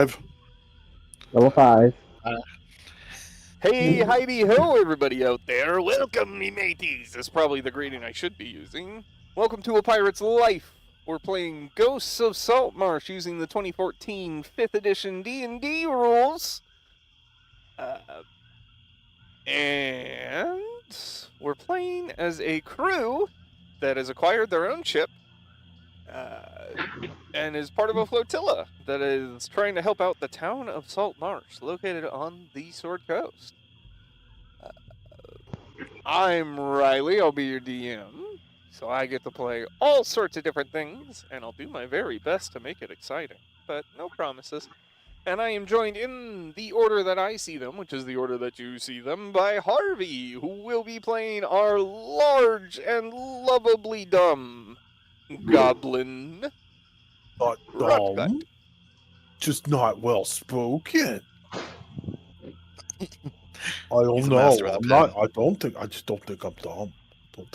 Level 5. Hey, Heidi ho, everybody out there. Welcome, me mateys. That's probably the greeting I should be using. Welcome to A Pirate's Life. We're playing Ghosts of Saltmarsh using the 2014 5th edition D&D rules. And we're playing as a crew that has acquired their own ship and is part of a flotilla that is trying to help out the town of Saltmarsh, located on the Sword Coast. I'm Riley, I'll be your DM, so I get to play all sorts of different things, and I'll do my very best to make it exciting, but no promises. And I am joined in the order that I see them, which is the order that you see them, by Harvey, who will be playing our large and lovably dumb goblin, Not Rutgut. dumb, just not well spoken. I don't know. I just don't think I'm dumb. I'm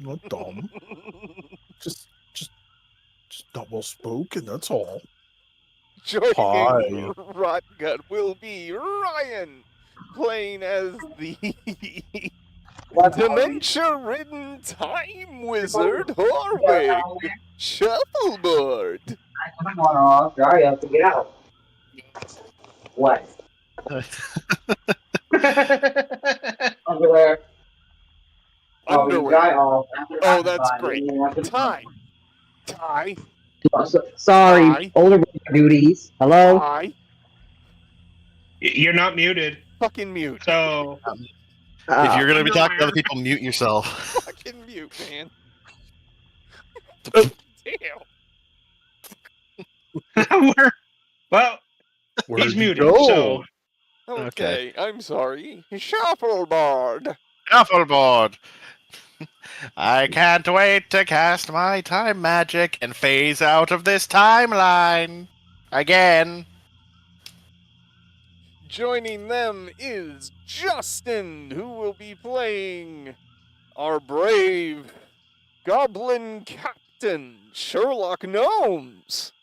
not dumb. just not well spoken. That's all. Joining Hi. Rotgut will be Ryan, playing as the dementia-ridden time wizard Horwig Shuffleboard. Sorry, I have to get out. What? Underwear. Underwear. Oh, That's great. Tie. Sorry, Hi. older duties. Hello? Tie. You're not muted. Fucking mute. So if you're gonna be talking to other people, mute yourself. Fucking mute, man. Damn. He's muted. Go? So Okay, I'm sorry. Shuffleboard. Shuffleboard. I can't wait to cast my time magic and phase out of this timeline again. Joining them is Justin, who will be playing our brave goblin captain, Sherlock Gnomes.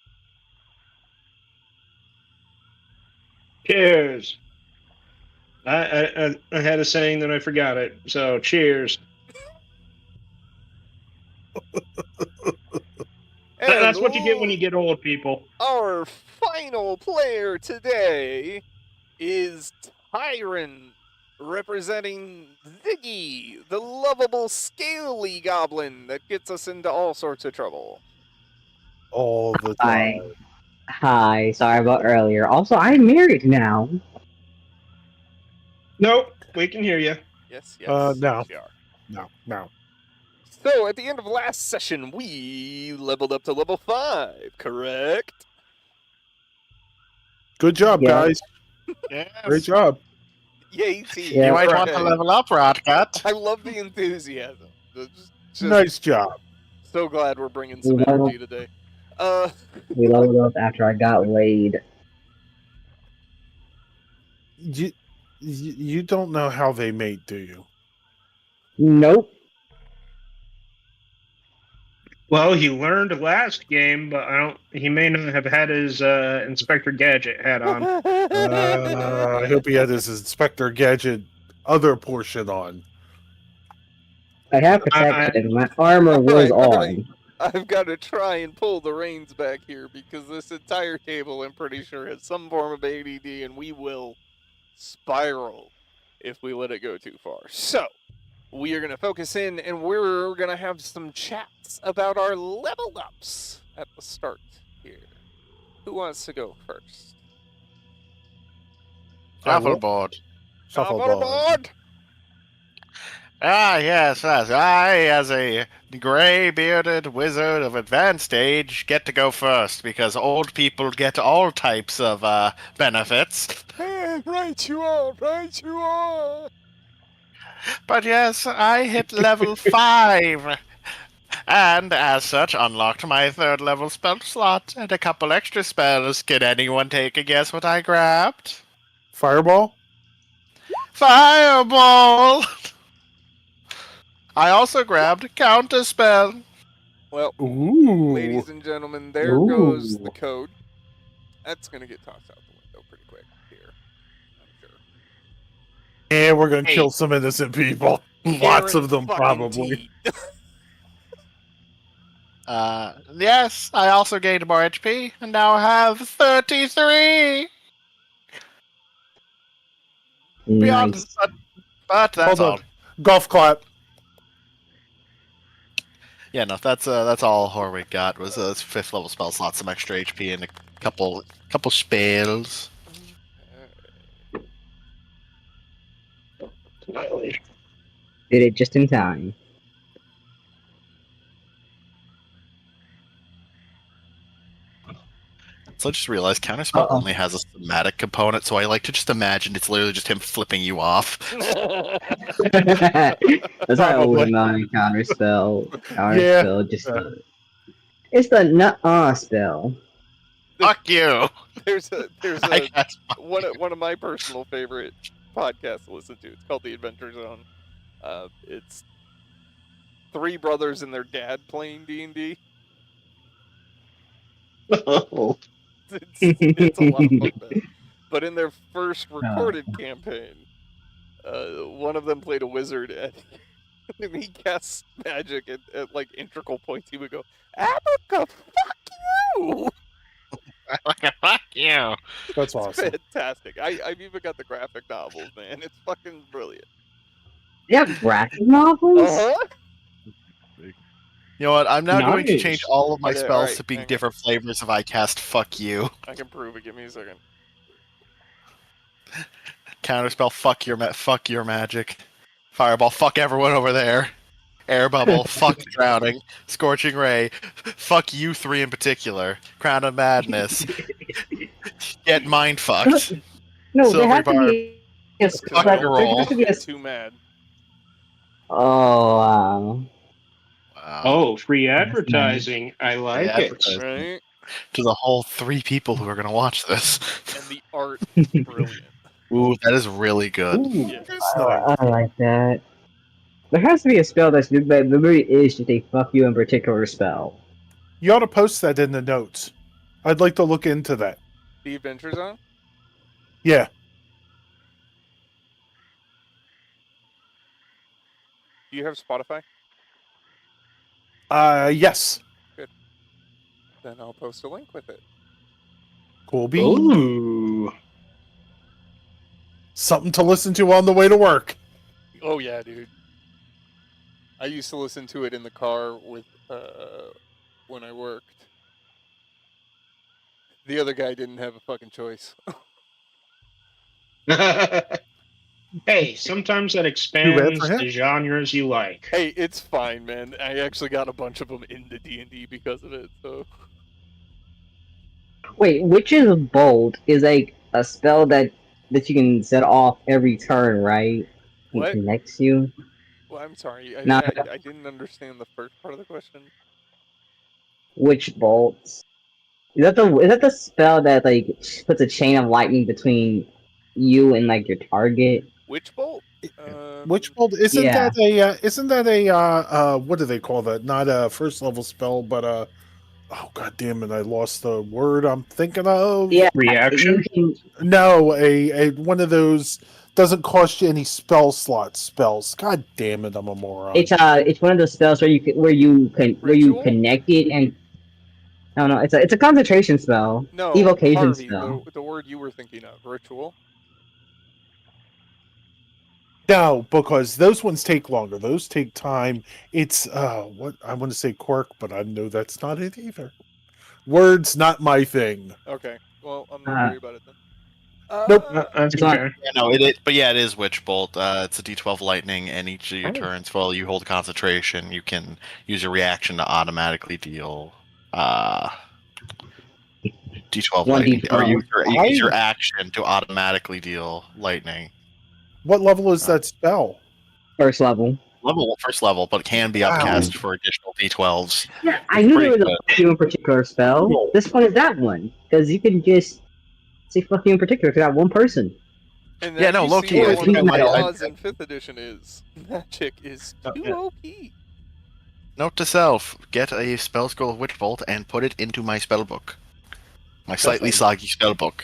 cheers. I had a saying that I forgot it. So cheers. That's what you get when you get old, people. Our final player today is Tyron, representing Ziggy, the lovable scaly goblin that gets us into all sorts of trouble. All the time. Hi, sorry about earlier. Also, I'm married now. Nope, we can hear you. Yes, No. yes, you are. No. So, at the end of last session, we leveled up to level 5, correct? Good job, Yeah. guys. Yes. Great job. Yay, team. Yeah, You might Okay. want to level up, Rotgut. I love the enthusiasm. Just Nice job. so glad we're bringing some Yeah. energy today. We leveled up after I got laid. You don't know how they mate, do you? Nope. Well, he learned last game, but he may not have had his Inspector Gadget hat on. I hope he had his Inspector Gadget other portion on. I have protection. My armor was on. I've got to try and pull the reins back here because this entire table, I'm pretty sure, has some form of ADD, and we will spiral if we let it go too far. So, we are going to focus in, and we're going to have some chats about our level ups at the start here. Who wants to go first? Shuffleboard. Shuffleboard! Ah, yes. I, as a gray-bearded wizard of advanced age, get to go first because old people get all types of benefits. Right you are! But yes, I hit level 5. And as such, unlocked my 3rd level spell slot and a couple extra spells. Can anyone take a guess what I grabbed? Fireball? Fireball! I also grabbed Counterspell. Well, Ooh. ladies and gentlemen, there goes the code. That's gonna get tossed out the window pretty quick here, I'm sure. And we're gonna kill some innocent people. Lots of them, probably. Yes, I also gained more HP, and now I have 33! Beyond, Nice. but that's all. Golf clap. Yeah, no, that's all Horwig got was a 5th level spell slot, some extra HP, and a couple spells. Did it just in time. So I just realized Counterspell only has a somatic component, so I like to just imagine it's literally just him flipping you off. That's how I always mind counterspell. Counterspell, just it's the nut spell. Fuck you! There's one of my personal favorite podcasts to listen to. It's called The Adventure Zone. It's 3 brothers and their dad playing D&D. Oh. It's a lot of fun, man. But in their first recorded campaign, one of them played a wizard, and he casts magic at like integral points. He would go, "Abaca, fuck you!" Fuck you! That's awesome. Fantastic. I've even got the graphic novels, man. It's fucking brilliant. You have graphic novels? Uh-huh. You know what? I'm now going to Nice. change all of my Okay, spells alright, to being hang on. different flavors if I cast fuck you. I can prove it. Give me a second. Counterspell, fuck your magic. Fireball, fuck everyone over there. Air bubble, fuck drowning. Scorching ray, fuck you 3 in particular. Crown of madness, get mind fucked. No, Silver there has bar. to be a Fuck like, your there roll. has to be a. Too mad. Oh wow. Wow. Oh, free advertising. I like Yeah, it. Right? to the whole 3 people who are going to watch this. And the art is brilliant. Ooh, that is really good. Ooh, Yeah. that's nice. I like that. There has to be a spell that's good, but the movie is just a fuck you in particular spell. You ought to post that in the notes. I'd like to look into that. The Adventure Zone? Yeah. Do you have Spotify? Yes. Then I'll post a link with it. Cool bean. Ooh. Something to listen to on the way to work. Oh yeah, dude. I used to listen to it in the car with when I worked. The other guy didn't have a fucking choice. Hey, sometimes that expands the genres you like. Hey, it's fine, man. I actually got a bunch of them into D&D because of it. So Wait, Witch's Bolt is like a spell that you can set off every turn, right? What? It connects you. well, I'm sorry. No. I didn't understand the first part of the question. Witch Bolts. Is that the spell that like puts a chain of lightning between you and like your target? Witch Bolt? Witch Bolt isn't Yeah. that a what do they call that? Not a first level spell, but oh god damn it, I lost the word I'm thinking of. Yeah. Reaction? You can, No, a one of those doesn't cost you any spell slot spells. God damn it, I'm a moron. it's one of those spells where you Ritual? connect it and no, it's a concentration spell. No, Evocation Harvey, spell. the word you were thinking of, ritual. No, because those ones take longer. Those take time. It's what I want to say quirk, but I know that's not it either. Words not my thing. Okay, well, I'm not worried about it then. Nope. That's It's not- okay. Yeah, no, it is Witch Bolt. It's a D12 lightning, and each of your turns, while you hold concentration, you can use a reaction to automatically deal D12 One lightning. D12. Or you use your action to automatically deal lightning. What level is that spell? First level. First level, but can be upcast for additional D12s. Yeah, I knew there was pretty a fuck you in particular spell. This one is that one because you can just say fuck you in particular to that one person. And Yeah, then no, you low-key, see I one think of the I- laws in 5th edition is magic is too yeah. OP. Note to self: get a spell scroll of Witch Bolt and put it into my spell book. My slightly soggy spellbook.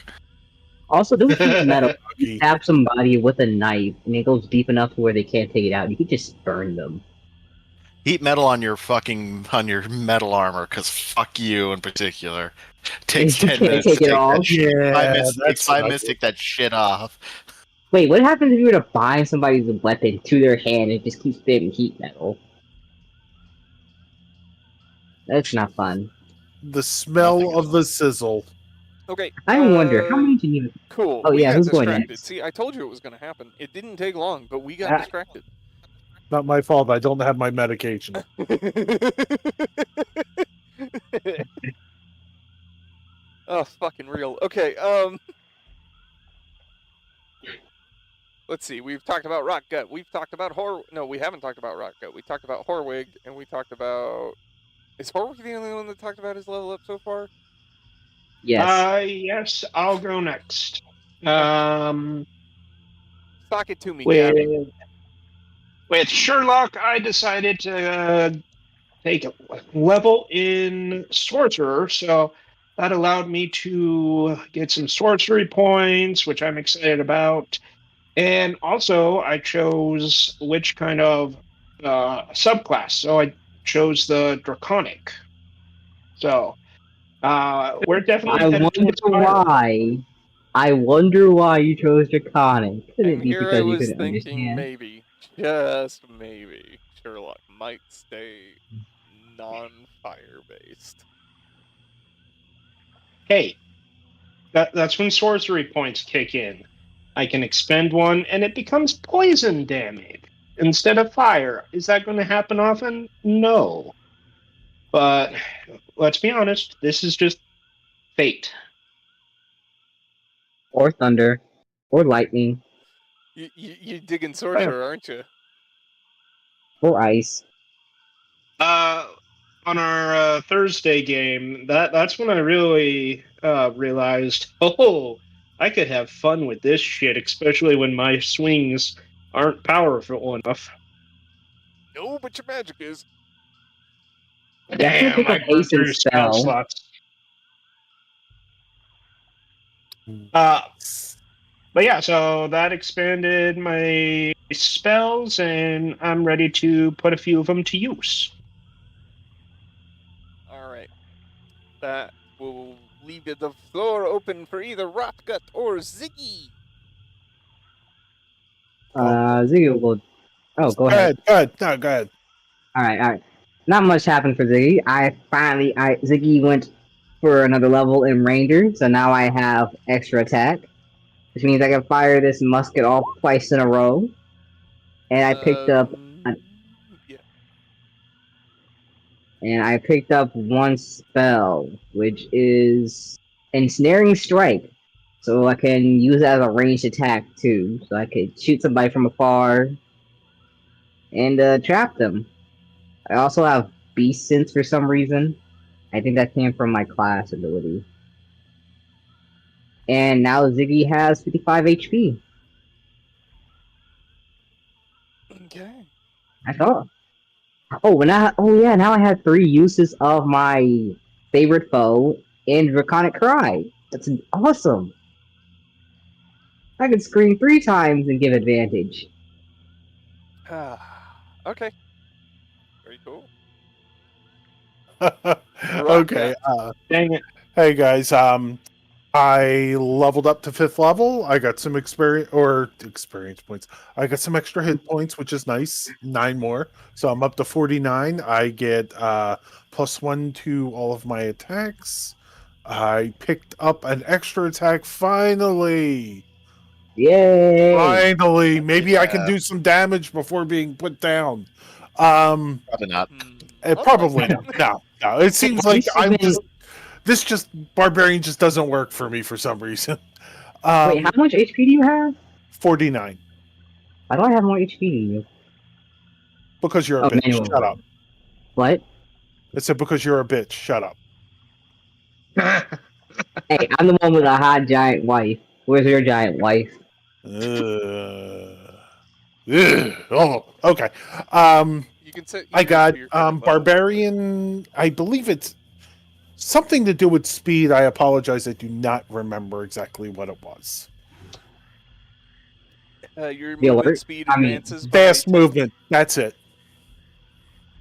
Also, do heat metal. You stab somebody with a knife, and it goes deep enough to where they can't take it out. You could just burn them. Heat metal on your metal armor, because fuck you in particular. Takes You 10 can't minutes take to it take off? that shit. Yeah, Takes 5 minutes to take that shit off. Wait, what happens if you were to bind somebody's weapon to their hand and it just keeps spitting heat metal? That's not fun. The smell of the sizzle. Okay. I wonder how many do you need? Cool. Oh, we yeah, got who's going distracted. next? See, I told you it was going to happen. It didn't take long, but we got distracted. Not my fault. I don't have my medication. Oh, fucking real. Okay, let's see. We've talked about Rock Gut. We've talked about No, we haven't talked about Rock Gut. We talked about Horwig, and we talked about... Is Horwig the only one that talked about his level up so far? Yes. Yes, I'll go next. Sock it to me, Gabby. With Sherlock, I decided to take a level in Sorcerer, so that allowed me to get some sorcery points, which I'm excited about. And also, I chose which kind of subclass. So I chose the Draconic. So we're definitely I headed wonder towards fire. why. I wonder why you chose Draconic. Could it And be here because I you was couldn't thinking understand? maybe, just maybe, Sherlock might stay non-fire based. Hey, that's when sorcery points kick in. I can expend one, and it becomes poison damage instead of fire. Is that going to happen often? No. But let's be honest, this is just fate. Or thunder. Or lightning. You digging sorcerer, aren't you? Or ice. On our Thursday game, that's when I really realized, oh, I could have fun with this shit, especially when my swings aren't powerful enough. No, but your magic is. Definitely Damn, pick I up burned haste and through spell spell. slots. But yeah, so that expanded my spells, and I'm ready to put a few of them to use. All right. That will leave the floor open for either Rotgut or Ziggy. Ziggy will go. Oh, go ahead. Go ahead. No, go ahead. Alright. Not much happened for Ziggy. Ziggy went for another level in Ranger, so now I have extra attack. Which means I can fire this musket off twice in a row. And I picked up Yeah. and I picked up one spell, which is Ensnaring Strike. So I can use it as a ranged attack too. So I could shoot somebody from afar and trap them. I also have Beast Sense for some reason. I think that came from my class ability. And now Ziggy has 55 HP. Okay. I thought. Now I have 3 uses of my favorite foe in Draconic Cry. That's awesome. I can scream 3 times and give advantage. Okay. Very cool. Okay. Dang it. Hey guys. I leveled up to 5th level. I got some experience points. I got some extra hit points, which is nice. 9 more. So I'm up to 49. I get +1 to all of my attacks. I picked up an extra attack finally. Yay! Finally. Maybe I can do some damage before being put down. Probably not. Probably not. No. It seems like Barbarian just doesn't work for me for some reason. Wait, how much HP do you have? 49. Why do I have more HP than you? Because you're a bitch. Manual. Shut up. What? I said because you're a bitch. Shut up. Hey, I'm the one with a hot giant wife. Where's your giant wife? Oh, okay. You can set I got to your current level. Barbarian. I believe it's Something to do with speed. I apologize. I do not remember exactly what it was. Your The movement alert. speed I mean, advances by Fast 10 feet. movement. That's it.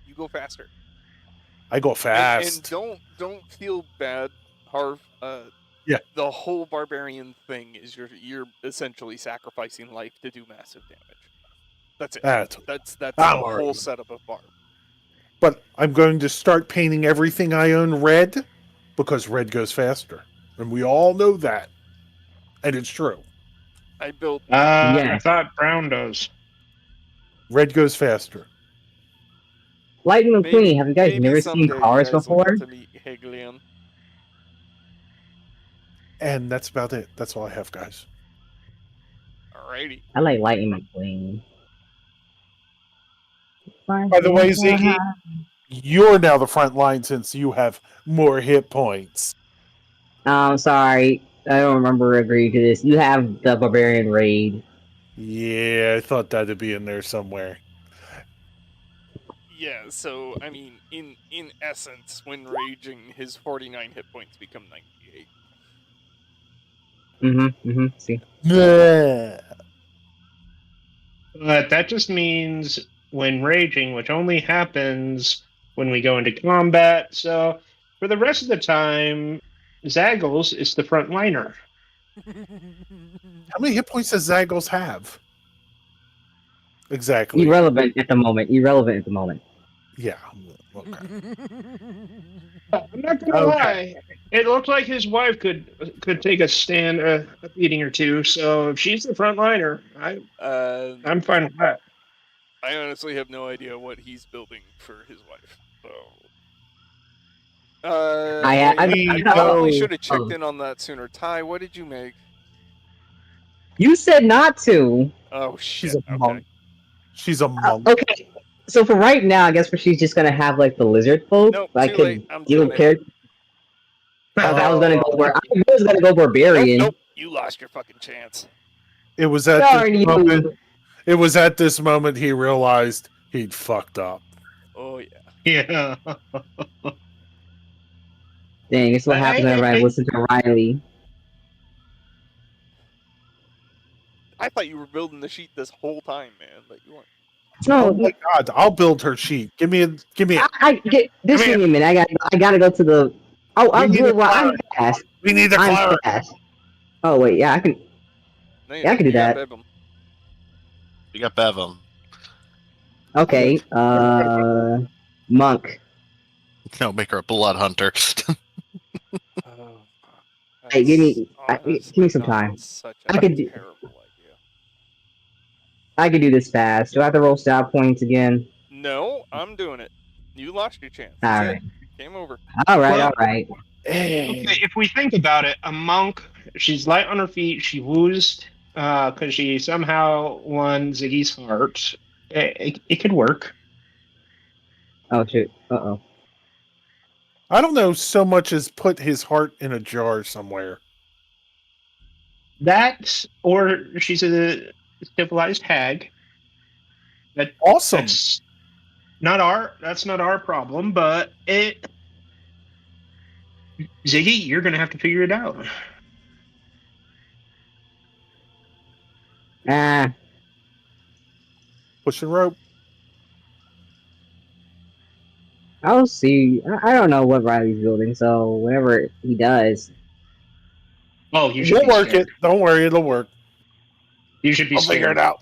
You go faster. I go And fast. don't feel bad, Harv. Yeah. The whole barbarian thing is you're essentially sacrificing life to do massive damage. That's it. That's I'm the whole worried. setup of Barb. But I'm going to start painting everything I own red because red goes faster. And we all know that. And it's true. I built I Yes. thought brown does. Red goes faster. Lightning McQueen, have you guys maybe never seen someday you Cars guys will before? get to meet Heglian. And that's about it. That's all I have, guys. Alrighty. I like Lightning McQueen. By the way, Ziggy, you're now the front line since you have more hit points. I'm sorry. I don't remember agreeing to this. You have the Barbarian Raid. Yeah, I thought that'd be in there somewhere. Yeah, so I mean, in essence, when raging, his 49 hit points become 98. See. Yeah. But that just means when raging, which only happens when we go into combat. So for the rest of the time, Zaggles is the front liner. How many hit points does Zaggles have? Exactly. Irrelevant at the moment. Yeah. Okay. I'm not gonna Okay. lie. It looked like his wife could take a stand, a beating or two. So if she's the front liner, I'm fine with that. I honestly have no idea what he's building for his wife. So, I probably know- should have checked in on that sooner. Ty, what did you make? You said not to. Oh She's shit. a Okay. monk. She's a monk. Okay. So for right now, I guess she's just gonna have like the lizard folk. Nope, I too could late. I'm deal doing it. character. I was gonna go barbarian. Nope. You lost your fucking chance. It was at Darn this you. moment. It was at this moment he realized he'd fucked up. Oh yeah. Yeah. Dang, it's what happens whenever I listen to Riley. I thought you were building the sheet this whole time, man, but you weren't. No, Oh my god! I'll build her sheet. Give me a. I get this. Give me a minute. I gotta go to the. Oh, I'll need do a it while I'm cleric. fast. We need a I'm cleric. fast. Oh wait, yeah, I can. No, Yeah, I can do you got that. Bevum. You got Bevum. Okay. Monk. No, make her a blood hunter. Oh, Hey, give me honestly some not time. Such I a could do- terrible idea. I can do this fast. Do I have to roll stat points again? No, I'm doing it. You lost your chance. All That's right. it. Game over. All right. Well- All right. Okay, if we think about it, a monk, she's light on her feet. She woozed because she somehow won Ziggy's heart. It could work. Oh shoot. Oh. I don't know so much as put his heart in a jar somewhere. That, or she's a civilized hag. Awesome. That's not our problem, but Ziggy, you're gonna have to figure it out. Ah. Pushing rope. I'll see. I don't know what Riley's building, so whenever he does, Oh, you should We'll be work scared. it. Don't worry, it'll work. You should be I'll figure scared. it out.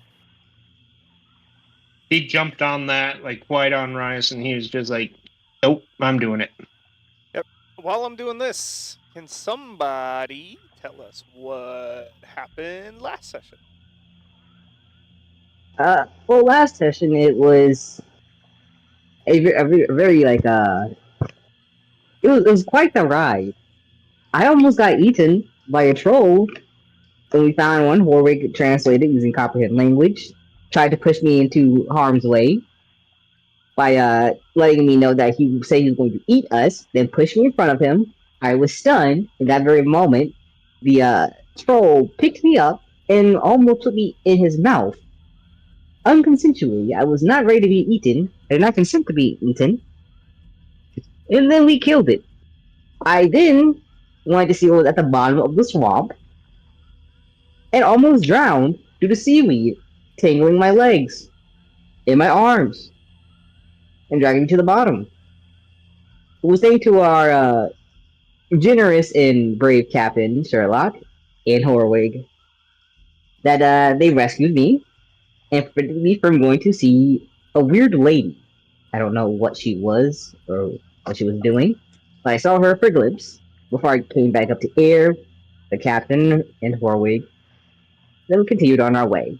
He jumped on that like white on rice, and he was just like, "Nope, I'm doing it." While I'm doing this, can somebody tell us what happened last session? well, last session it was a very like it was quite the ride. I almost got eaten by a troll when we found one where we could translate it using comprehend language. Tried to push me into harm's way by letting me know that he said he was going to eat us, then push me in front of him. I was stunned. In that very moment, the troll picked me up and almost put me in his mouth. Unconsensually, I was not ready to be eaten. I did not consent to be eaten. And then we killed it. I then wanted to see what was at the bottom of the swamp and almost drowned due to seaweed tangling my legs, in my arms, and dragging me to the bottom. It was thanks to our generous and brave Captain Sherlock and Horwig that they rescued me and prevented me from going to see a weird lady. I don't know what she was or what she was doing, but I saw her for a glimpse before I came back up to air, the captain, and Horwig. Then we continued on our way.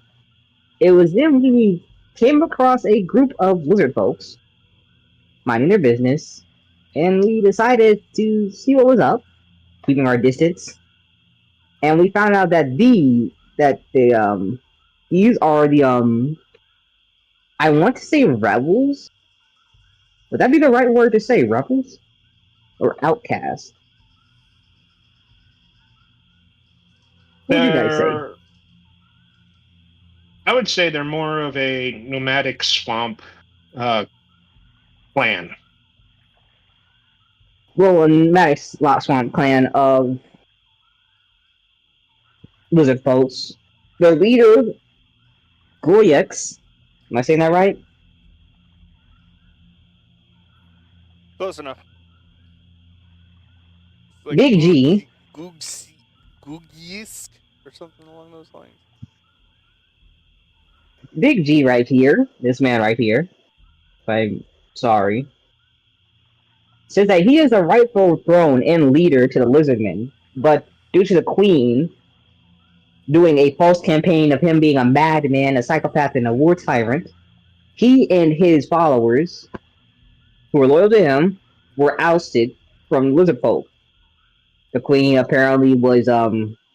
It was then we came across a group of lizard folks minding their business, and we decided to see what was up, keeping our distance. And we found out that these are the I want to say rebels. Would that be the right word to say, rebels or outcasts? What would you guys say? They're, I would say they're more of a nomadic swamp clan. Well, a nice Lot Swamp clan of lizard folks. Their leader, Goyx, am I saying that right? Close enough. It's like Big G, Googyisk or something along those lines. Big G right here, this man right here, I'm sorry, says that he is the rightful throne and leader to the Lizardmen, but due to the Queen doing a false campaign of him being a madman, a psychopath, and a war tyrant, he and his followers, who were loyal to him, were ousted from Lizard Folk. The Queen apparently was a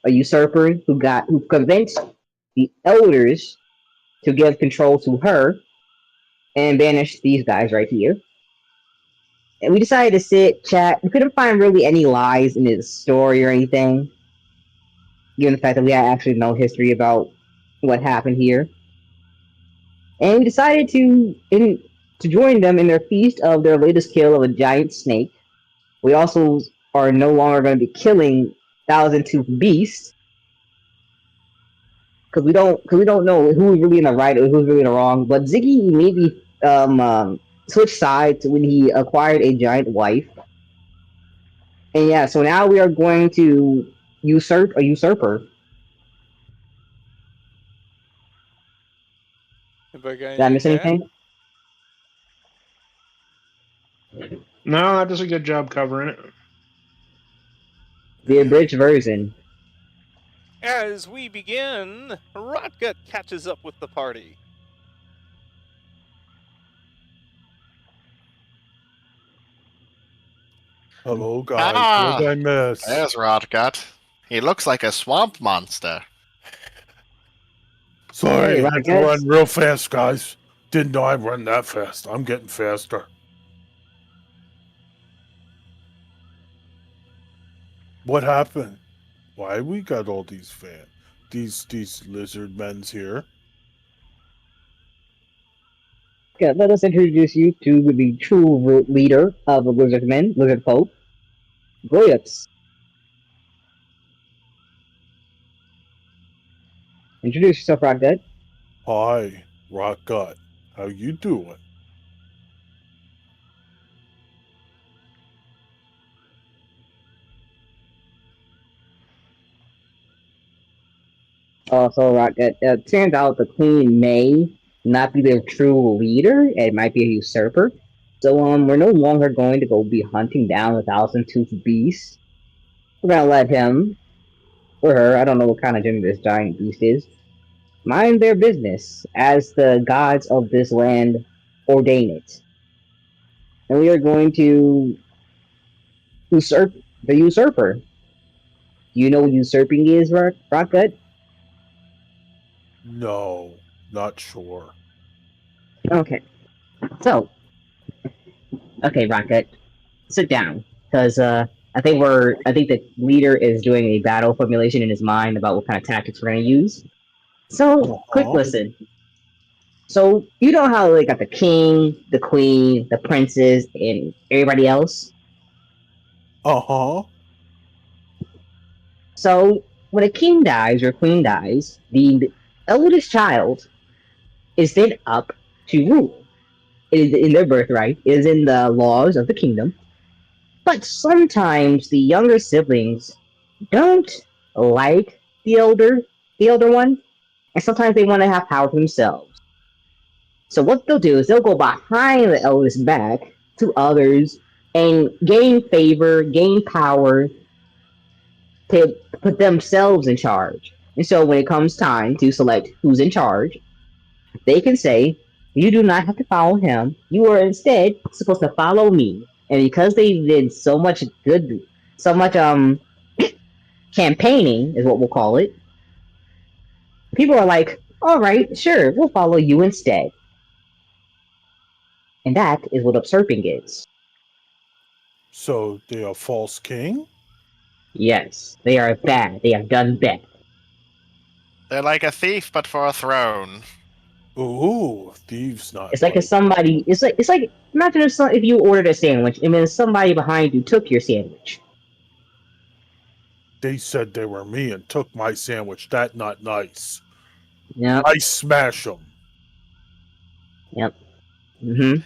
usurper who convinced the elders to give control to her and banished these guys right here. And we decided to sit, chat. We couldn't find really any lies in his story or anything, given the fact that we had actually no history about what happened here. And we decided to join them in their feast of their latest kill of a giant snake. We also are no longer going to be killing thousand tooth beasts because we don't know who's really in the right or who's really in the wrong. But Ziggy maybe switched sides when he acquired a giant wife. And yeah, so now we are going to usurp a usurper. Anybody got Did I anything miss to add? anything? No, that does a good job covering it. The abridged version. As we begin, Rotgut catches up with the party. Hello, guys. Ah, What did I miss? there's Rotgut. He looks like a swamp monster. Sorry, Hey, I had to Rockets. run real fast, guys. Didn't know I'd run that fast. I'm getting faster. What happened? Why we got all these these lizard men's here? Okay, let us introduce you to the true leader of the lizard men, lizard folk, Goyux. Introduce yourself, Rockdead. Hi, Rock Gut. How you doing? Also, Rockdead. It turns out the queen may not be the true leader. It might be a usurper. So, we're no longer going to go be hunting down the thousand-tooth beast. We're gonna let him or her, I don't know what kind of gender this giant beast is, mind their business as the gods of this land ordain it. And we are going to usurp the usurper. Do you know what usurping is, Rockgut? No, not sure. Okay. So, okay, Rocket, sit down, because I think the leader is doing a battle formulation in his mind about what kind of tactics we're gonna use. So, quick listen. So you know how they got the king, the queen, the princes, and everybody else. Uh-huh. So when a king dies or queen dies, the eldest child is then up to rule. It is in their birthright. It is in the laws of the kingdom. But sometimes the younger siblings don't like the elder one, and sometimes they want to have power for themselves. So what they'll do is they'll go behind the eldest back to others and gain favor, gain power to put themselves in charge. And so when it comes time to select who's in charge, they can say, you do not have to follow him. You are instead supposed to follow me. And because they did so much campaigning is what we'll call it, people are like, all right, sure, we'll follow you instead. And that is what usurping is. So they are false king? Yes, they are bad. They have done bad. They're like a thief, but for a throne. Ooh, thieves not. It's like if right. somebody. It's like imagine if you ordered a sandwich and then somebody behind you took your sandwich. They said they were me and took my sandwich. That not nice. Yep. I smash them. Yep. Mm-hmm.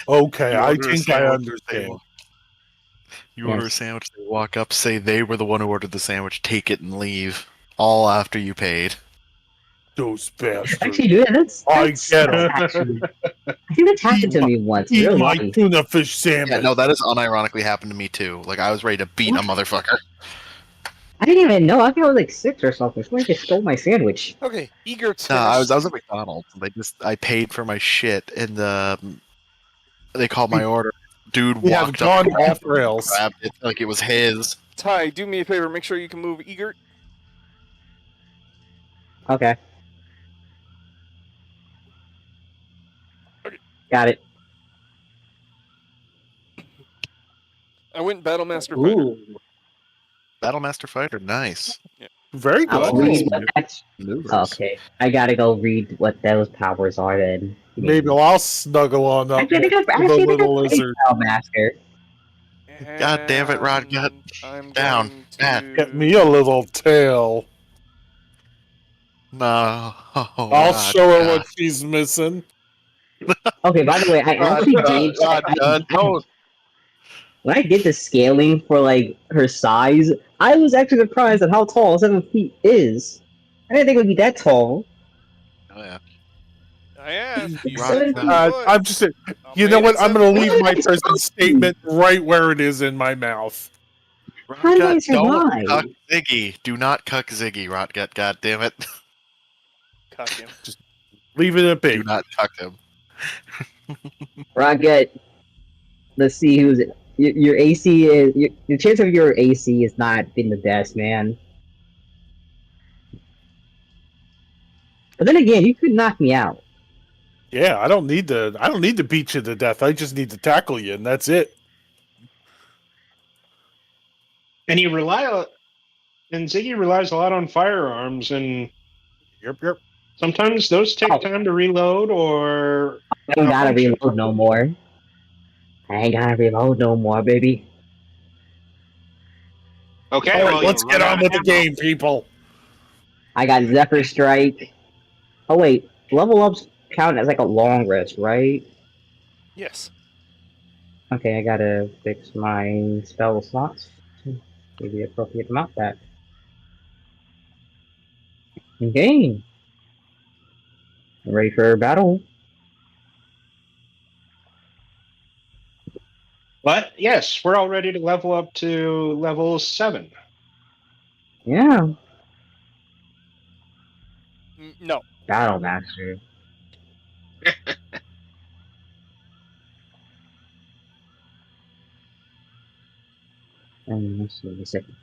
Okay, You I order a think I sandwich, understand. You order a Yes. sandwich, they walk up, say they were the one who ordered the sandwich, take it and leave. All after you paid. Those bastards. Actually, yeah, I that's get 'em. actually. I think that's happened to me once. Eat Real my life. tuna fish sandwich. Yeah, no, that has unironically happened to me too. Like, I was ready to beat a motherfucker. I didn't even know. I think I was like 6 or something. Somebody just stole my sandwich. Okay, Egert's No, I was finished. at McDonald's. I paid for my shit, and they called my order. Dude We have walked up, gone off rails. grabbed it like it was his. Ty, do me a favor. Make sure you can move Egert. Okay. Okay. Got it. I went Battlemaster Fighter. Ooh. Battlemaster Fighter, nice. Very I'll good. read what that's. Maneuvers. Okay. I gotta go read what those powers are then. Maybe I'll snuggle on up Actually, I think next I've to the actually little lizard. Master. God damn it, Rod, get And I'm down. going to Matt. Get me a little tail. No. I'll show her what she's missing. Okay, by the way, I actually did. Don't. When I did the scaling for like her size, I was actually surprised at how tall 7 feet is. I didn't think it would be that tall. Oh, yeah. I asked you. Rock, said no. 7 foot. I'm just. I'll You know make what? it I'm going to 7 leave foot. my present statement right where it is in my mouth. How did I Rotgut, don't survive? cuck Ziggy. Do not cuck Ziggy, Rotgut. God damn it. Cuck him. Leave it at Do be. not cuck him. Rocket. Let's see who's it. Your AC is your chance of your AC is not been the best, man. But then again, you could knock me out. Yeah, I don't need to beat you to death. I just need to tackle you, and that's it. And Ziggy relies a lot on firearms, and Yep. sometimes those take time to reload or I ain't gotta malfunction. reload no more. I ain't gotta reload no more, baby. Okay, All right, well, let's you get run on out with of the ammo. game, people. I got Zephyr Strike. Oh wait, level ups count as like a long rest, right? Yes. Okay, I gotta fix my spell slots. Give the appropriate amount back. Okay. Ready for battle? But yes, we're all ready to level up to level 7. Yeah. No. Battle Master. Let's see the second.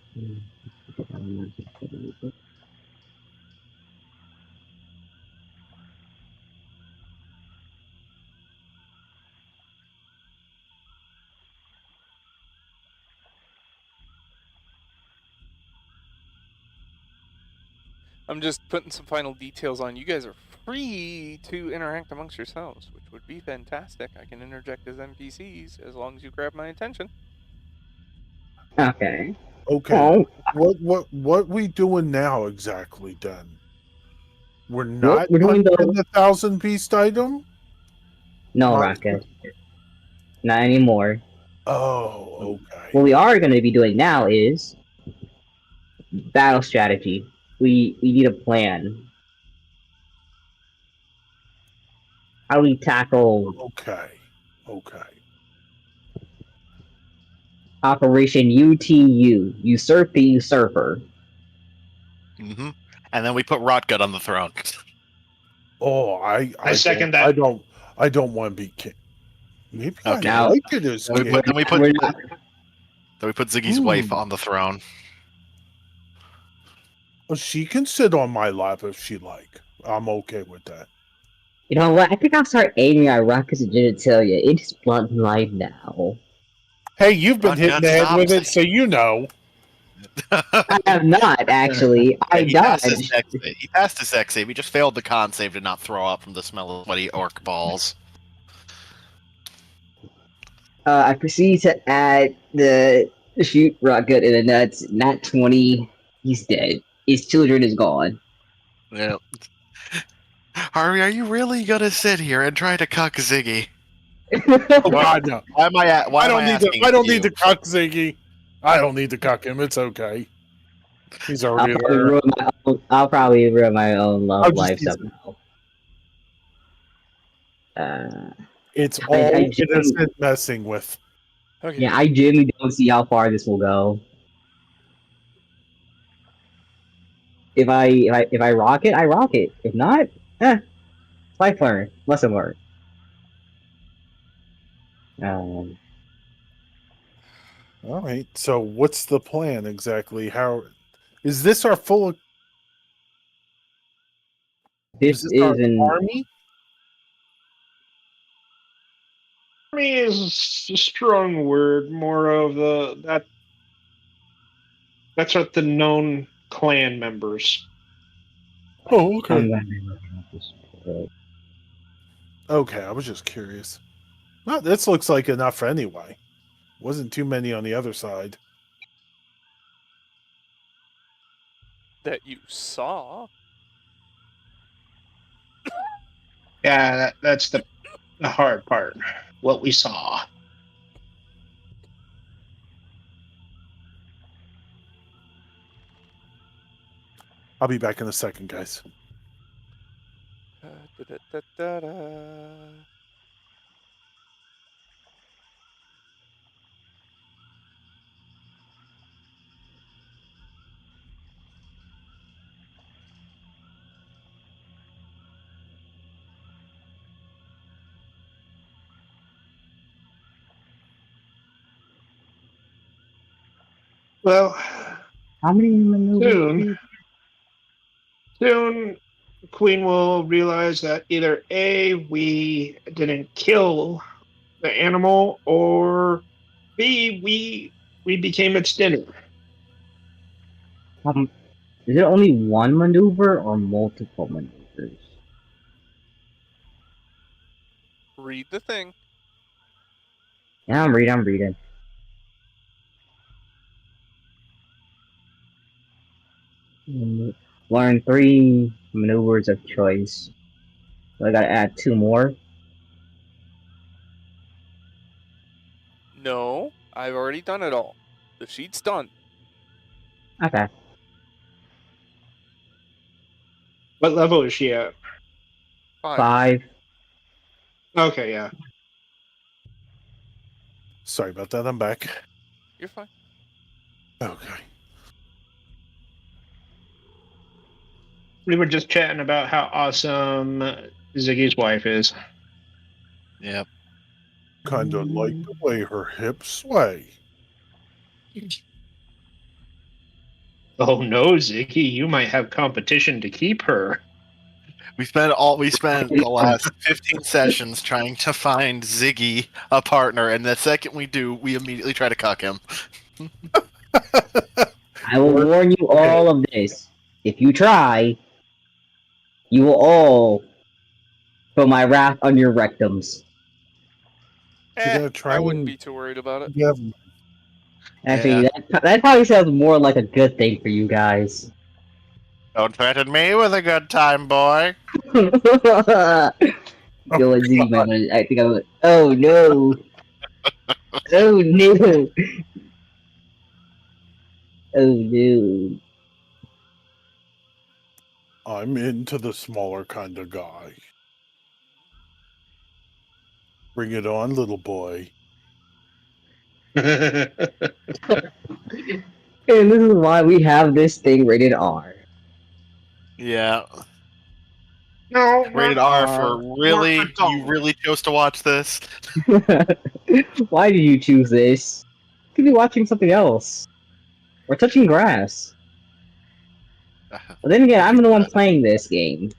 I'm just putting some final details on. You guys are free to interact amongst yourselves, which would be fantastic. I can interject as NPCs as long as you grab my attention. Okay. Okay. Oh, What we doing now exactly then? We're well, not we're doing hunting the the 1,000 beast item? no Not- rocket, not anymore. Oh, okay. What we are going to be doing now is battle strategy. We need a plan. How do we tackle Okay. Operation UTU? Usurp the usurper. Mm-hmm. And then we put Rotgut on the throne. Oh, I second I that. don't want to be king. Maybe Okay. I Now- like it as Then king. we put We're not, Ziggy's wife on the throne. Well, she can sit on my lap if she like. I'm okay with that. you know what? I think I'll start aiming at Rocket's genitalia. It's blunt life now. Hey, you've been hitting the Rotgut, head stop. with it, so you know. I have not actually. I he passed his dodged. dex save. He passed his dex save. He just failed the con save to not throw up from the smell of sweaty orc balls. I proceed to add the shoot Rocket in the nuts. Not 20. He's dead. His children is gone. Yeah. Harvey, are you really gonna sit here and try to cuck Ziggy? Oh God, no! Why am I? Why I am don't I need to. asking I don't you? need to cuck Ziggy. I don't need to cuck him. It's okay. He's I'll already probably there. ruin my own I'll love just life use- somehow. It's I all genuinely- innocent messing with. Okay. Yeah, I genuinely don't see how far this will go. If I rock it, I rock it. If not, life learned, lesson learned. All right. So, what's the plan exactly? How is this our full? This Is this our is an army? Army is a strong word. More of that's what the known clan members. Oh, okay. I'm gonna be looking at this. Okay, I was just curious. Well, this looks like enough anyway. Wasn't too many on the other side. That you saw. Yeah, that's the hard part. What we saw. I'll be back in a second, guys. Da-da-da-da-da. Well, How many maneuvers? soon the Queen will realize that either A, we didn't kill the animal, or B, we became its dinner. Is it only one maneuver or multiple maneuvers? Read the thing. Yeah, I'm reading. Learn 3 maneuvers of choice. So I gotta add 2 more. No, I've already done it all. The sheet's done. Okay. What level is she at? 5. 5. Okay, yeah. Sorry about that. I'm back. You're fine. Okay. We were just chatting about how awesome Ziggy's wife is. Yep. Kind of like the way her hips sway. Oh no, Ziggy, you might have competition to keep her. We spent the last 15 sessions trying to find Ziggy a partner, and the second we do, we immediately try to cuck him. I will warn you all of this. If you try, you will all feel my wrath on your rectums. You gotta try I wouldn't and- be too worried about it. Yeah. Actually, Yeah. that probably sounds more like a good thing for you guys. Don't threaten me with a good time, boy. Oh, Yo, Z, man, I think I'm. Oh no! Oh no! Oh no! I'm into the smaller kind of guy. Bring it on, little boy. And this is why we have this thing rated R. Yeah. No, Rated not R R. for More really? You adult. really chose to watch this? Why did you choose this? You could be watching something else. Or touching grass. But then again, I'm the one playing this game.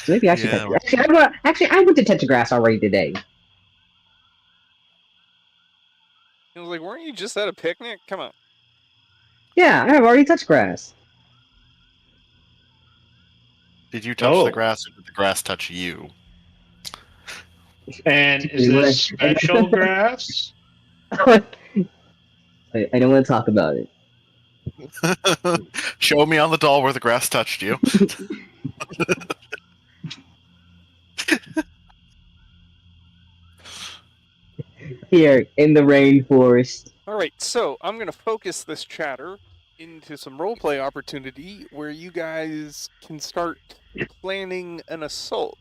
So maybe I should touch Yeah. grass. Actually, I went to touch grass already today. I was like, weren't you just at a picnic? Come on. Yeah, I have already touched grass. Did you touch the Oh, grass, or did the grass touch you? and is this special grass? I don't want to talk about it. Show me on the doll where the grass touched you. Here, in the rainforest. All right, so I'm going to focus this chatter into some roleplay opportunity where you guys can start planning an assault.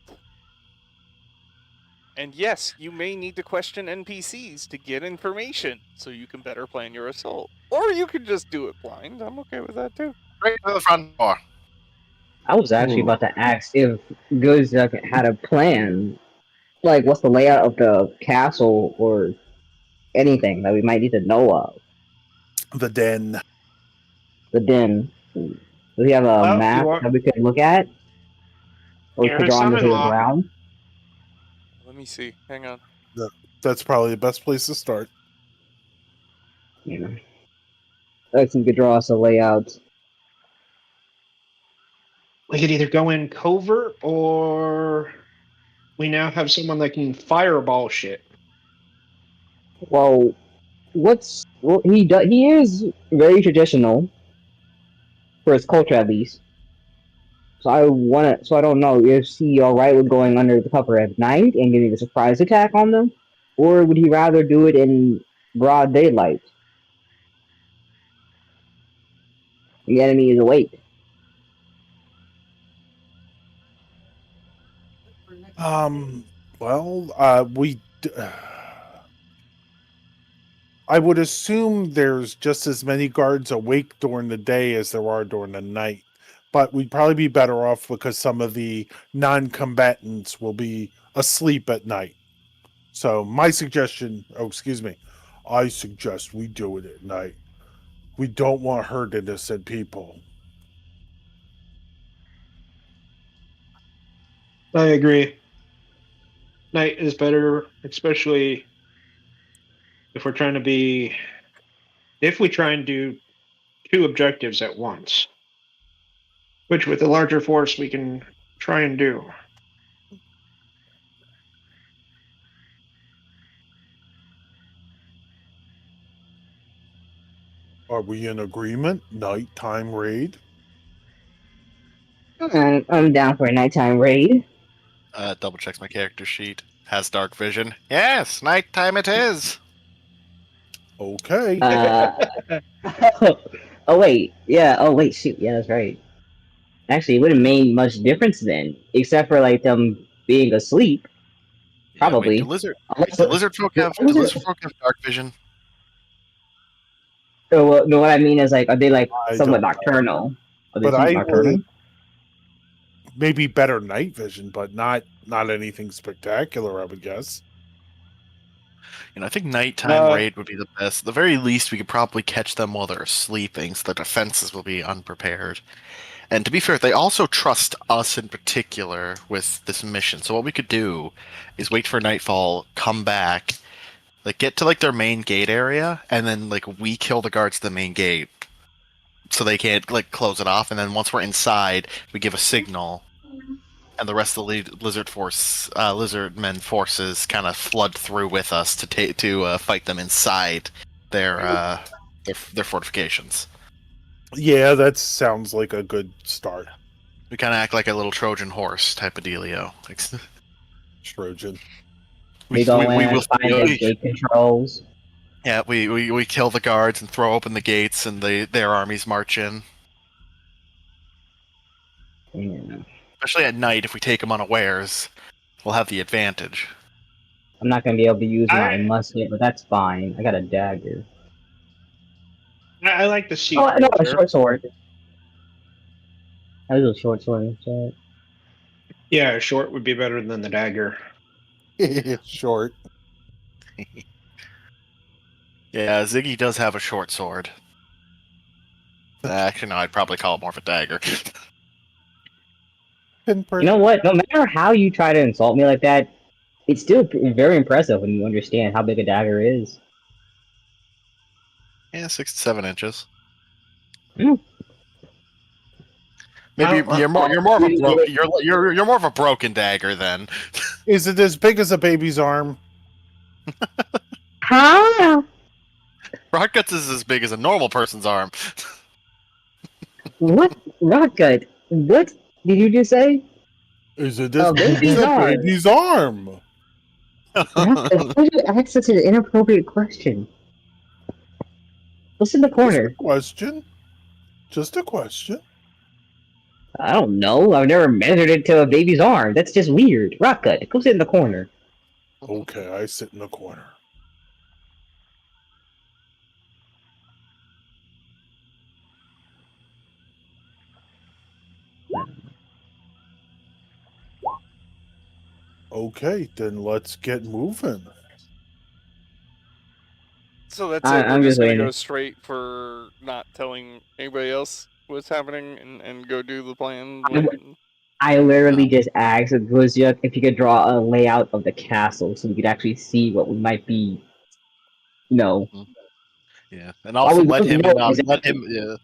And yes, you may need to question NPCs to get information so you can better plan your assault. Or you could just do it blind. I'm okay with that too. Right to the front door. I was actually about to ask if Goods had a plan. Like, what's the layout of the castle or anything that we might need to know of? The den. The den. Do we have a Well, map you are that we could look at? Or we you're could his draw on the son-in-law. ground? Let me see. Hang on. That's probably the best place to start. You know. Like, we could draw us a layout. We could either go in covert or we now have someone that can fireball shit. Well, he is very traditional for his culture at least. So I don't know, is he alright with going under the cover at night and getting a surprise attack on them? Or would he rather do it in broad daylight? The enemy is awake. Well, I would assume there's just as many guards awake during the day as there are during the night. But we'd probably be better off because some of the non-combatants will be asleep at night. So I suggest we do it at night. We don't want to hurt innocent people. I agree. Night is better, especially if we try and do two objectives at once, which with a larger force we can try and do. Are we in agreement? Nighttime raid? I'm down for a nighttime raid. Double checks my character sheet. Has dark vision. Yes, nighttime it is. Okay. Oh wait, yeah. Oh wait, shoot, yeah, that's right. Actually, it wouldn't make much difference then, except for like them being asleep. Yeah, Probably. wait, do lizard folk have dark vision? So, no, what I mean is like, are they like I somewhat don't know. nocturnal? Are they But somewhat I nocturnal? would maybe better night vision, but not anything spectacular, I would guess. You know, I think nighttime Uh, raid would be the best. At the very least, we could probably catch them while they're sleeping, so the defenses will be unprepared. And to be fair, they also trust us in particular with this mission. So what we could do is wait for nightfall, come back, like get to like their main gate area, and then like we kill the guards at the main gate, so they can't like close it off. And then once we're inside, we give a signal, and the rest of the lizard men forces kind of flood through with us to fight them inside their their fortifications. Yeah, that sounds like a good start. We kind of act like a little Trojan horse type of dealio. Trojan. We go in, will find the gate controls. yeah, we kill the guards and throw open the gates, and their armies march in. Yeah. Especially at night, if we take them unawares, we'll have the advantage. I'm not gonna be able to use my I musket, but that's fine. I got a dagger. I like the Oh, I got sequel a there. short sword. I was a short sword. So. Yeah, short would be better than the dagger. Short. Yeah, Ziggy does have a short sword. Actually, no, I'd probably call it more of a dagger. You know what? No matter how you try to insult me like that, it's still very impressive when you understand how big a dagger is. Yeah, 6 to 7 inches. Mm. Maybe Well, you're more of a you're more of a broken dagger then. Is it as big as a baby's arm? Huh? Rockguts is as big as a normal person's arm. What? Rockgut? What did you just say? Is it as A big baby's as a arm. baby's arm? Rockgut, why did you ask such an inappropriate question? What's in the Just a corner? question. Just a question. I don't know. I've never measured it to a baby's arm. That's just weird. Rockgut, go sit in the corner. Okay, I sit in the corner. Okay, then let's get moving. So that's it. We're I'm just just gonna waiting. go straight for not telling anybody else what's happening and go do the plan. I literally just asked Gluzia if you could draw a layout of the castle so we could actually see what we might be, Yeah, and also let him in on exactly. let him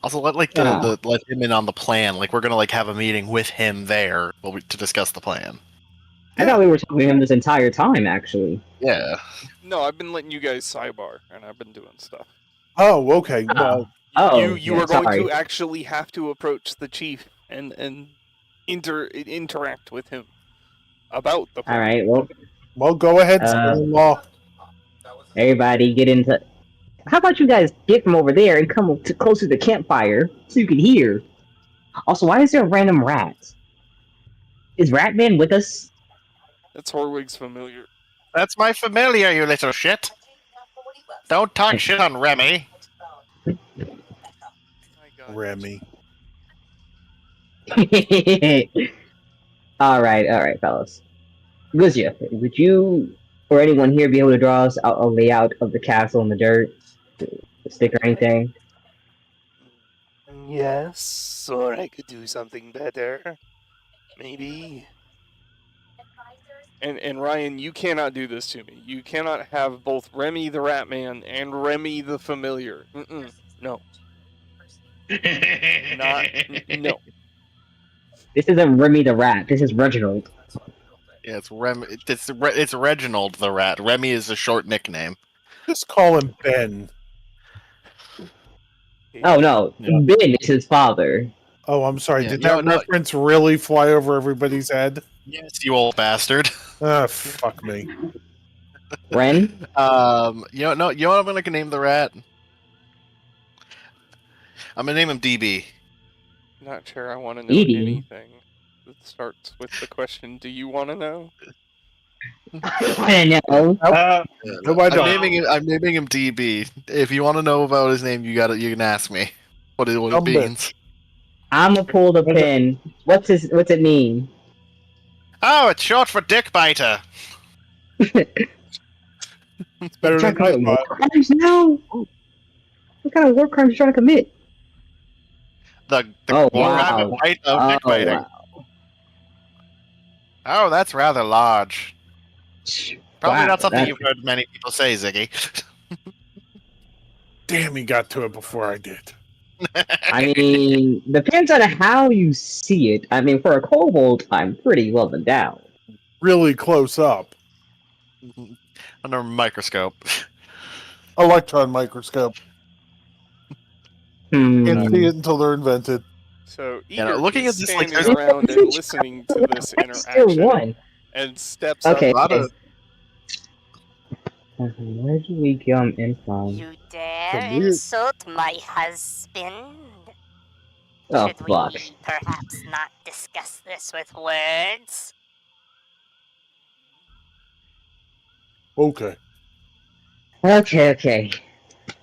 also let like the let him in on the plan. Like we're gonna like have a meeting with him there to discuss the plan. I thought we were talking to him this entire time, actually. Yeah. No, I've been letting you guys sidebar, and I've been doing stuff. Oh, okay. Well, You are going to actually have to approach the chief and interact with him about the plan. All right. Well, go ahead, son-in-law. Everybody, get into. How about you guys get from over there and come closer to the campfire so you can hear? Also, why is there a random rat? Is Ratman with us? That's Horwig's familiar. That's my familiar, you little shit. Don't talk shit on Remy. Remy. all right, fellas. Gluzia, would you or anyone here be able to draw us out a layout of the castle in the dirt? A stick or anything? Yes, or I could do something better. Maybe. And Ryan, you cannot do this to me. You cannot have both Remy the Ratman and Remy the Familiar. No. No. This isn't Remy the Rat. This is Reginald. Yeah, it's Reginald the Rat. Remy is a short nickname. Just call him Ben. Oh no, Ben is his father. Oh, I'm sorry. Did that reference really fly over everybody's head? Yes, you old bastard. Ah, fuck me. Ren? You know what I'm gonna name the rat? I'm gonna name him DB. Not sure I want to know anything that starts with the question, do you want to know? I know. No, I don't. I'm naming him DB. If you want to know about his name, you can ask me what it means. I'm gonna pull the pin. What's it mean? Oh, it's short for dick biter. It's better than I thought. Crimes now? What kind of war crimes are you trying to commit? The wow. Right of dick biting. Wow. Oh, that's rather large. Probably not something that's... you've heard many people say, Ziggy. Damn, he got to it before I did. I mean, depends on how you see it. I mean, for a kobold, I'm pretty well endowed. Really close up. Under a microscope. Electron microscope. Can't see Hmm. it until they're invented. So You know, Eager looking is at this, like, standing there's a around and listening to this I still interaction won. and steps up. Okay. lot of Where did we come in from? You dare From here. insult my husband? Oh Should fuck. we perhaps not discuss this with words? Okay. Okay.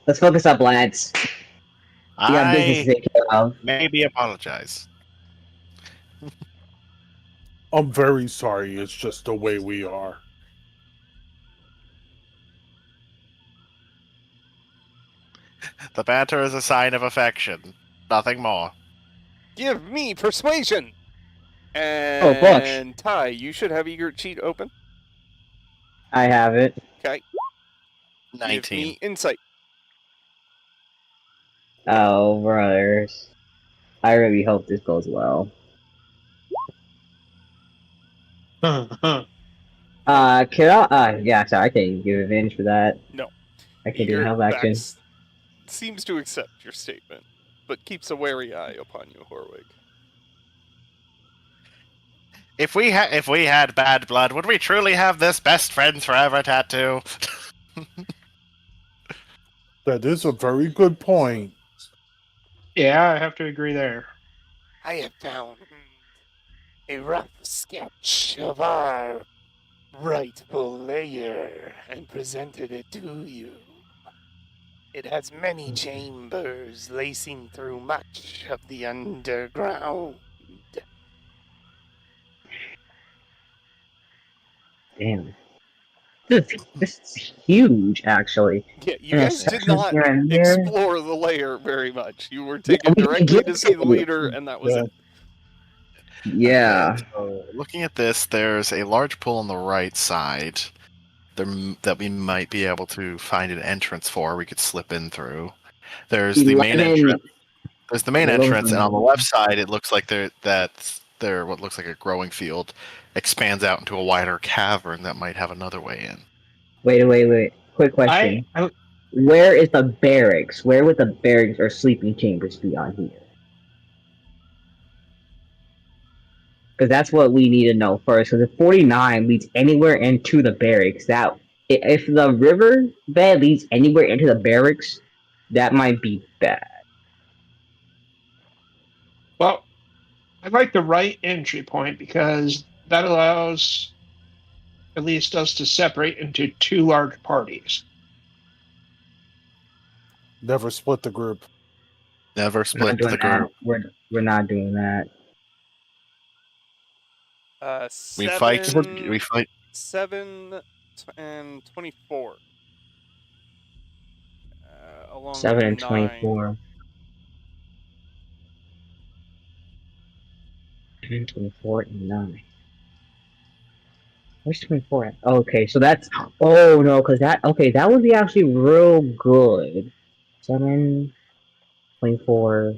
Let's focus up, lads. We got business I to take care of. maybe apologize. I'm very sorry. It's just the way we are. The banter is a sign of affection, nothing more. Give me persuasion. Oh fuck. And Ty, you should have Eager cheat open. I have it. Okay. Give 19. me insight. Oh brothers. I really hope this goes well. Can I? Yeah, sorry, I can't give advantage for that. No. I can do Eager help action. seems to accept your statement, but keeps a wary eye upon you, Horwig. If we had bad blood, would we truly have this best friends forever tattoo? That is a very good point. Yeah, I have to agree there. I have found a rough sketch of our rightful lair and presented it to you. It has many chambers lacing through much of the underground. Damn. This is huge, actually. Yeah, you Yeah, guys did sections not here and there. explore the lair very much. You were taken we directly get to see the to it. leader, and that was Yeah. it. Yeah. Okay, so looking at this, there's a large pool on the right side that we might be able to find an entrance for. We could slip in through. There's the main 11. entrance. There's the main Yeah, those entrance, and are- on the left side, it looks like what looks like a growing field expands out into a wider cavern that might have another way in. Wait. Quick question. I Where is the barracks? Where would the barracks or sleeping chambers be on here? Because that's what we need to know first. Because if 49 leads anywhere into the barracks, if the river bed leads anywhere into the barracks, that might be bad. well, I like the right entry point because that allows at least us to separate into two large parties. Never split the group. Never We're not split doing the that. group. We're not doing that. We Seven, We fight. 7 and 24. Along 7 with and 9. 24. 24 and 9. Where's 24 at? Okay, so that's. Oh no, because that. Okay, that would be actually real good. 7, 24,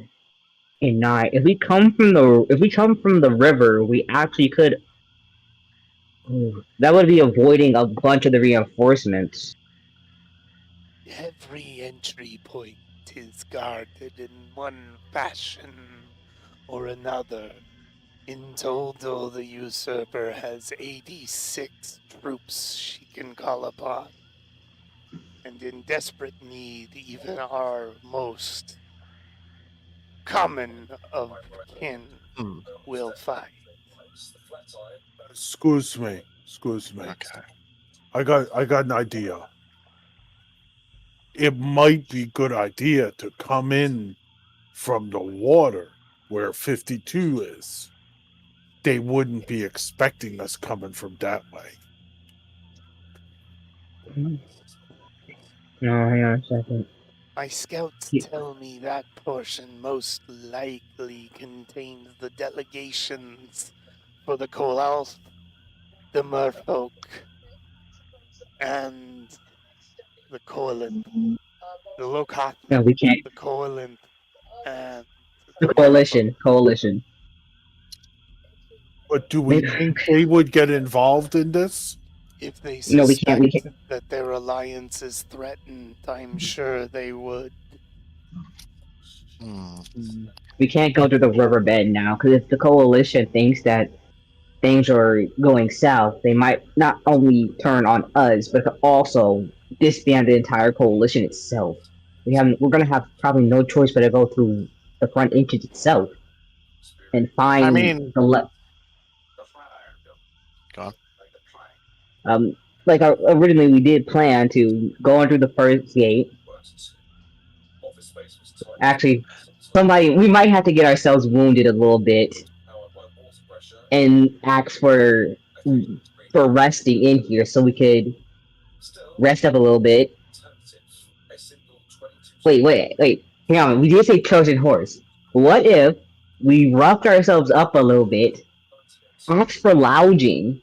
and 9. If we come from the river, we actually could. Ooh, that would be avoiding a bunch of the reinforcements. Every entry point is guarded in one fashion or another. In total, the usurper has 86 troops she can call upon. And in desperate need, even our most common of kin will fight. Excuse me. Okay. I got an idea. It might be good idea to come in from the water where 52 is. They wouldn't be expecting us coming from that way. No, hang on a second. My scouts Yeah. tell me that portion most likely contains the delegations for the Kolalth, the Merfolk, and the Koalinth. The Lokath, No, we can't. the Koalinth, and The Merfolk. coalition. But do we think they would get involved in this? If they No, we suspect can't. that their alliance is threatened, I'm sure they would. We can't go to the riverbed now, because if the coalition thinks that things are going south, they might not only turn on us, but could also disband the entire coalition itself. We're gonna have probably no choice but to go through the front entrance itself and I find mean, the go on. like originally we did plan to go in through the first gate. Actually, we might have to get ourselves wounded a little bit and ask for resting in here so we could rest up a little bit. Wait. Hang on. We did say Trojan horse. What if we roughed ourselves up a little bit, asked for lounging,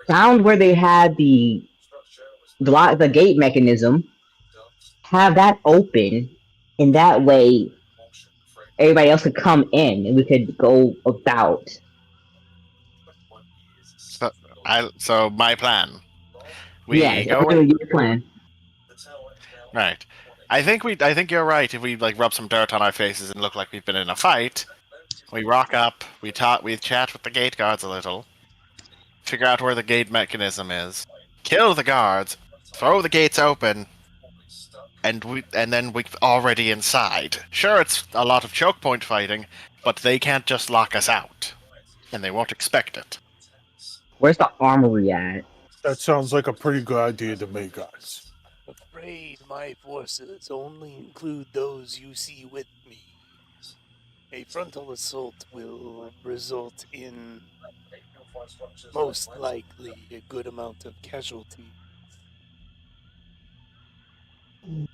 found where they had the gate mechanism, have that open, and that way everybody else could come in and we could go about. So my plan. Yes, We go originally in. your plan. Right. I think you're right. If we like rub some dirt on our faces and look like we've been in a fight, we rock up, we chat with the gate guards a little, figure out where the gate mechanism is, kill the guards, throw the gates open, and then we're already inside. Sure, it's a lot of choke point fighting, but they can't just lock us out, and they won't expect it. Where's the armory at? That sounds like a pretty good idea to me, guys. Afraid my forces only include those you see with me. A frontal assault will result in most likely a good amount of casualties. Do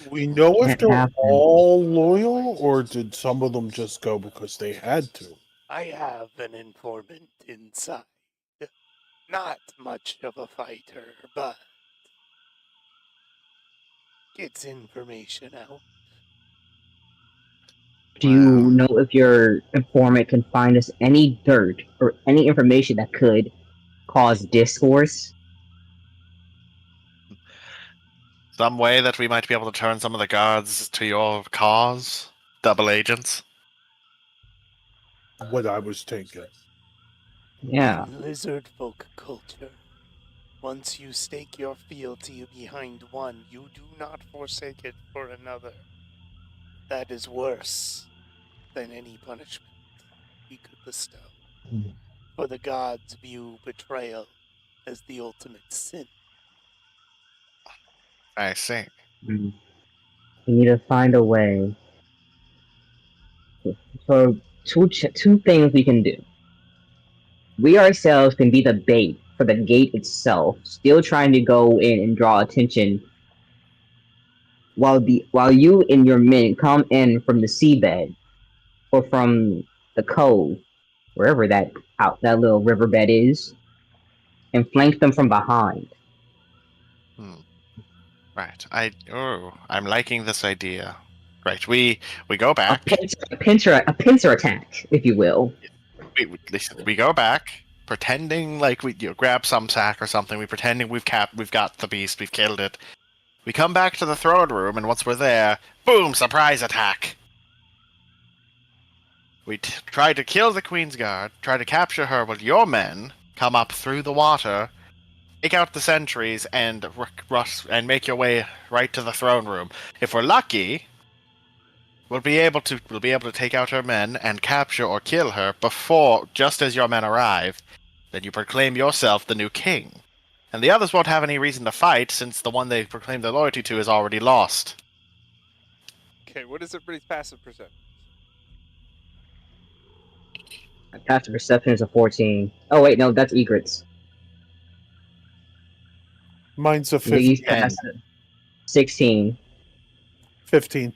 we know if Can't they're happen. all loyal, or did some of them just go because they had to? I have an informant inside. Not much of a fighter, but gets information out. Do you know if your informant can find us any dirt or any information that could cause discourse? Some way that we might be able to turn some of the guards to your cause? Double agents? What I was thinking. Yeah. In lizard folk culture, once you stake your fealty behind one, you do not forsake it for another. That is worse than any punishment we could bestow. For the gods view betrayal as the ultimate sin. I see. We need to find a way. So, two things we can do. We ourselves can be the bait for the gate itself, still trying to go in and draw attention, while you and your men come in from the seabed or from the cove, wherever that little riverbed is, and flank them from behind. Right. I'm liking this idea. Right. We go back. A pincer attack, if you will. We go back, pretending like we grab some sack or something. We pretending we've got the beast, we've killed it. We come back to the throne room, and once we're there, boom! Surprise attack. We try to kill the Queen's Guard, try to capture her, while your men come up through the water, take out the sentries, and rush and make your way right to the throne room. If we're lucky, we'll be able to take out her men and capture or kill her just as your men arrive. Then you proclaim yourself the new king. And the others won't have any reason to fight, since the one they proclaim their loyalty to is already lost. Okay, what is everybody's passive perception? My passive perception is a 14. Oh wait, no, that's Egret's. Mine's a Lee's 15. passive 16. 15.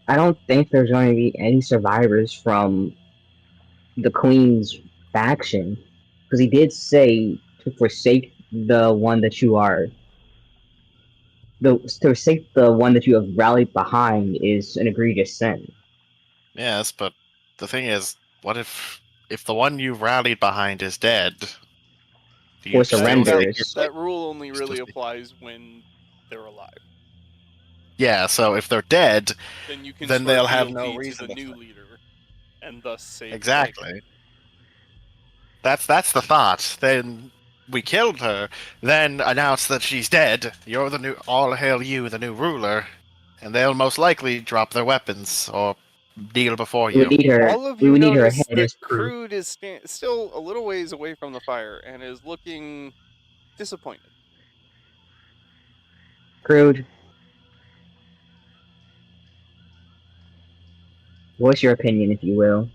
I don't think there's going to be any survivors from the Queen's faction, because he did say to forsake the one that you are. To forsake the one that you have rallied behind is an egregious sin. Yes, but the thing is, what if the one you rallied behind is dead? Do Or still surrender. think That rule only really applies when they're alive. Yeah, so if they're dead, Then you can then swear they'll have fealty no to reason the to new fight. leader, and thus save Exactly. That's the thought. Then we killed her, then announce that she's dead. You're the new, all hail you, the new ruler, and they'll most likely drop their weapons or kneel before We would you. need her. All of We you would need her notice head that as proof. Crude is still a little ways away from the fire and is looking disappointed. Crude, voice your opinion, if you will.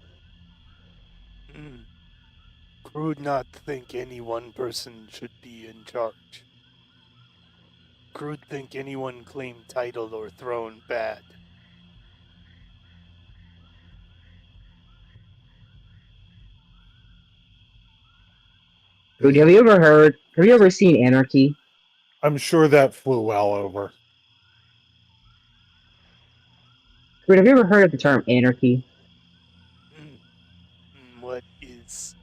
Crude not think any one person should be in charge. Crude think anyone claim title or throne bad. Crude, have you ever heard? Have you ever seen Anarchy? I'm sure that flew well over. Crude, have you ever heard of the term anarchy? What is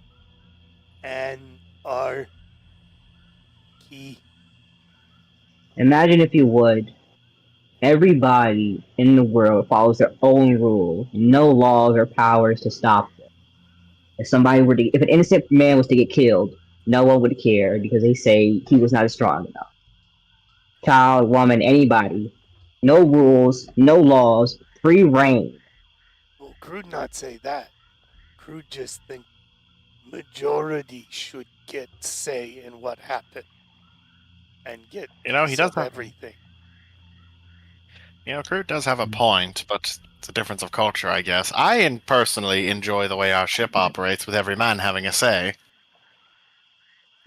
anarchy? Imagine if you would. Everybody in the world follows their own rules. No laws or powers to stop them. If an innocent man was to get killed, no one would care because they say he was not strong enough. Child, woman, anybody. No rules, no laws, free reign. Well, Crude not say that. Crude just think majority should get say in what happened and get He piece does of have, everything. Crude does have a point, but it's a difference of culture, I guess. I personally enjoy the way our ship operates, with every man having a say.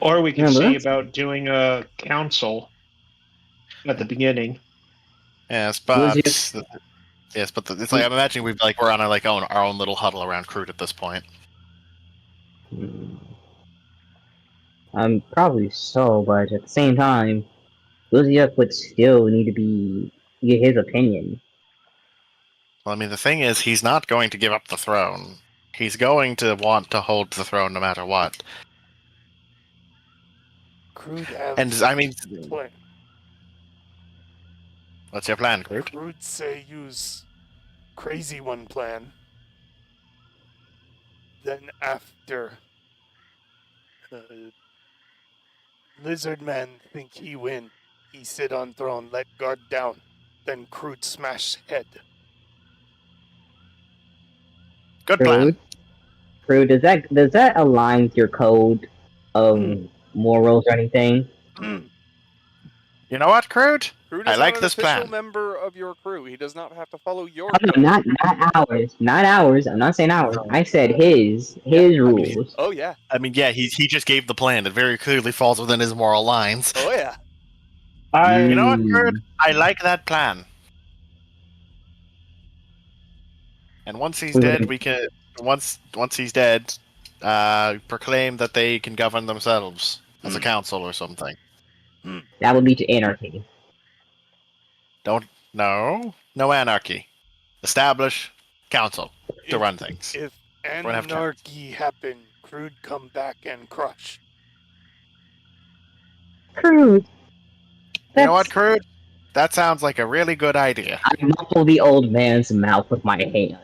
Or we could Yeah, but see that's- about doing a council at the beginning. Yes, Was but it- it's like I'm imagining we're on our own little huddle around Crude at this point. Probably so, but at the same time, Luziuk would still need to get his opinion. Well, I mean, the thing is, he's not going to give up the throne. He's going to want to hold the throne no matter what. Crude have And I mean, plan. what's your plan, Crude? Crude say use crazy one plan. Then after Lizard Man think he win, he sit on throne, let guard down. Then Crude smash head. Good plan. Crude, does that align with your code of morals or anything? You know what, Crude? Crude I is like not an this official plan. member of your crew. He does not have to follow your Oh, no, code. not ours. Not ours. I'm not saying ours. I said his rules. Oh yeah. I mean, yeah, he just gave the plan. It very clearly falls within his moral lines. Oh yeah. You know what, Mm. Crude? I like that plan. And once he's dead, we can once he's dead, proclaim that they can govern themselves as a council or something. That would lead to anarchy. No anarchy. Establish council to run things. If gonna have anarchy happen, Crude come back and crush. Crude. You know what, Crude? That sounds like a really good idea. I muffle the old man's mouth with my hand.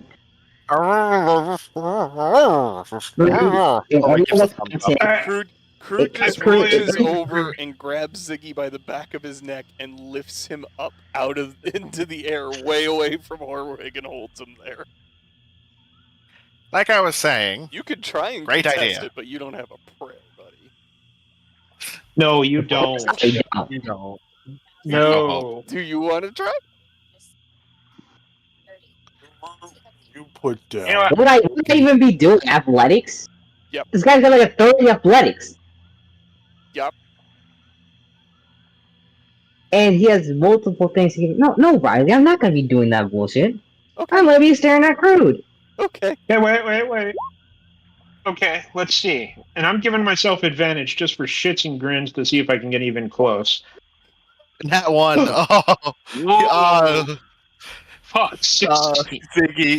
Crude just Crude- reaches over and grabs Ziggy by the back of his neck and lifts him up into the air, way away from Horwig, and holds him there. Like I was saying, You could try and Great contest idea. it, but you don't have a prayer, buddy. No, you don't. I don't. You know, No. Do you want to try? you put down. You know what? Would I even be doing athletics? Yep. This guy's got like a 30 athletics. Yep. And he has multiple things. No, Riley, I'm not gonna be doing that bullshit. Okay. I'm gonna be staring at Crude. Okay. Okay, wait. Okay, let's see. And I'm giving myself advantage just for shits and grins to see if I can get even close. that one. Oh, Fuck, 16.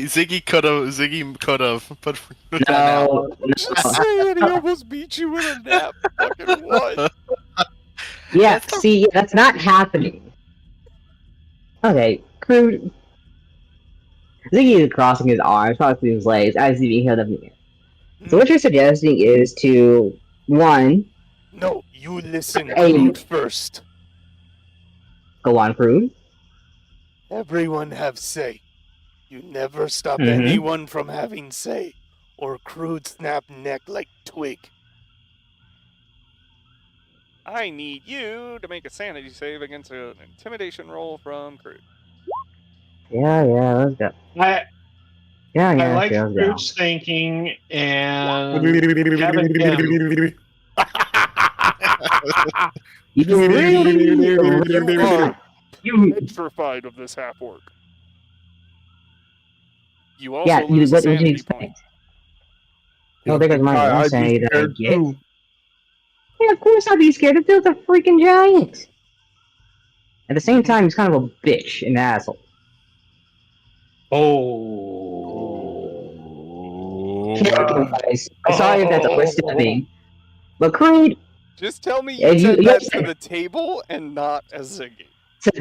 Ziggy could have. But No, Just saying, he almost beat you with a nap. Fucking what? yeah, see, that's not happening. Okay, Crude. Ziggy is crossing his arms, crossing his legs as he's being held up in the air. So what you're suggesting is to one, No, you listen, a Crude, first. go on, Crude. Everyone have say. You never stop Mm-hmm. anyone from having say, or Crude snap neck like twig. I need you to make a sanity save against an intimidation roll from Crude. Yeah, let's go. I like Let's go. Crude's thinking and having him. You You are you, petrified of this half orc. You yeah, also lose a what do you sanity expect? point. Oh, there goes my I'd be insanity that I scared get. too. Yeah, of course I'd be scared. The dude's a freaking giant. At the same time, he's kind of a bitch and asshole. Careful, guys. Sorry if that's overstepping. But Crude, Just tell me Yeah, you said you that said- to the table and not as Ziggy. to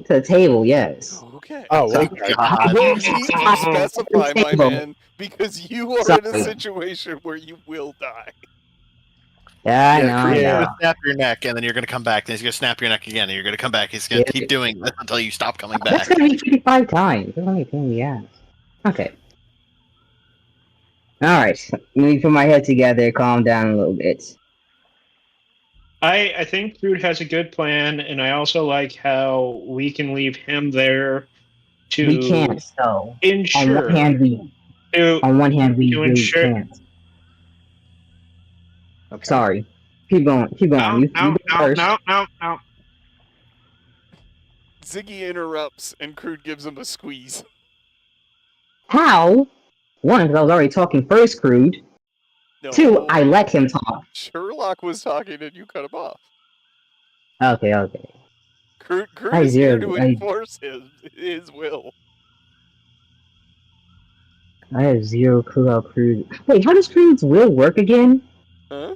the table, yes. Okay. Oh, So- okay. You need to specify, my Table. man, because you are in a Sorry. situation where you will die. Yeah, I Yeah, know, Crew's I know. gonna snap your neck, and then you're gonna come back. Then he's gonna snap your neck again, and you're gonna come back. He's gonna Yeah. keep doing this until you stop coming That's back. gonna be 55 times. That's only a pain in the ass. Okay. Alright. Let me put my head together, calm down a little bit. I think Crude has a good plan, and I also like how we can leave him there to We can't, though. ensure On one hand, we to really ensure. can't. Okay. Sorry. Keep going. No, You no, go no, first. no. Ziggy interrupts, and Crude gives him a squeeze. How? One, because I was already talking first, Crude. No. Two, I let him talk. Sherlock was talking, and you cut him off. Okay. Crude I is here zero- to I- enforce his will. I have zero clue how Crude. Wait, how does Crude's will work again? Huh?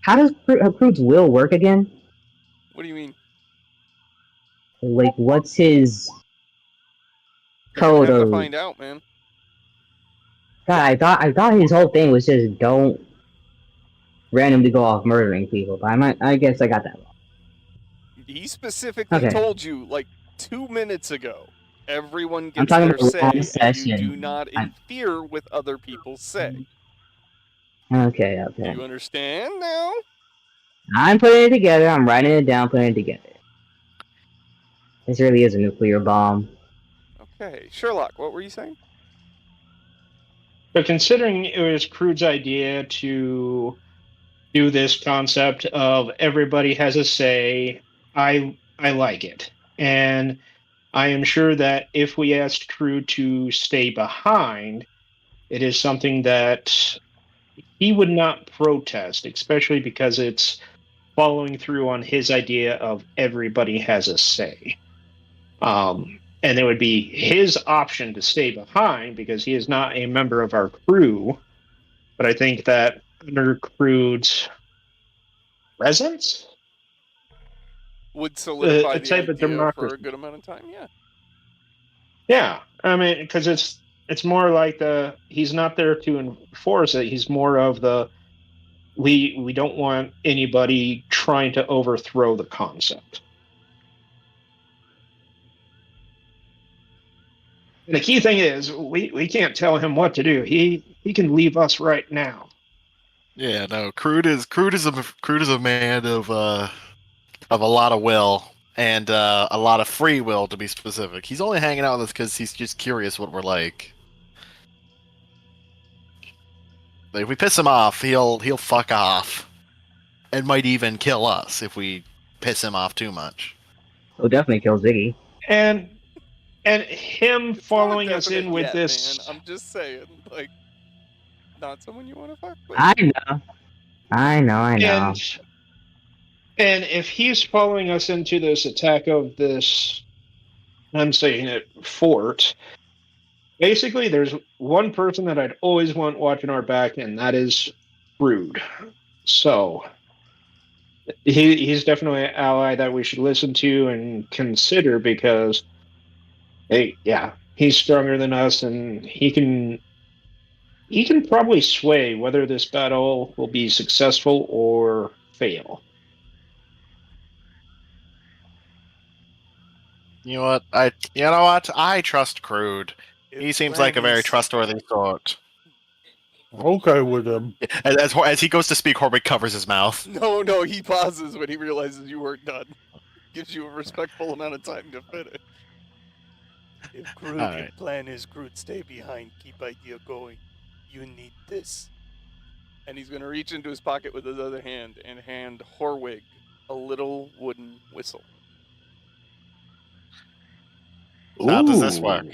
How does Crude's will work again? What do you mean? Like, what's his You're gonna code have to of? find out, man. God, I thought his whole thing was just don't randomly go off murdering people. But I guess I got that wrong. He specifically Okay. told you, like, 2 minutes ago, everyone I'm gets talking their about say, wrong and you session. do not interfere with other people's say. Okay. Do you understand now? I'm putting it together. I'm writing it down, putting it together. This really is a nuclear bomb. Okay. Sherlock, what were you saying? But considering it was Crude's idea to do this concept of everybody has a say, I like it. And I am sure that if we asked Crude to stay behind, it is something that he would not protest, especially because it's following through on his idea of everybody has a say. And it would be his option to stay behind because he is not a member of our crew. But I think that under Crude's presence, Would solidify a the type of idea for democracy. a good amount of time, yeah. Yeah, I mean, because it's more like he's not there to enforce it. He's more of the we don't want anybody trying to overthrow the concept. And the key thing is we can't tell him what to do. He can leave us right now. Yeah, no. Crude is a man of a lot of will and a lot of free will, to be specific. He's only hanging out with us because he's just curious what we're like. But if we piss him off, he'll fuck off, and might even kill us if we piss him off too much. It'll definitely kill Ziggy. And him It's following not us in definite with yet, this. man. I'm just saying, like, not someone you want to fuck with. I know. And if he's following us into this attack of this, I'm saying it, fort, basically there's one person that I'd always want watching our back, and that is Rude. So he's definitely an ally that we should listen to and consider because, hey, yeah, he's stronger than us, and he can probably sway whether this battle will be successful or fail. You know what? I trust Crude. If He seems like a very Lanny's- trustworthy sort. Okay with him. As he goes to speak, Horwig covers his mouth. No, he pauses when he realizes you weren't done. Gives you a respectful amount of time to finish. If Groot, All right. your plan is Groot, stay behind, keep idea going. You need this. And he's going to reach into his pocket with his other hand and hand Horwig a little wooden whistle. How does this work?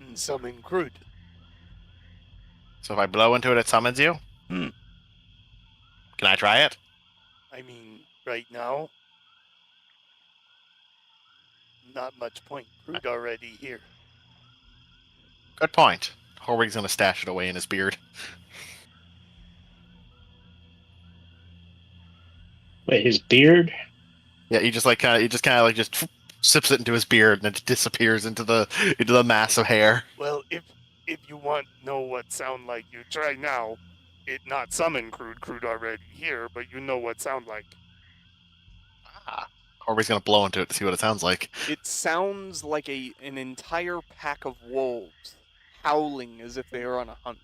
And summon Groot. So if I blow into it, it summons you? Hmm. Can I try it? I mean, right now, not much point. Groot already here. Good point. Horwig's gonna stash it away in his beard. Wait, his beard? Yeah, he just kind of sips it into his beard and it disappears into the mass of hair. Well, if you want to know what sound like, you try now. It not summon Groot already here, but you know what sound like. Ah. Horwig's gonna blow into it to see what it sounds like. It sounds like an entire pack of wolves howling as if they are on a hunt.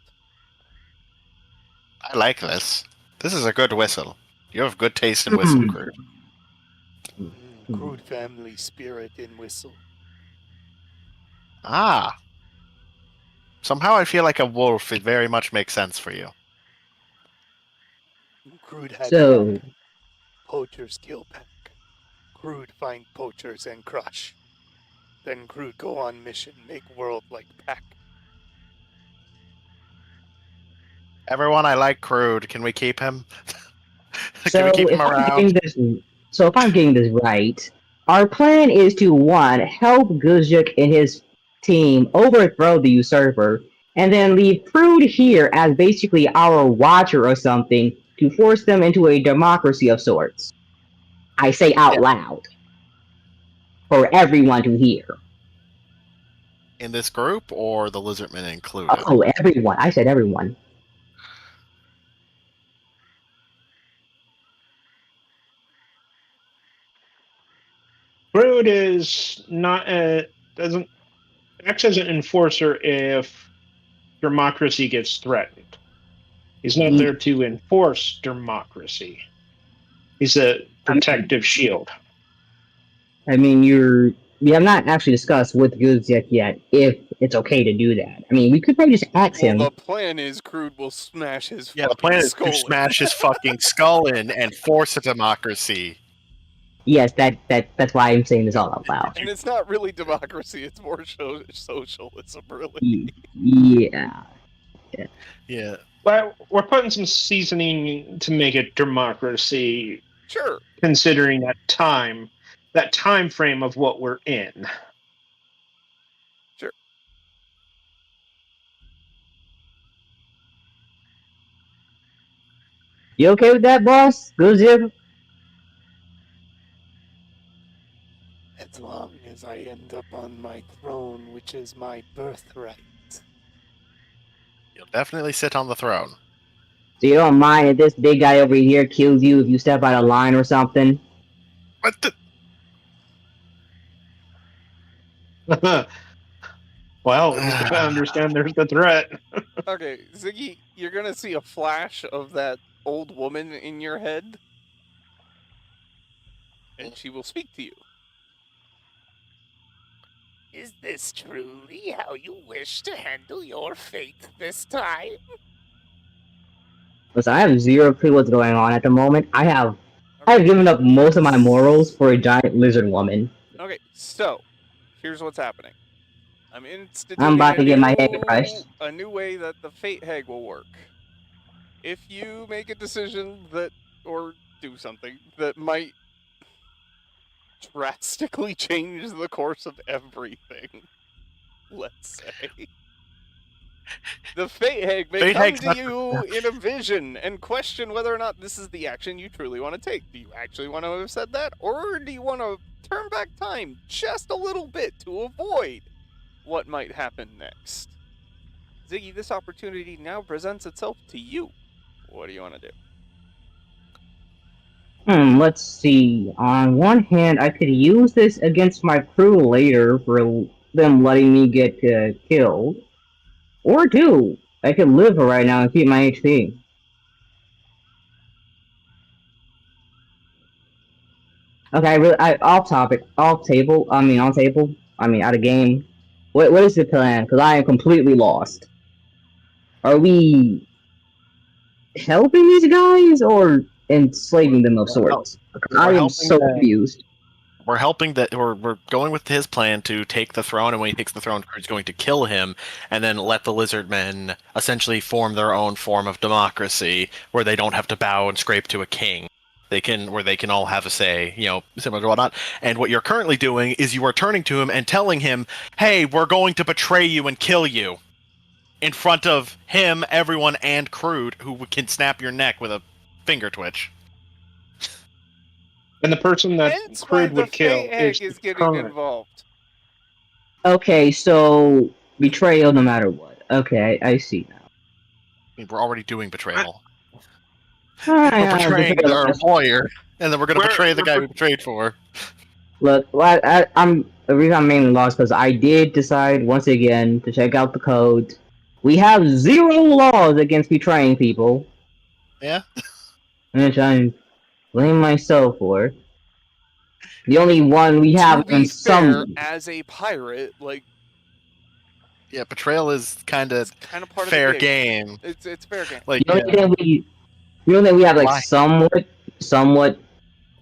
I like this. This is a good whistle. You have good taste in whistle, Crude. Groot family spirit in whistle. Ah. Somehow I feel like a wolf. It very much makes sense for you. Groot had So, poachers kill pack. Groot find poachers and crush. Then Groot go on mission, make world like pack. Everyone, I like Crude. Can we keep him? Can so we keep if him I'm around? getting this, so if I'm getting this right, our plan is to one, help Guzjuk and his team overthrow the usurper, and then leave Prude here as basically our watcher or something to force them into a democracy of sorts. I say out loud for everyone to hear. In this group, or the lizardmen included? Oh, everyone! I said everyone. Groot is not doesn't acts as an enforcer if democracy gets threatened. He's not there to enforce democracy. He's a protective shield. I mean, we have not actually discussed with Guzjuk yet if it's okay to do that. I mean, we could probably just ask Well, him. the plan is Crude will smash his Yeah, the fucking plan is skull to in. smash his fucking skull in and force a democracy. Yes, that's why I'm saying this all out loud. And it's not really democracy, it's more socialism, really. Yeah. Yeah. But we're putting some seasoning to make it democracy, Sure. considering that time frame of what we're in. Sure. You okay with that, boss? Guzjuk? As long as I end up on my throne, which is my birthright. You'll definitely sit on the throne. So you don't mind if this big guy over here kills you if you step out of line or something? What the? Well, we just gotta understand there's the threat. Okay, Ziggy, you're gonna see a flash of that old woman in your head. And she will speak to you. Is this truly how you wish to handle your fate this time? Listen, I have zero clue what's going on at the moment. I've given up most of my morals for a giant lizard woman. Okay, so here's what's happening. I'm instituting I'm about to get my head crushed. a new way that the fate hag will work. If you make a decision or do something that might drastically change the course of everything, let's say. The Fate Hag may Fate come Hag's to not- you in a vision and question whether or not this is the action you truly want to take. Do you actually want to have said that? Or do you want to turn back time just a little bit to avoid what might happen next? Ziggy, this opportunity now presents itself to you. What do you want to do? Let's see. On one hand, I could use this against my crew later for them letting me get killed. Or two, I could live for right now and keep my HP. Okay, off topic, off table. On table. Out of game. What is the plan? Because I am completely lost. Are we helping these guys or enslaving them of sorts? I am helping so them. confused. We're helping that. We're going with his plan to take the throne, and when he takes the throne, Crew's going to kill him, and then let the lizard men essentially form their own form of democracy, where they don't have to bow and scrape to a king. They can all have a say, similar to whatnot. And what you're currently doing is you are turning to him and telling him, "Hey, we're going to betray you and kill you," in front of him, everyone, and Crude, who can snap your neck with a finger twitch. And the person that Hence why Crude the would kill Fate Hag is is getting current. involved. Okay, so betrayal no matter what. Okay, I see now. I mean, we're already doing betrayal. We're We're betraying our employer, and then we're going to betray the guy we betrayed for. Look, the reason I'm mainly lost because I did decide once again to check out the code. We have 0 laws against betraying people, Yeah? which I blame myself for. The only one we have To in be fair, some. as a pirate, Yeah, betrayal is kind of kind of part fair of the gig. game. It's fair game. Like, The only thing we have Why? somewhat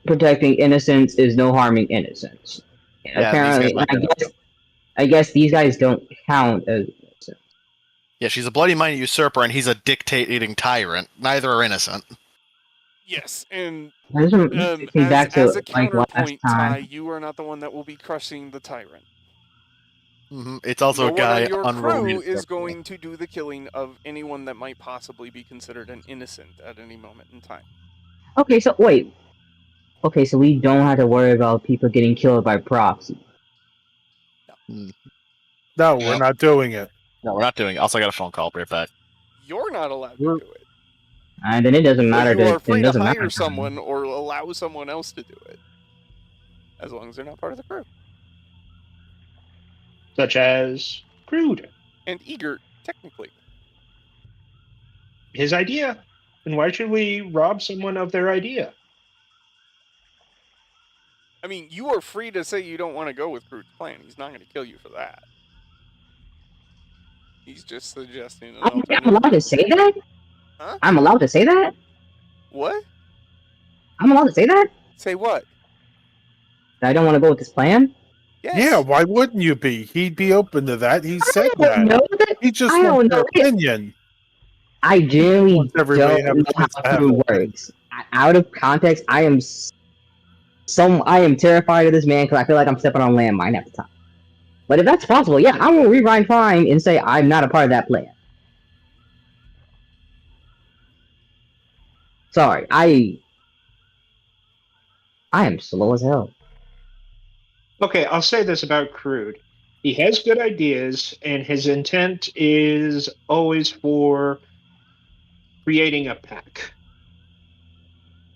protecting innocence is no harming innocence. Yeah, Apparently, these guys I guess these guys don't count as innocent. Yeah, she's a bloody-minded usurper, and he's a dictating tyrant. Neither are innocent. Yes, and That doesn't take me back to as a last counterpoint, Ty, time. you are not the one that will be crushing the tyrant. It's also No a guy one on your unrelated crew to is the crew. going to do the killing of anyone that might possibly be considered an innocent at any moment in time. Okay, so wait. Okay, so we don't have to worry about people getting killed by proxy. No, we're not doing it. No, we're not doing it. Also, I got a phone call. Be right back. You're not allowed to do it. And then it doesn't matter. But you are It free to doesn't hire matter. someone or allow someone else to do it. As long as they're not part of the crew. Such as Crude. And eager, technically. His idea. And why should we rob someone of their idea? I mean, you are free to say you don't want to go with Groot's plan. He's not going to kill you for that. He's just suggesting an alternative. I'm allowed to say that? Huh? I'm allowed to say that? What? I'm allowed to say that? Say what? That I don't want to go with this plan? Yes. Yeah, why wouldn't you be? He'd be open to that. He said I don't know that. that. He just I don't wants your know it. opinion. I genuinely Wants everybody to have don't a know how chance to have Crew one. works. Out of context, I am terrified of this man because I feel like I'm stepping on landmine at the time. But if that's possible, yeah, I will rewind fine and say I'm not a part of that plan. Sorry, I am slow as hell. Okay, I'll say this about Crude. He has good ideas, and his intent is always for creating a pack.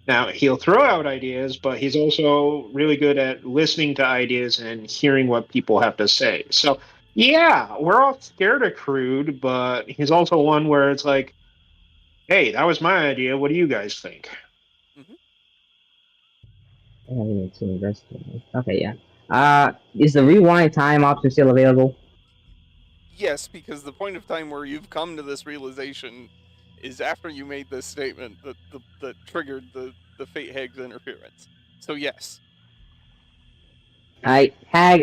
Now, he'll throw out ideas, but he's also really good at listening to ideas and hearing what people have to say. So, yeah, we're all scared of Crude, but he's also one where it's like, hey, that was my idea. What do you guys think? Okay, yeah. Is the rewind time option still available? Yes, because the point of time where you've come to this realization is after you made this statement that triggered the Fate Hag's interference. So yes. Hag,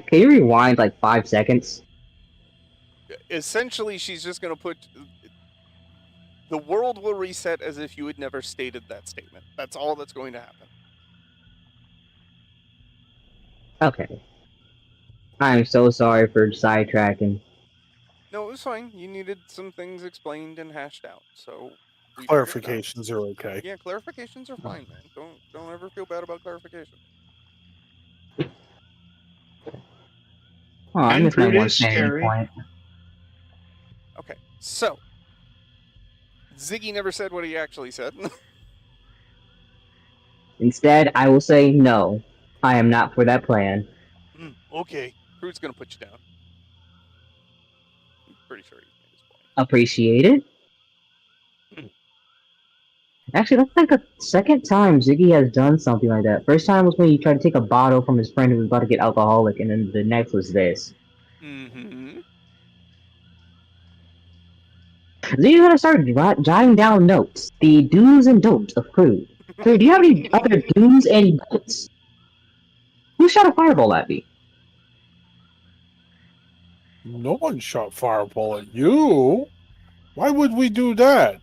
can you rewind like 5 seconds? Essentially, she's just going to put... The world will reset as if you had never stated that statement. That's all that's going to happen. Okay. I'm so sorry for sidetracking. No, it was fine. You needed some things explained and hashed out, so we figured it out. Clarifications are okay. Yeah, clarifications are fine, man. Don't ever feel bad about clarification. Oh, I And missed my Crude one is sanity scary. point. Okay, so Ziggy never said what he actually said. Instead, I will say no. I am not for that plan. Okay. Crude's gonna put you down. I'm pretty sure he's made his point. Appreciate it. Actually, that's like the second time Ziggy has done something like that. First time was when he tried to take a bottle from his friend who was about to get alcoholic, and then the next was this. Mm-hmm. Ziggy's gonna start jotting down notes. The do's and don'ts of Crude. Crude, do you have any other do's and don'ts? Who shot a fireball at me? No one shot fireball at you. Why would we do that?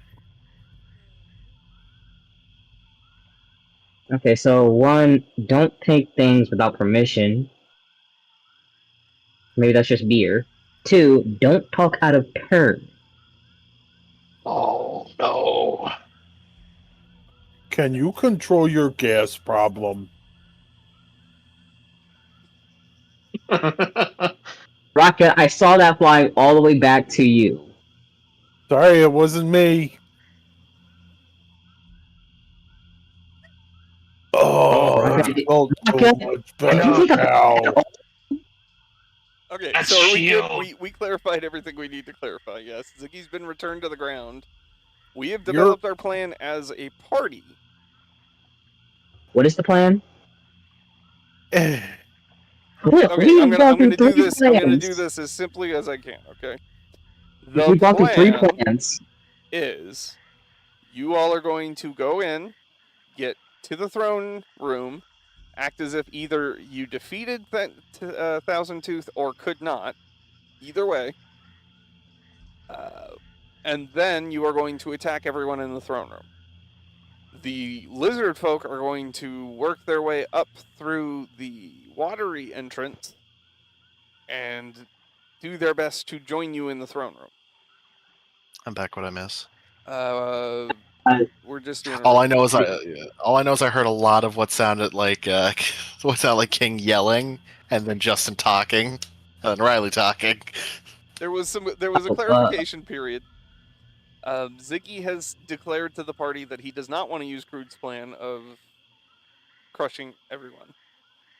Okay, so one, don't take things without permission. Maybe that's just beer. Two, don't talk out of turn. Oh no. Can you control your gas problem? Rocket, I saw that flying all the way back to you. Sorry, it wasn't me. Oh, Rocket, it felt so Rocket, much did you better take a now. Okay, That's so are we good? shield. We clarified everything we need to clarify. Yes, Ziggy's been returned to the ground. We have You're- developed our plan as a party. What is the plan? Eh, Okay, I'm gonna do three this. I'm gonna plans. do this as simply as I can. Okay. We've gone through three plan plans. is you all are going to go in, get to the throne room, act as if either you defeated Thousand Tooth or could not. Either way. And then you are going to attack everyone in the throne room. The lizard folk are going to work their way up through the watery entrance and do their best to join you in the throne room. I'm back. What I miss? We're just doing. All I know is I heard a lot of what sounded like King yelling, and then Justin talking, and Riley talking. There was a clarification period. Ziggy has declared to the party that he does not want to use Crude's plan of crushing everyone,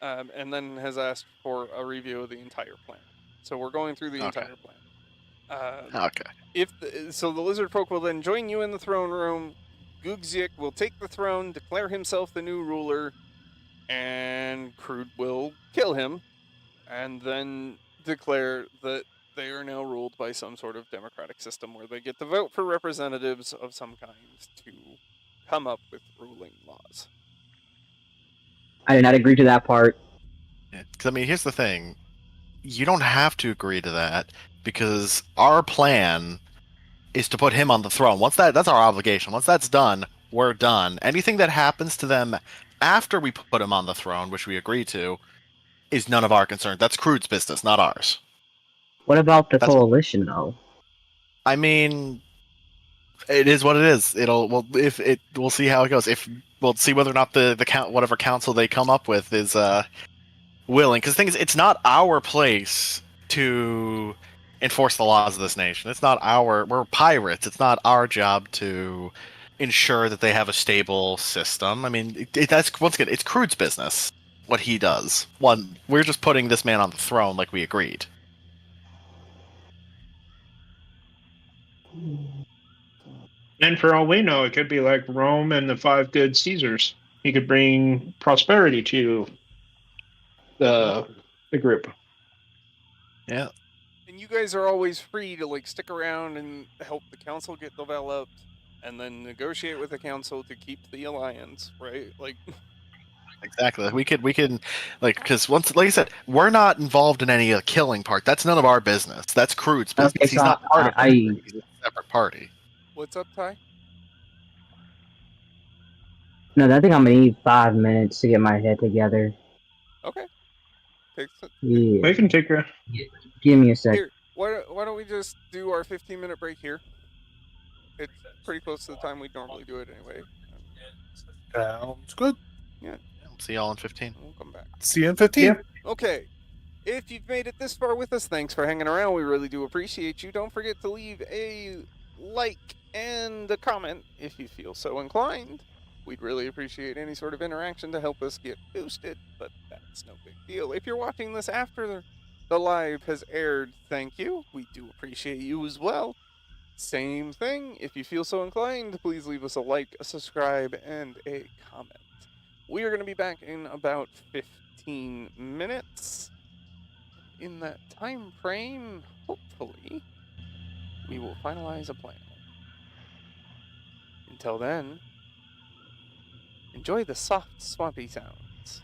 and then has asked for a review of the entire plan. So we're going through the entire plan. Okay. So the lizard folk will then join you in the throne room. Googziek will take the throne, declare himself the new ruler, and Crude will kill him, and then declare that they are now ruled by some sort of democratic system where they get to vote for representatives of some kind to come up with ruling laws. I did not agree to that part. Because I mean, here's the thing: you don't have to agree to that because our plan is to put him on the throne. That's our obligation. Once that's done, we're done. Anything that happens to them after we put him on the throne, which we agree to, is none of our concern. That's Crude's business, not ours. What about the coalition, though? I mean, it is what it is. We'll see how it goes. If we'll see whether or not whatever council they come up with is willing. Because the thing is, it's not our place to enforce the laws of this nation. We're pirates. It's not our job to ensure that they have a stable system. I mean, that's once again, it's Crude's business what he does. We're just putting this man on the throne like we agreed. And for all we know, it could be like Rome and the five good Caesars. He could bring prosperity to the group. Yeah. And you guys are always free to stick around and help the council get developed, and then negotiate with the council to keep the alliance, right? Exactly. We could because like I said, we're not involved in any killing part. That's none of our business. That's Crude's business. Okay, He's so not part of it. He's a separate party. What's up, Ty? No, I think I'm gonna need 5 minutes to get my head together. Okay. Yeah. We can take her. Give me a sec. Here, why don't we just do our 15-minute break here? It's pretty close to the time we'd normally do it anyway. Sounds good. Yeah, I'll see y'all in 15. we'll come back. See you in 15. Yep. Okay. If you've made it this far with us, thanks for hanging around. We really do appreciate you. Don't forget to leave a like and a comment if you feel so inclined. We'd really appreciate any sort of interaction to help us get boosted, but that's no big deal. If you're watching this after the live has aired, thank you. We do appreciate you as well. Same thing. If you feel so inclined, please leave us a like, a subscribe, and a comment. We are going to be back in about 15 minutes. In that time frame, hopefully, we will finalize a plan. Until then, enjoy the soft, swampy sounds.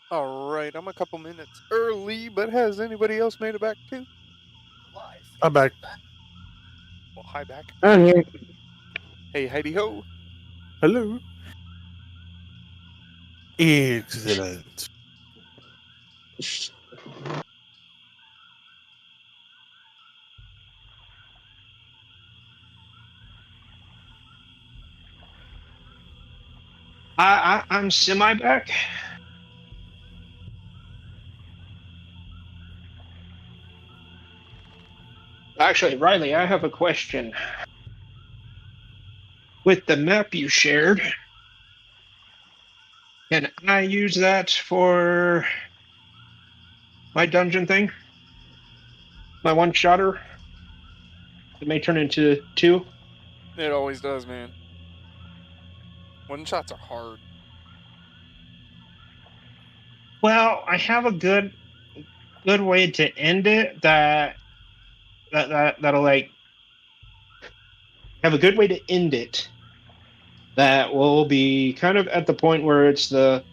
All right, I'm a couple minutes early, but has anybody else made it back too? I'm back. Well, hi back. I'm here. Hey, Heidi ho. Hello. Excellent. I'm semi back. Actually, Riley, I have a question. With the map you shared, can I use that for my dungeon thing? My one shotter? It may turn into two. It always does, man. One shots are hard. Well, I have a good way to end it that'll like have a good way to end it that will be kind of at the point where it's the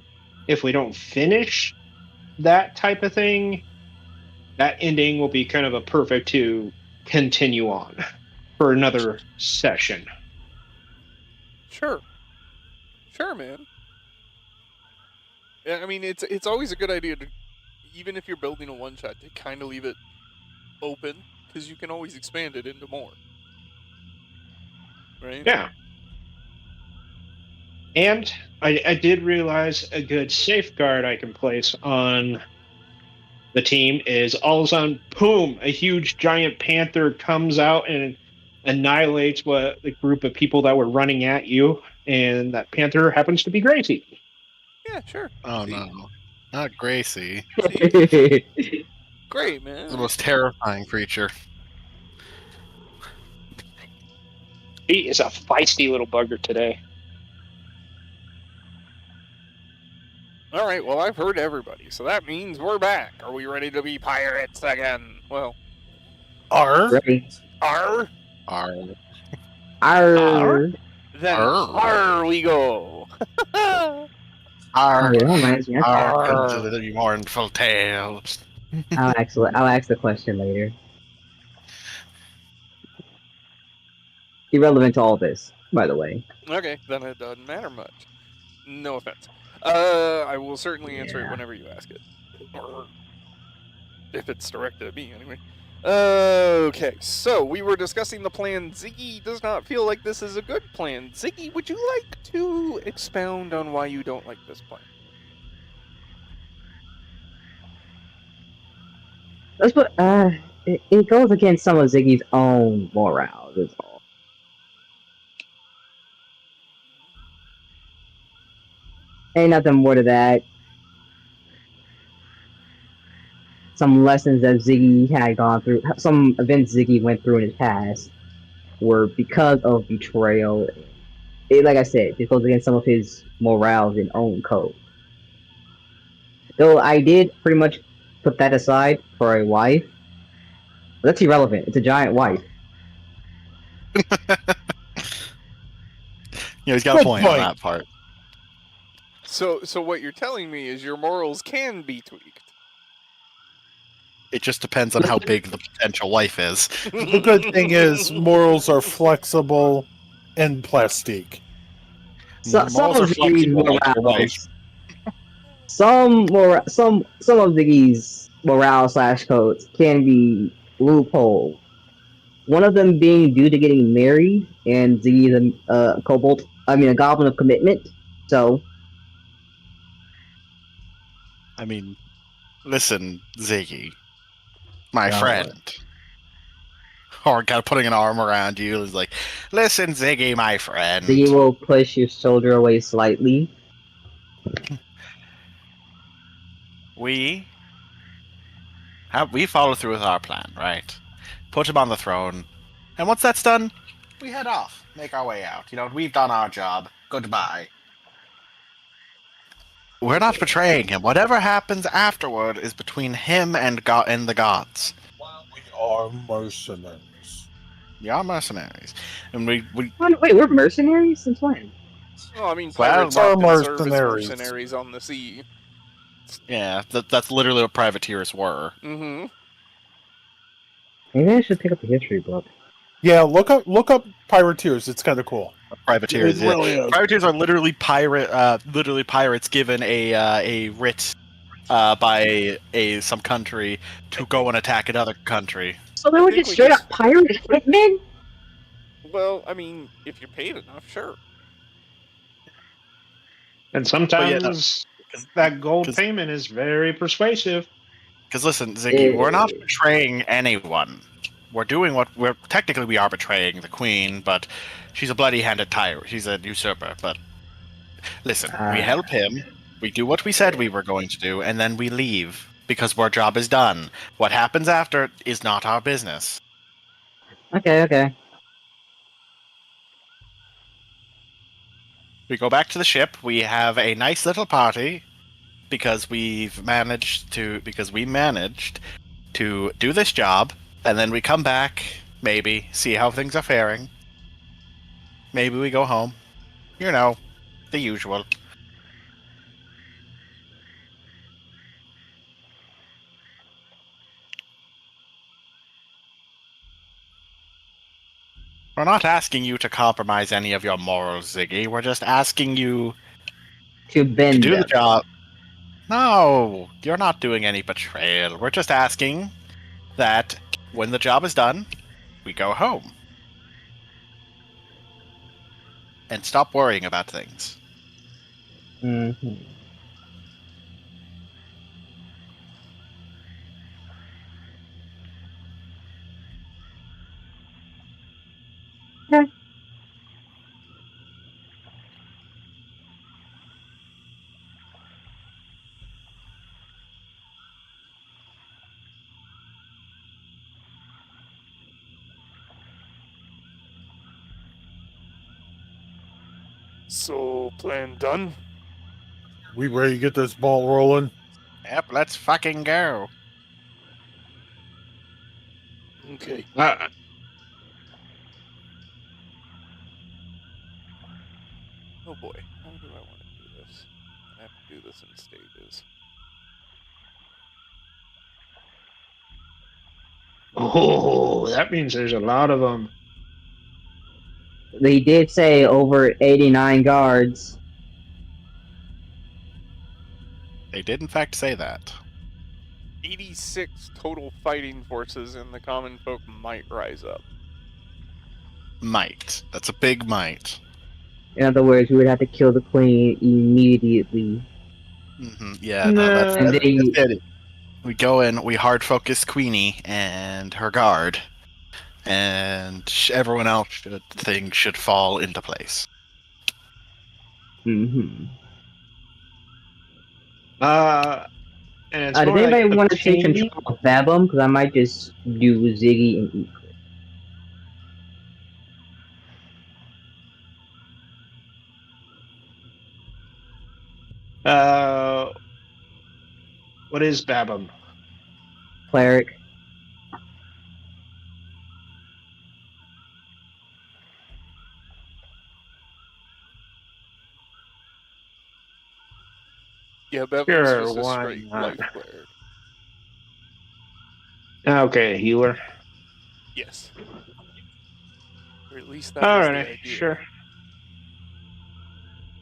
if we don't finish that type of thing, that ending will be kind of a perfect to continue on for another session. Sure, man. Yeah, I mean, it's always a good idea to, even if you're building a one shot, to kind of leave it open because you can always expand it into more. Right? Yeah. And I did realize a good safeguard I can place on the team is all of a sudden, boom, a huge giant panther comes out and annihilates what the group of people that were running at you, and that panther happens to be Gracie. Yeah, sure. Oh See? no, not Gracie. See? Great, man. The most terrifying creature. He is a feisty little bugger today. All right, well, I've heard everybody, so that means we're back. Are we ready to be pirates again? Well, Ready? R? Arr. Arr. Then Arr. R we go. Oh, Arr. yeah, that reminds me. Arr. To the mournful tales. I'll ask the question later. Irrelevant to all this, by the way. Okay, then it doesn't matter much. No offense. I will certainly answer it whenever you ask it. Or if it's directed at me, anyway. Okay, so we were discussing the plan. Ziggy does not feel like this is a good plan. Ziggy, would you like to expound on why you don't like this plan? That's what. It goes against some of Ziggy's own morals. Is all. Ain't nothing more to that. Some lessons that Ziggy had gone through, some events Ziggy went through in his past, were because of betrayal. Like I said, it goes against some of his morals and own code. Though I did pretty much put that aside for a wife. That's irrelevant. It's a giant wife. Yeah, he's got a point on that part. So what you're telling me is your morals can be tweaked. It just depends on how big the potential wife is. The good thing is morals are flexible and plastic. Some Morals of are Ziggy's flexible like your wife. morals, some of Ziggy's morale / codes can be loopholed. One of them being due to getting married, and Ziggy's a a goblin of commitment. So, I mean, listen, Ziggy, my Yeah. friend. Or kind of putting an arm around you is like, listen, Ziggy, my friend. Ziggy will push your shoulder away slightly. We follow through with our plan, right? Put him on the throne, and once that's done, we head off, make our way out. You know, we've done our job. Goodbye. We're not betraying him. Whatever happens afterward is between him and God and the gods. We are mercenaries. We are mercenaries, and we Wait, we're mercenaries since when? Well, I mean, Well, pirates we're often serve as mercenaries. mercenaries on the sea. Yeah, that's literally what privateers were. Mm-hmm. Maybe I should pick up the history book. Yeah, look up pirateers. It's kind of cool. Privateers, It yeah. really is. Privateers are literally pirates given a writ by some country to go and attack another country. So they I were think just we straight just- up pirate hitmen? Well, I mean, if you're paid enough, sure. And But yeah, no, sometimes that gold 'cause- payment is very persuasive. Because listen, Ziggy, we're not Eh. betraying anyone. We're doing what we're technically we are betraying the queen, but she's a bloody-handed tyrant. She's a usurper. But listen, we help him. We do what we said we were going to do, and then we leave because our job is done. What happens after is not our business. Okay. We go back to the ship. We have a nice little party because we managed to do this job, and then we come back, maybe see how things are faring. Maybe we go home. You know, the usual. We're not asking you to compromise any of your morals, Ziggy. We're just asking you To to bend do the them. job. No, you're not doing any betrayal. We're just asking that when the job is done, we go home. And stop worrying about things. Mm-hmm. Okay. So, plan done? We ready to get this ball rolling? Yep, let's fucking go. Okay. Oh boy, how do I want to do this? I have to do this in stages. Oh, that means there's a lot of them. They did say over 89 guards. They did, in fact, say that. 86 total fighting forces, and the common folk might rise up. Might. That's a big might. In other words, we would have to kill the queen immediately. Yeah, no, that's And it. We go in, we hard focus Queenie and her guard, and everyone else should fall into place. And it's Does more like anybody the want to take pain. control of Babum? Because I might just do Ziggy and Eek. What is Babum? Cleric. Yeah, Bevim's Sure, just a why straight not? life cleric. Okay, healer. Yes. Or at least that was the Alright, idea. sure.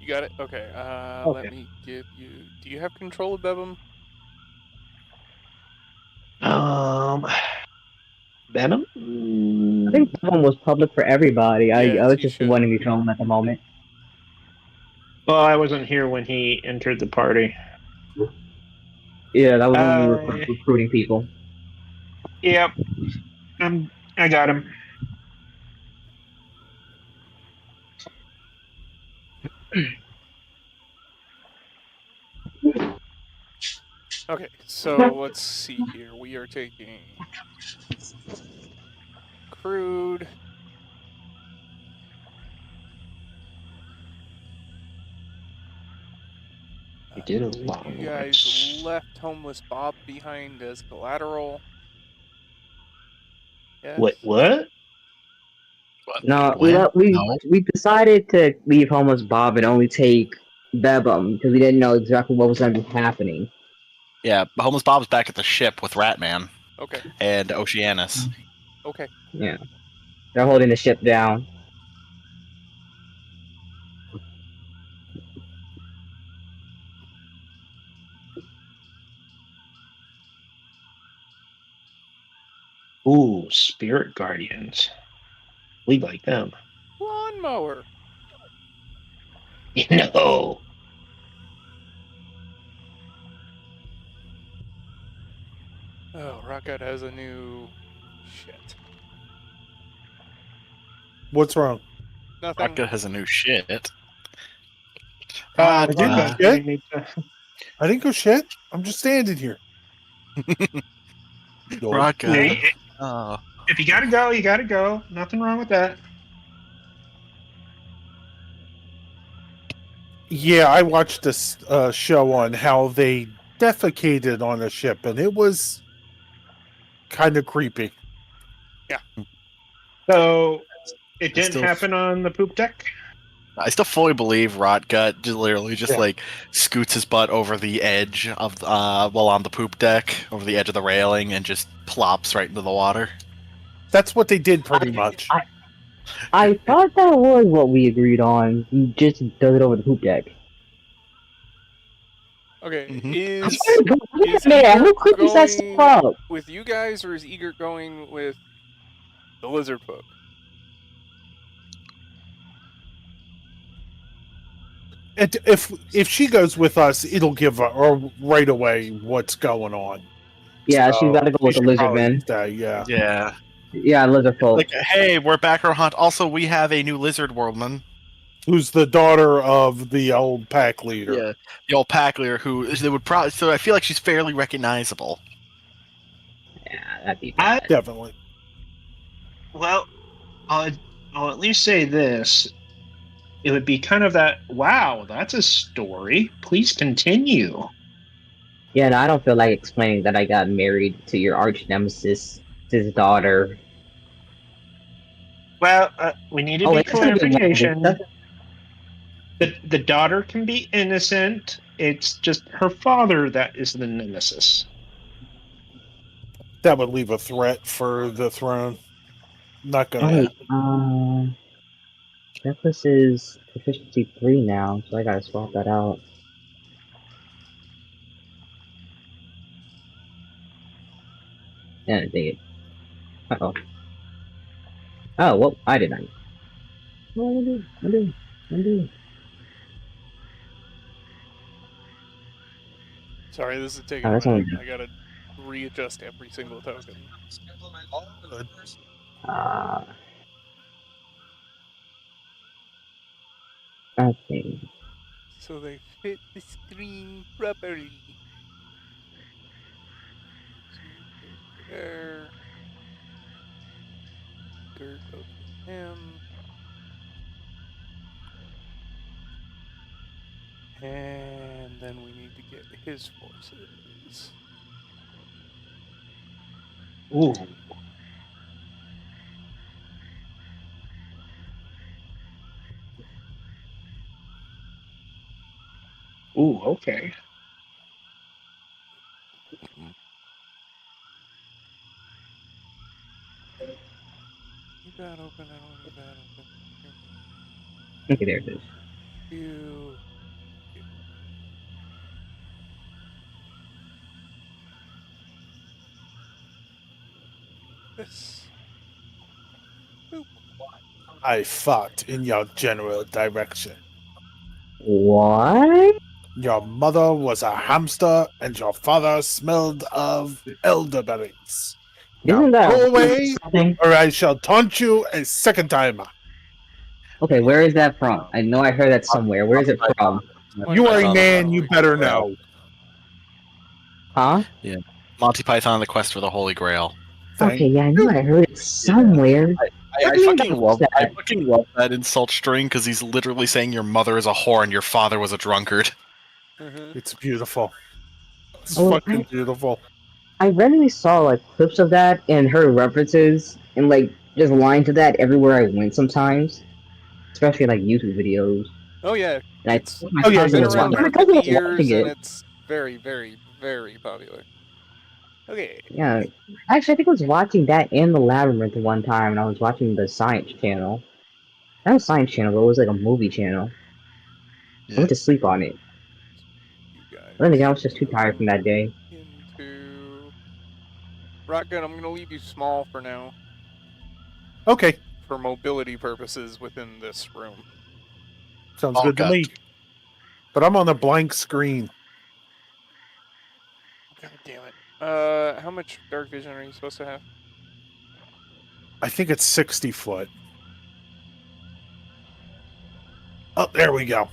You got it? Okay, Okay. let me give you... Do you have control of Bevim? Venom? I think Babum was public for everybody. I Yes, was you just should. the one in control him at the moment. Well, I wasn't here when he entered the party. Yeah, that was when we were Uh, recruiting people. Yep. I got him. Okay, so let's see here. We are taking... Crude... He did a lot of You guys left Homeless Bob behind as collateral. Yes? What? What? No, When? we No. decided to leave Homeless Bob and only take Bebum because we didn't know exactly what was going to be happening. Yeah, Homeless Bob's back at the ship with Ratman Okay. and Oceanus. Okay. Yeah. They're holding the ship down. Ooh, spirit guardians. We like them. Lawnmower. No. Oh, Rocket has a new shit. What's wrong? Nothing. Rocket has a new shit. I didn't think get- we need to. I didn't go shit. I'm just standing here. Yo. Rocket. Hey, Oh. if you gotta go, you gotta go. Nothing wrong with that. Yeah, I watched this show on how they defecated on a ship, and it was kind of creepy. So it I didn't still- happen on the poop deck. I still fully believe Rotgut just literally just Yeah. like scoots his butt over the edge of while on the poop deck, over the edge of the railing, and just plops right into the water. That's what they did pretty much. I thought that was what we agreed on. He just does it over the poop deck. Okay. Mhm. Is Man, who Egert cookies that stuff up? with you guys, or is Egert going with the lizard folk? And if she goes with us, it'll give her right away what's going on. Yeah, So, she's got to go with she the should lizard probably man. stay, yeah. Yeah. Yeah, lizard folk. Like, hey, we're back our hunt. Also, we have a new lizard woman. Who's the daughter of the old pack leader? Yeah, the old pack leader who they would probably. So I feel like she's fairly recognizable. Yeah, that'd be I- bad. Definitely. Well, I'll at least say this. It would be kind of that, wow, that's a story. Please continue. Yeah, no, I don't feel like explaining that I got married to your arch nemesis, his daughter. Well, we need to Oh, be it's gonna be clarification. one. The daughter can be innocent. It's just her father that is the nemesis. That would leave a threat for the throne. Not Oh gonna. wait, Necklace is proficiency 3 now, so I gotta swap that out. Yeah, dang it. Uh-oh. Oh, well, I didn't. What am I doing? Sorry, this is taking Oh, a that's minute. only- I gotta readjust every single token. Uh... Okay. So they fit the screen properly. There. Gert goes with him. And then we need to get his forces. Ooh. Ooh, okay. Keep that open. I don't need that open. Okay, there it is. You. This. I fought in your general direction. What? Your mother was a hamster, and your father smelled of elderberries. Now Isn't that go away, something? or I shall taunt you a second time. Okay, where is that from? I know I heard that somewhere. Where is it from? You are a Python. man, you better know. Huh? Monty Python and the Quest for the Holy Grail. Okay, yeah, I knew I heard it somewhere. I What do you mean fucking by love. I that? fucking love that insult string because he's literally saying your mother is a whore and your father was a drunkard. Mm-hmm. It's beautiful. It's Oh, fucking beautiful. I randomly saw like clips of that and heard references and like just lines to that everywhere I went sometimes, especially like YouTube videos. Oh yeah, And it's I think my Oh, yeah, cousin been it's was around on watching. for My cousin was 50 years, watching and it. it's very, very, Very popular. Okay. Yeah. Actually, I think I was watching that in the Labyrinth one time, and I was watching the Science Channel. Not a Science Channel, but it was like a movie channel. I Yeah. went to sleep on it. You guys. I think I was just too tired from that day. Into Rockgun, I'm gonna leave you small for now Okay, for mobility purposes within this room. sounds All good to cut. me. But I'm on a blank screen. God damn it. How much dark vision are you supposed to have? I think it's 60 foot. Oh, there we go.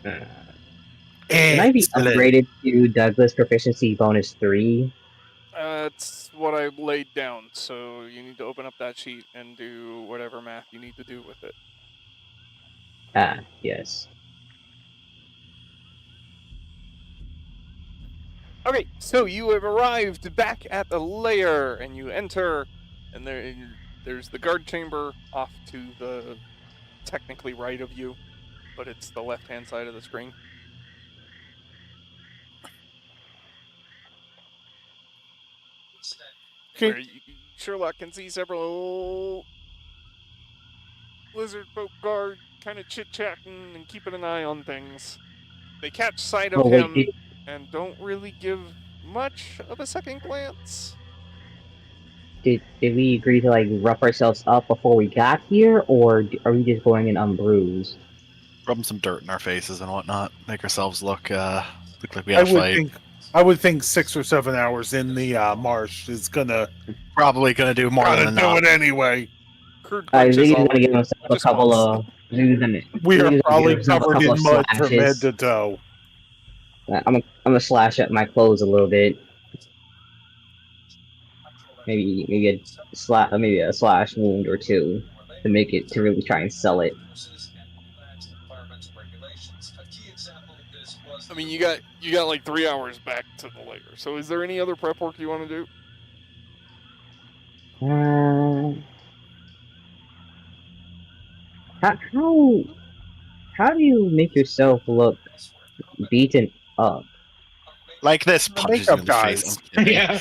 Can I be Excellent. upgraded to Douglas Proficiency Bonus 3? That's what I laid down, so you need to open up that sheet and do whatever math you need to do with it. Ah, yes. Okay, so you have arrived back at the lair, and you enter, and there's the guard chamber off to the technically right of you, but it's the left-hand side of the screen. Where Sherlock can see several lizard folk guard kind of chit-chatting and keeping an eye on things. They catch sight of Oh, wait, him and don't really give much of a second glance. did we agree to, like, rough ourselves up before we got here, or are we just going in unbruised? Rub some dirt in our faces and whatnot. Make ourselves look like we had a fight. I would think 6 or 7 hours in the marsh is gonna Probably gonna do more than do enough. it anyway. Crude I punches think he's all gonna of give you. himself a Just couple once. of. Zoo's We are gonna probably give himself a covered couple in of mud from head slashes. to toe. I'm gonna slash up my clothes a little bit. Maybe a slash wound or two to make it to really try and sell it. I mean, you got like 3 hours back to the lair. So, is there any other prep work you want to do? How do you make yourself look beaten up? Like this The punches you in the makeup face. guys. I'm kidding. Yeah.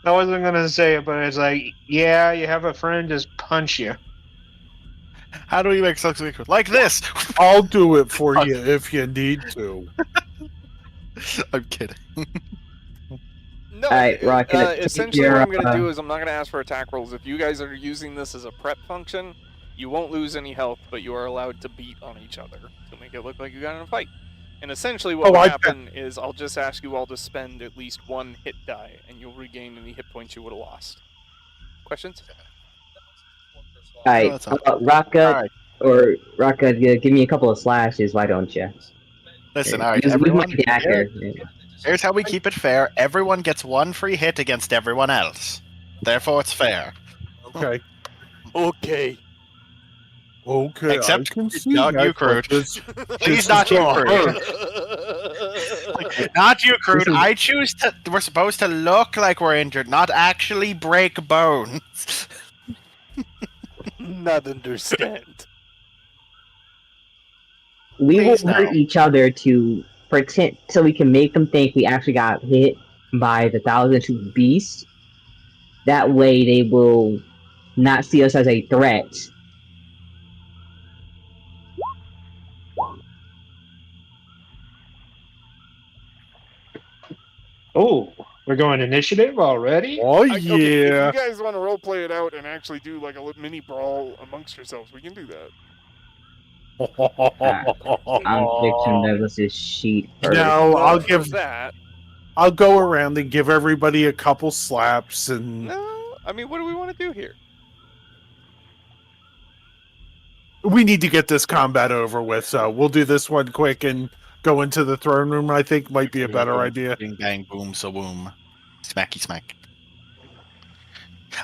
I wasn't gonna say it, but it's like, yeah, you have a friend just punch you. How do we make such look like this? I'll do it for you if you need to. I'm kidding. No. Alright, Rocket. Essentially, what I'm going to do is I'm not going to ask for attack rolls. If you guys are using this as a prep function, you won't lose any health, but you are allowed to beat on each other to make it look like you got in a fight. And essentially, what will happen is I'll just ask you all to spend at least 1 hit die, and you'll regain any hit points you would have lost. Questions? Alright, Rocket, or Rocket, give me a couple of slashes, why don't you? Listen, all right, Use my everyone. dagger. Here's how we keep it fair. Everyone gets 1 free hit against everyone else. Therefore, it's fair. Okay. Okay. Okay, Except I can see not that, you, but Crude. this Please, not you, gonna Crude. hurt. Not you, Crude. I choose to. We're supposed to look like we're injured, not actually break bones. Not understand. We will Please, no. hurt each other to pretend, so we can make them think we actually got hit by the 1,000-tooth beast. That way they will not see us as a threat. Oh, we're going initiative already? Oh Okay, if you yeah. guys want to roleplay it out and actually do like a mini brawl amongst yourselves, we can do that. I'm fixing Douglas's sheet first. No, Well, for that. I'll go around and give everybody a couple slaps and No, I mean, what do we want to do here? we need to get this combat over with, so we'll do this one quick and go into the throne room, I think might be a better idea. Bing, bang, boom, so boom. Smacky smack.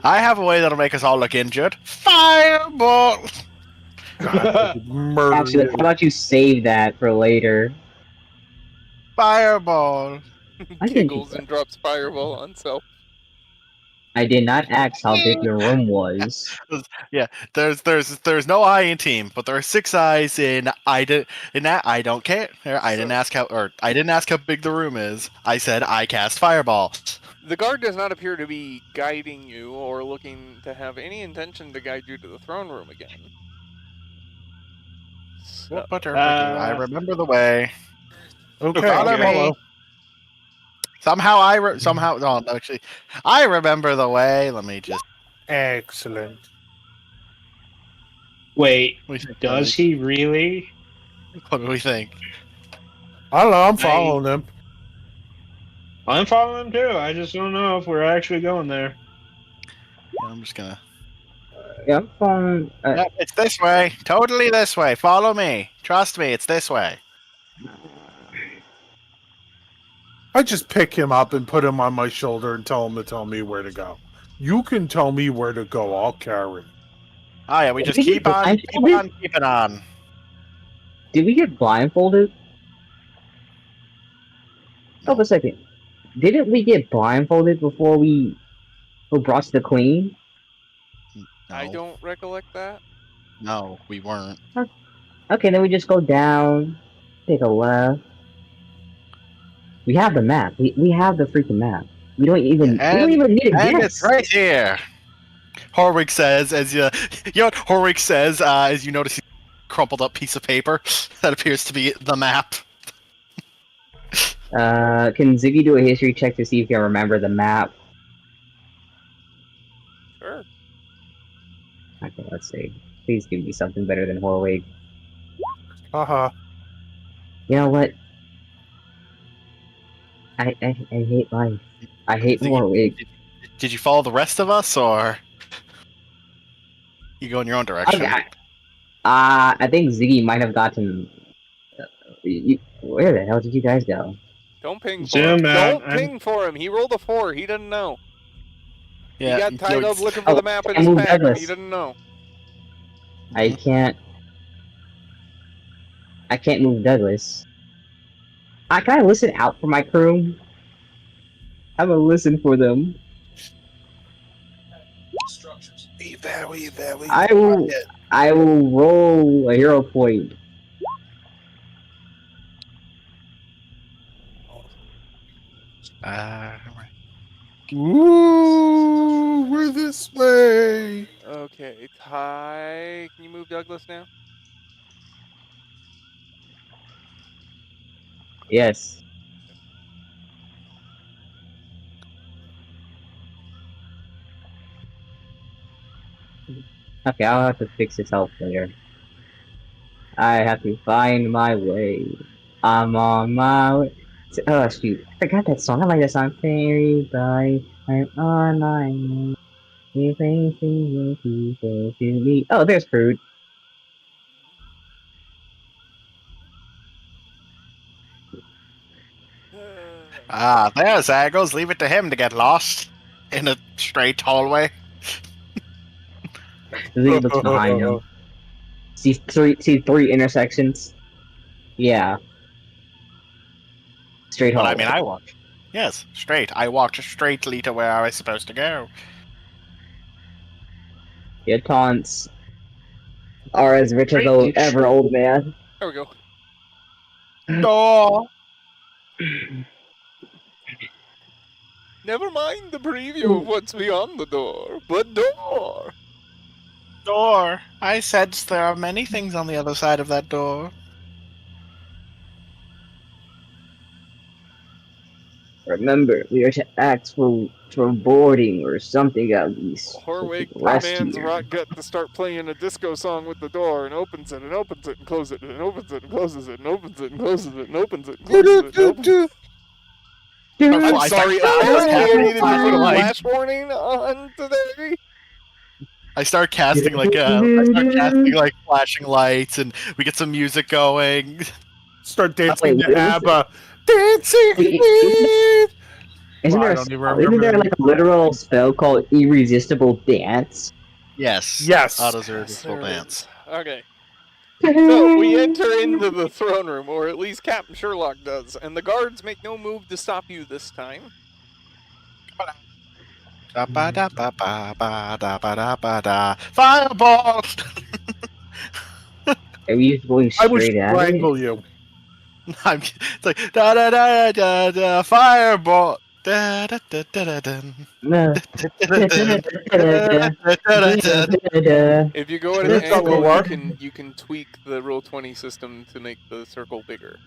I have a way that'll make us all look injured. Fireball! God, murder Actually, you. how about you save that for later? Fireball! I think Giggles and drops fireball on self. I did not ask how big the room was. Yeah, there's no I in team, but there are 6 eyes in that I don't care. I didn't ask how big the room is. I said I cast fireball. The guard does not appear to be guiding you or looking to have any intention to guide you to the throne room again. So, I remember the way. Okay, Follow I'll me. follow. Somehow no, actually I remember the way. Let me just Excellent. Wait, what do you think, does Mike? he really? What do we think? I don't know. I'm following him. I'm following him too. I just don't know if we're actually going there. Yeah, I'm just gonna. Yeah, I'm fine. Yep, it's this way. Totally this way. Follow me. Trust me, it's this way. I just pick him up and put him on my shoulder and tell him to tell me where to go. You can tell me where to go. I'll carry. Oh yeah, we just Did we keep get on blindfolded? keeping on. Did we get blindfolded? Hold a second. Didn't we get blindfolded before we were brought to the queen? No, I don't recollect that. no, we weren't. Okay, then we just go down, take a left. We have the map. We have the freaking map. We don't even need a And guess. it's right here. Horwig says as you know what Horwig says as you notice a crumpled up piece of paper that appears to be the map. Can Ziggy do a history check to see if he can remember the map? Sure. Okay, let's see. Please give me something better than Horwig. Haha. You know what? I hate life. I hate Horwig. Did you follow the rest of us or you go in your own direction? Okay. I think Ziggy might have gotten. Where the hell did you guys go? Don't ping for Zoom him. out. Don't ping for him. He rolled a 4. He doesn't know. Yeah, he got tied up looking for the map in I his moved pack, and Douglas. he didn't know. I can't move Douglas. Can I listen out for my crew? I'm gonna listen for them. Be very, very I will roll a hero point. Ooh, we're this way. Okay, Ty, can you move Douglas now? Yes. Okay, I'll have to fix his health later. I have to find my way. I'm on my way. Oh, shoot. I forgot that song. I like that song. Fairy by I'm on my way. You bring people to me. Oh, there's food. There's Agos. Leave it to him to get lost in a straight hallway. Ziggy looks behind him. See three intersections? Yeah. Straight But hallway. I mean, I walked. Yes, straight. I walked straightly to where I was supposed to go. Your taunts are as rich as the ever old man. There we go. Door. Never mind the preview of what's beyond the door, but door! Door. I sense there are many things on the other side of that door. Remember, we are to ask for boarding or something at least. Horwig Rescue. commands Rotgut to start playing a disco song with the door and opens it and opens it and closes it and opens it and closes it and opens it and closes it and opens it and closes it and opens it. I'm sorry, apparently I needed to put a flash warning on today. I start casting like flashing lights, and we get some music going. Start dancing wait, to ABBA. Dancing Isn't I there don't even isn't remember. there like a literal spell called Irresistible Dance? Yes. Yes. Autos irresistible dance. Okay. So we enter into the throne room, or at least Captain Sherlock does, and the guards make no move to stop you this time. Da-ba-da-ba-ba-ba-da-ba-da-ba-da. Fireball! Are we just going I would straight at it? strangle you. It's like da da da da da fireball. Da da da da da No. If you go at an It's not gonna angle, work. you can tweak the Roll20 system to make the circle bigger.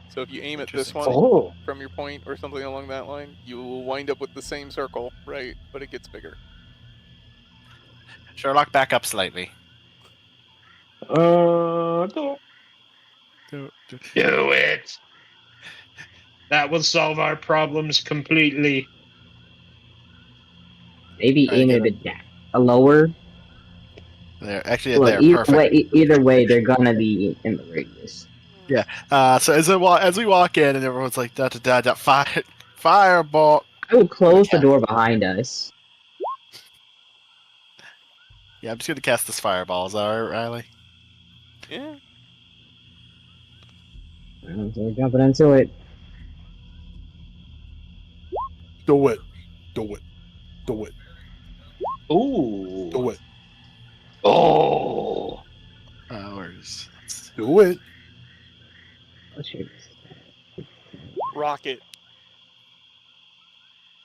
So if you aim at this one Oh, from your point or something along that line, you will wind up with the same circle, right? But it gets bigger. Sherlock, back up slightly. Do it. That will solve our problems completely. Maybe Trying aim to it get a bit lower. There, actually, Look, they're perfect. either way, they're gonna be in the radius. So as we walk in, and everyone's like da da da da fireball. I will close the Okay. door behind us. Yeah, I'm just gonna cast this fireball. Is that all right, Riley? Yeah. So we're jumping into it. do it. Do it. Do it. Ooh. Do it. Oh. Where's Do it. Oh, shoot. Rocket.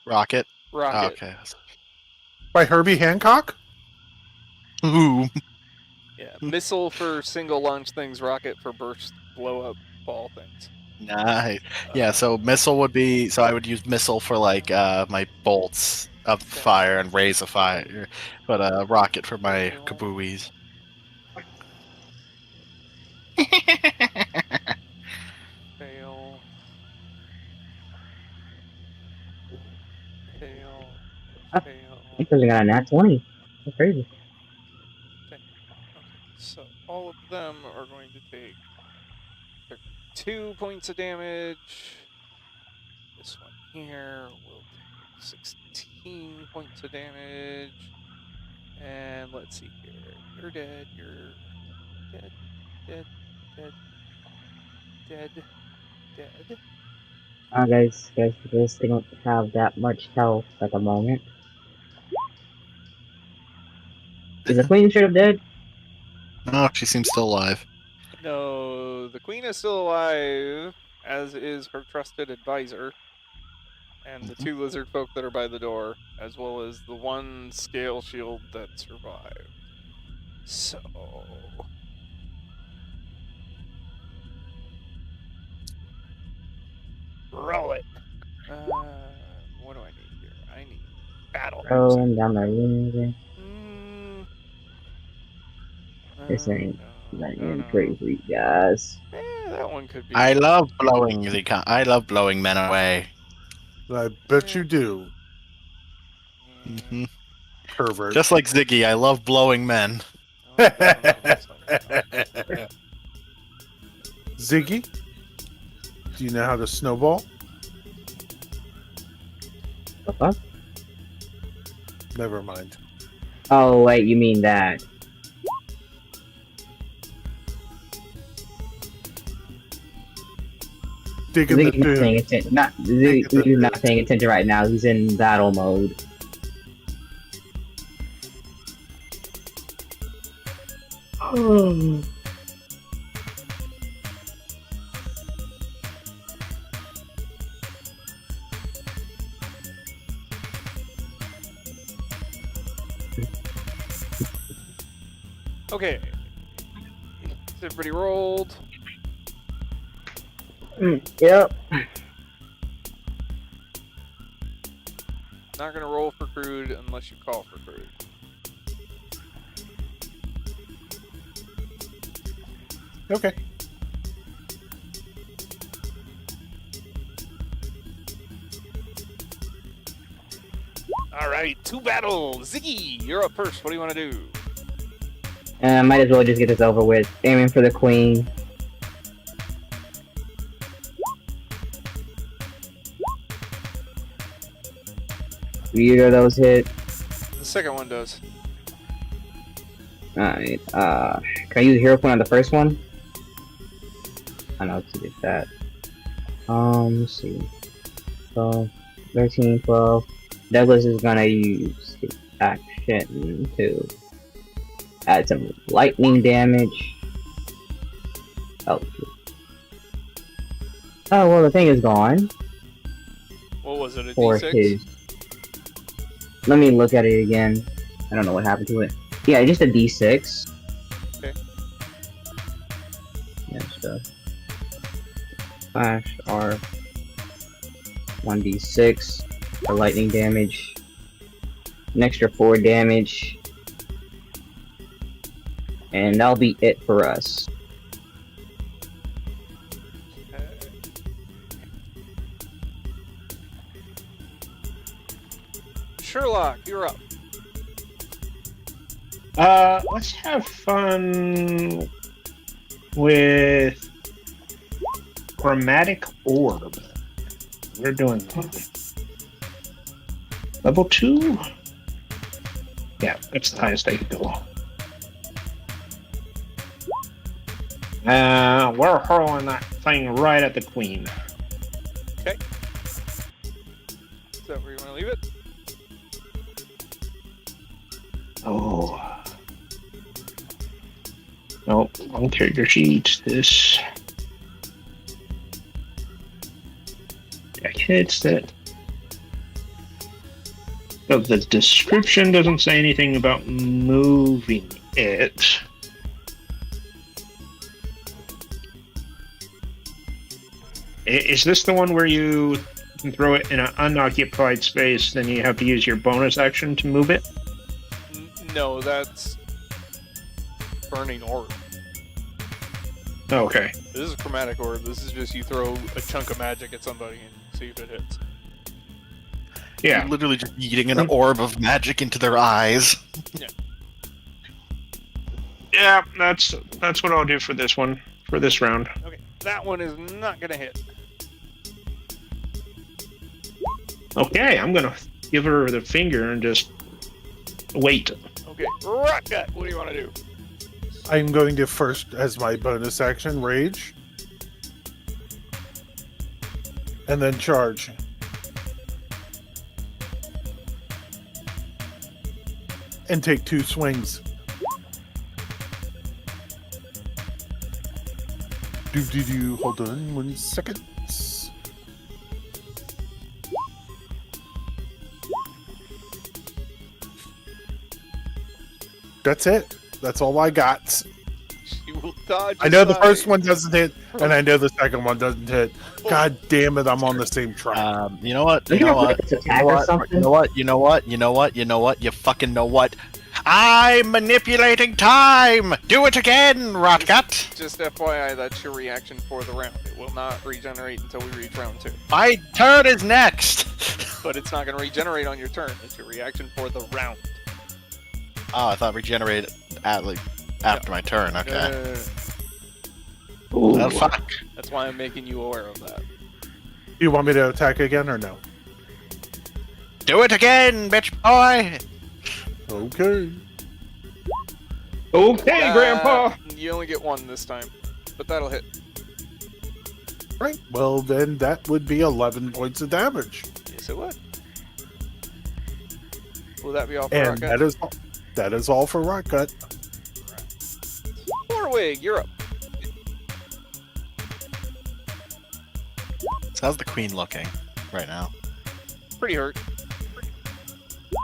rocket? Rocket. Okay. By Herbie Hancock? Ooh. Yeah. Missile for single launch things, rocket for burst blow up ball things. Nice. Yeah, so missile would be. So I would use missile for like my bolts of fire and rays of fire, but rocket for my kabooies. Fail. Fail. I Fail. think they got a nat 20. That's crazy. Okay, so all of them are going to take 2 points of damage. This one here will take 16 points of damage. And let's see here. You're dead. You're dead. Dead. Dead. Dead. Dead. Guys, they don't have that much health at the moment. Is the queen straight up dead? No, she seems still alive. No, the queen is still alive, as is her trusted advisor, and the 2 lizard folk that are by the door, as well as the 1 scale shield that survived. So, roll it. What do I need here? I need battle. Rolling down my room. This ain't great for you guys. That one could be. I love blowing men away. I bet you do. Mm-hmm. Pervert. Just like Ziggy, I love blowing men. Ziggy, do you know how to snowball? What the fuck? Never mind. Oh, wait, you mean that. Digging the Ziggy's not paying pit. attention. Ziggy's not paying attention right now. He's in battle mode. Okay. Everybody rolled. Yep. Not gonna roll for crude unless you call for crude. Okay. Alright, 2 battles! Ziggy, you're up first. What do you want to do? Might as well just get this over with. Aiming for the queen. Do either of those hit? The second one does. Alright, can I use hero point on the first one? I know to get that. Let's see. So, 13, 12. Douglas is gonna use his action to add some lightning damage. Oh, oh well, the thing is gone. What was it, a For D6? his. Let me look at it again. I don't know what happened to it. Yeah, just a D6. Okay. Yeah, so. Flash R. 1d6 for lightning damage. An extra 4 damage. And that'll be it for us. Sherlock, you're up. Let's have fun with Chromatic Orb. We're doing level 2? Yeah, that's the highest I could go. We're hurling that thing right at the queen. Okay. Is that where you want to leave it? Oh. Nope, wrong character sheet. This. Deck hits that. So the description doesn't say anything about moving it. Is this the one where you can throw it in an unoccupied space, then you have to use your bonus action to move it? No, that's Burning Orb. Oh, okay. This is Chromatic Orb. This is just you throw a chunk of magic at somebody and see if it hits. Yeah. You're literally just eating an orb of magic into their eyes. Yeah, that's what I'll do for this one, for this round. Okay, that one is not gonna hit. Okay, I'm gonna give her the finger and just wait. Okay, Rock Gut, what do you want to do? I'm going to first, as my bonus action, rage. And then charge. And take 2 swings. Hold on 1 second. That's it. That's all I got. She will dodge. I know the aside. first one doesn't hit, and I know the second one doesn't hit. God damn it, I'm on the same track. You know what? You You know have what? to attack or something? You know what? You know what? You know what? You know what? You fucking know what? I'm manipulating time! Do it again, Rotgut! Just FYI, that's your reaction for the round. It will not regenerate until we reach round 2. My turn is next! But it's not going to regenerate on your turn. It's your reaction for the round. Oh, I thought regenerate after my turn. Okay. Ooh. Well, fuck. That's why I'm making you aware of that. Do you want me to attack again or no? Do it again, bitch boy! Okay. Okay, Grandpa. You only get 1 this time, but that'll hit. Right. Well, then that would be 11 points of damage. Yes, it would. Will that be all for And Rocket? that is all for Rockgut. Warwig, you're up. So how's the queen looking right now? Pretty hurt.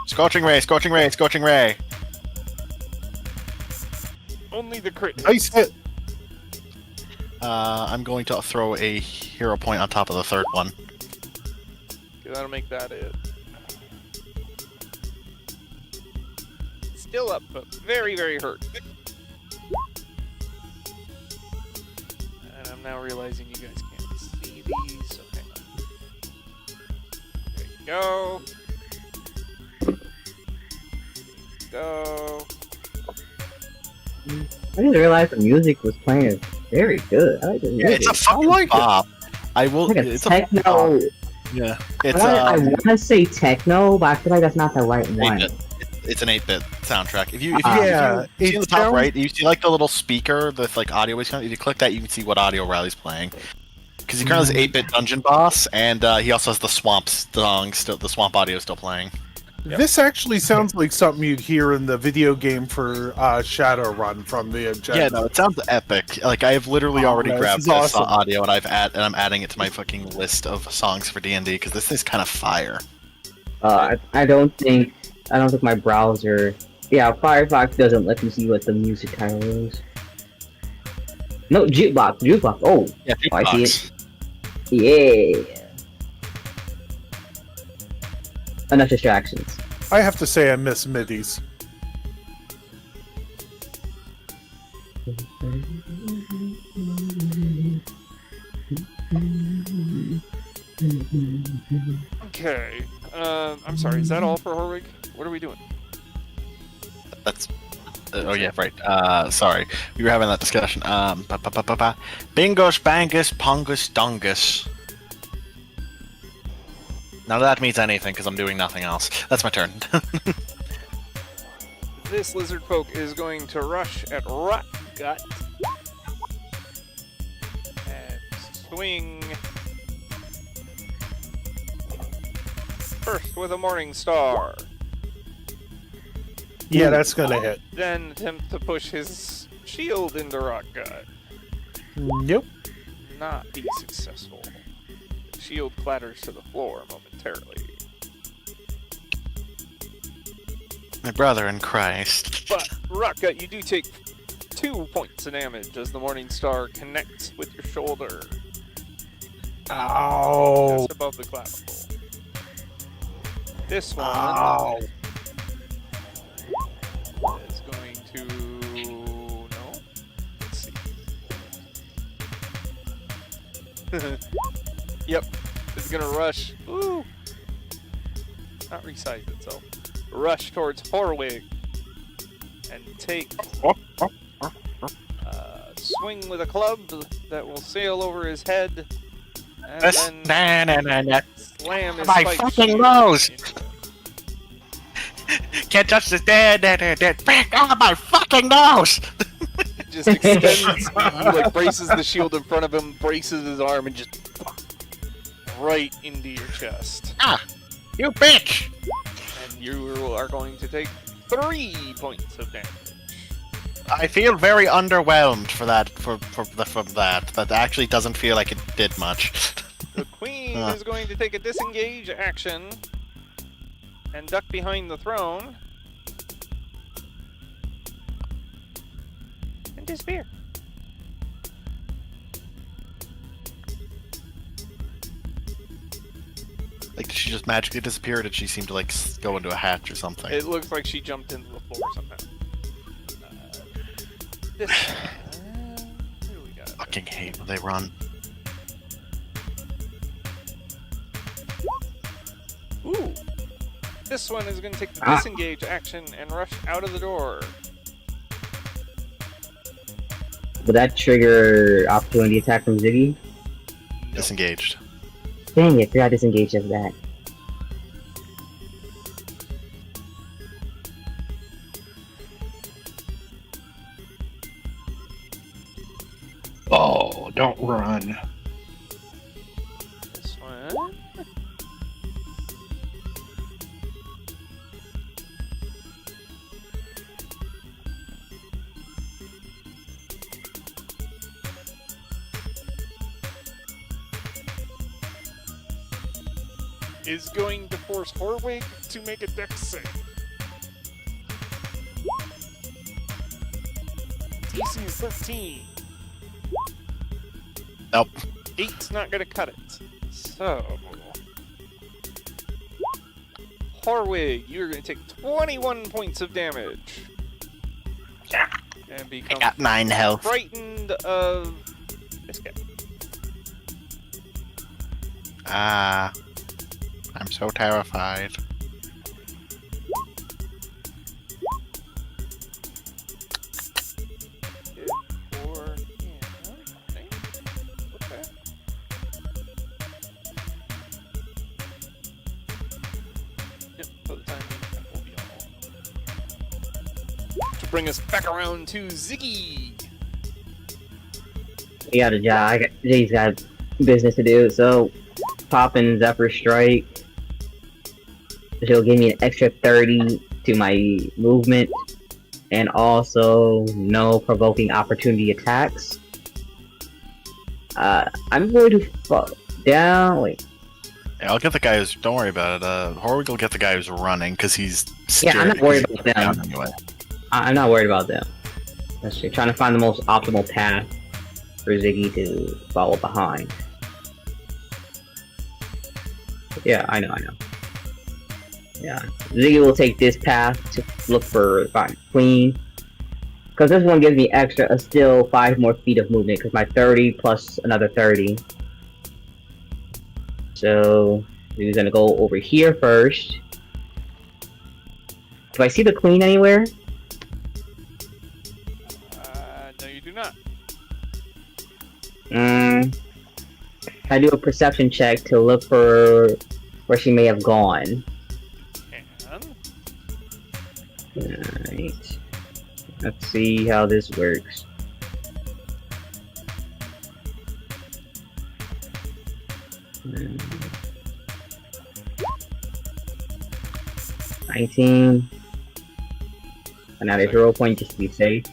Scorching ray, scorching ray, scorching ray. Only the crit. Nice hit. I'm going to throw a hero point on top of the third one. Okay, that'll make that it. Still up, but very, very hurt. And I'm now realizing you guys can't see these, so hang on. There you go. Go. I didn't realize the music was playing is very good. I like the music. It's a fucking bop. I will. It's like a It's techno. a bop. Yeah. It's I want to say techno, but I feel like that's not the right one. 8-bit. It's an 8-bit soundtrack. If you Yeah, see in the it's top down- right, you see like the little speaker with like audio waves coming. If you click that, you can see what audio Riley's playing. Because he currently has 8-bit dungeon boss, and he also has the swamp song, the swamp audio still playing. Yep. This actually sounds like something you'd hear in the video game for Shadowrun from the Genesis. Yeah, no, it sounds epic. Like I have literally already this grabbed is this awesome. audio, and I'm adding it to my fucking list of songs for D&D because this is kind of fire. I don't think my browser. Yeah, Firefox doesn't let me see what the music title is. No, jukebox. Oh, Yeah, oh, I see jukebox. it. Yeah. Enough distractions. I have to say I miss midis. Okay. I'm sorry. Is that all for Horwig? What are we doing? That's. Oh yeah, right. Sorry, we were having that discussion. Bingus, bangus, pongus, dongus. None of that means anything because I'm doing nothing else. That's my turn. This lizard folk is going to rush at Rot Gut and swing first with a Morning Star. Yeah, that's gonna hit. Then attempt to push his shield into Rock Gut. Nope. Not be successful. Shield clatters to the floor momentarily. My brother in Christ. But, Rock Gut, you do take 2 points of damage as the Morning Star connects with your shoulder. Ow. Just above the clavicle. This one Ow. is going to... No? Let's see. Yep. It's going to rush. Ooh! Not resize itself. Rush towards Horwig. And take... swing with a club that will sail over his head. And then slam his My spiked fucking shield nose! into it. Can't touch this. Back off my fucking nose! Just extends, like braces the shield in front of him, braces his arm, and just right into your chest. Ah, you bitch! And you are going to take 3 points of damage. I feel very underwhelmed for that. From that. That actually doesn't feel like it did much. The queen is going to take a disengage action and duck behind the throne and disappear. Like, did she just magically disappear, or did she seem to, like, go into a hatch or something? It looks like she jumped into the floor somehow. This who do we got? Fucking hate when they run. Ooh. This one is going to take the disengage action and rush out of the door. Would that trigger opportunity attack from Ziggy? Disengaged. Dang it, forgot disengage as that. Oh, don't run. This one. Is going to force Horwig to make a dex save. DC is 13. Nope. 8's not gonna cut it. So... Horwig, you're gonna take 21 points of damage. And I become got 9 health. frightened of this guy. Ah, I'm so terrified. Or... yeah, okay. Okay. Yep, for the time being, that will be all. To bring us back around to Ziggy. You got a job. Jay's got business to do. So, pop in Zephyr Strike. She'll give me an extra 30 to my movement, and also no provoking opportunity attacks. I'm going to fall down. Wait. Yeah, I'll get the guy who's. Don't worry about it. Horwig will get the guy who's running because he's scared. Yeah, I'm not worried about them. Down anyway. I'm not worried about them. Let's see, trying to find the most optimal path for Ziggy to follow behind. Yeah, I know. Yeah, Ziggy will take this path to look for find Queen. Because this one gives me extra, still 5 more feet of movement, because my 30 plus another 30. So, we're gonna go over here first. Do I see the Queen anywhere? No, you do not. I do a perception check to look for where she may have gone. And Alright. Let's see how this works. Hmm. 19. Another 0 point just to be safe.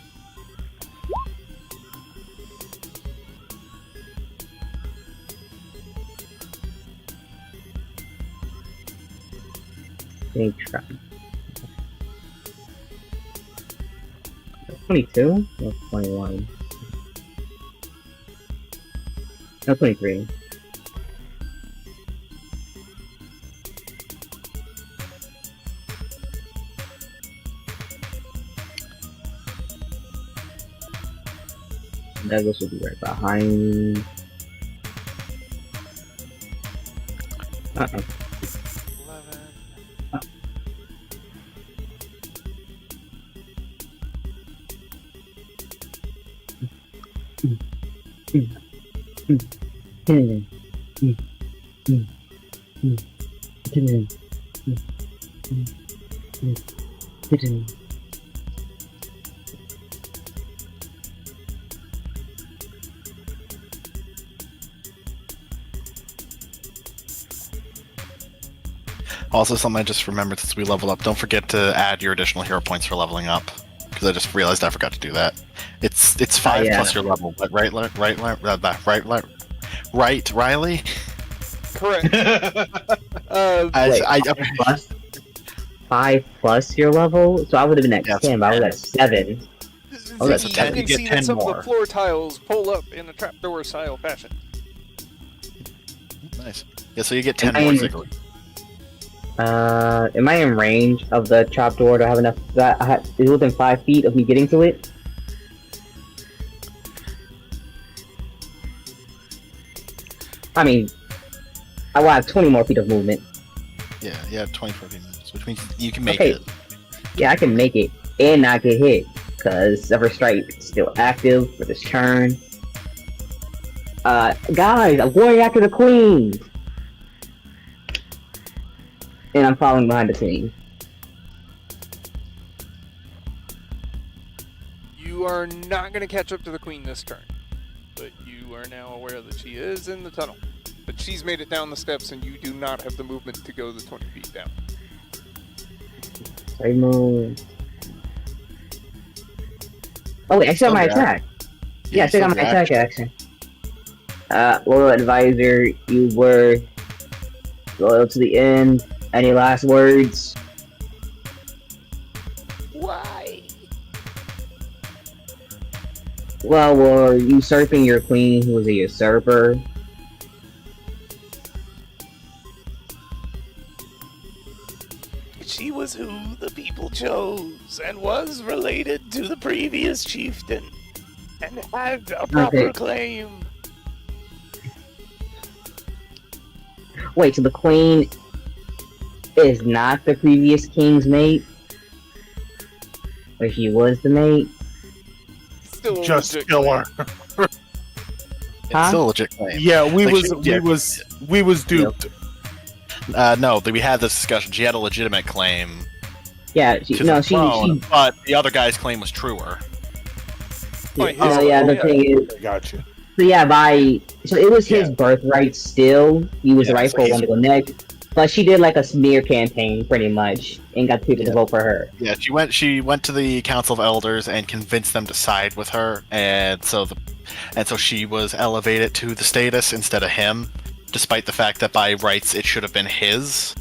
Big try. 22? Or 21? No, 23. Douglas will be right behind me. Uh-oh. 11. Also, something I just remembered since we leveled up. Don't forget to add your additional hero points for leveling up, because I just realized I forgot to do that. It's 5 yeah. plus your level, but right, Riley. Correct. Plus 5 plus your level? So I would have been at Yeah, 10, but I was at 7. Oh, that's You 10, can you get see 10 that some of more. the floor tiles pull up in a trapdoor style fashion. Nice. Yeah, so you get 10 Am I more in- Ziggler. Am I in range of the trapdoor to have enough? Is it within 5 feet of me getting to it? I mean, I will have 20 more feet of movement. Yeah, 24 minutes, which means you can make Okay. it. Yeah, I can make it and not get hit, because Zephyr Strike is still active for this turn. Guys, I'm going after the Queen! And I'm following behind the Queen. You are not going to catch up to the queen this turn, but you are now aware that she is in the tunnel. But she's made it down the steps, and you do not have the movement to go the 20 feet down. I move. Oh wait, I still got my attack. Yeah, I still got my attack action. Loyal advisor, you were loyal to the end. Any last words? Why? Well, we're usurping your queen, who was a usurper. She was who the people chose, and was related to the previous chieftain, and had a proper Okay. claim. Wait, so the queen is not the previous king's mate? Or she was the mate? Still a Just legit kill claim. her. It's Huh? still a legit claim. Yeah, we Like, we was duped. No, we had this discussion. She had a legitimate claim Yeah, to the throne, but the other guy's claim was truer. Point Oh is, yeah, the yeah. thing is, I got you. So yeah, so it was his birthright still. He was the Yeah, so rightful one to go next. But she did like a smear campaign pretty much and got people to vote for her. Yeah, she went to the Council of Elders and convinced them to side with her, and so she was elevated to the status instead of him, despite the fact that by rights it should have been his.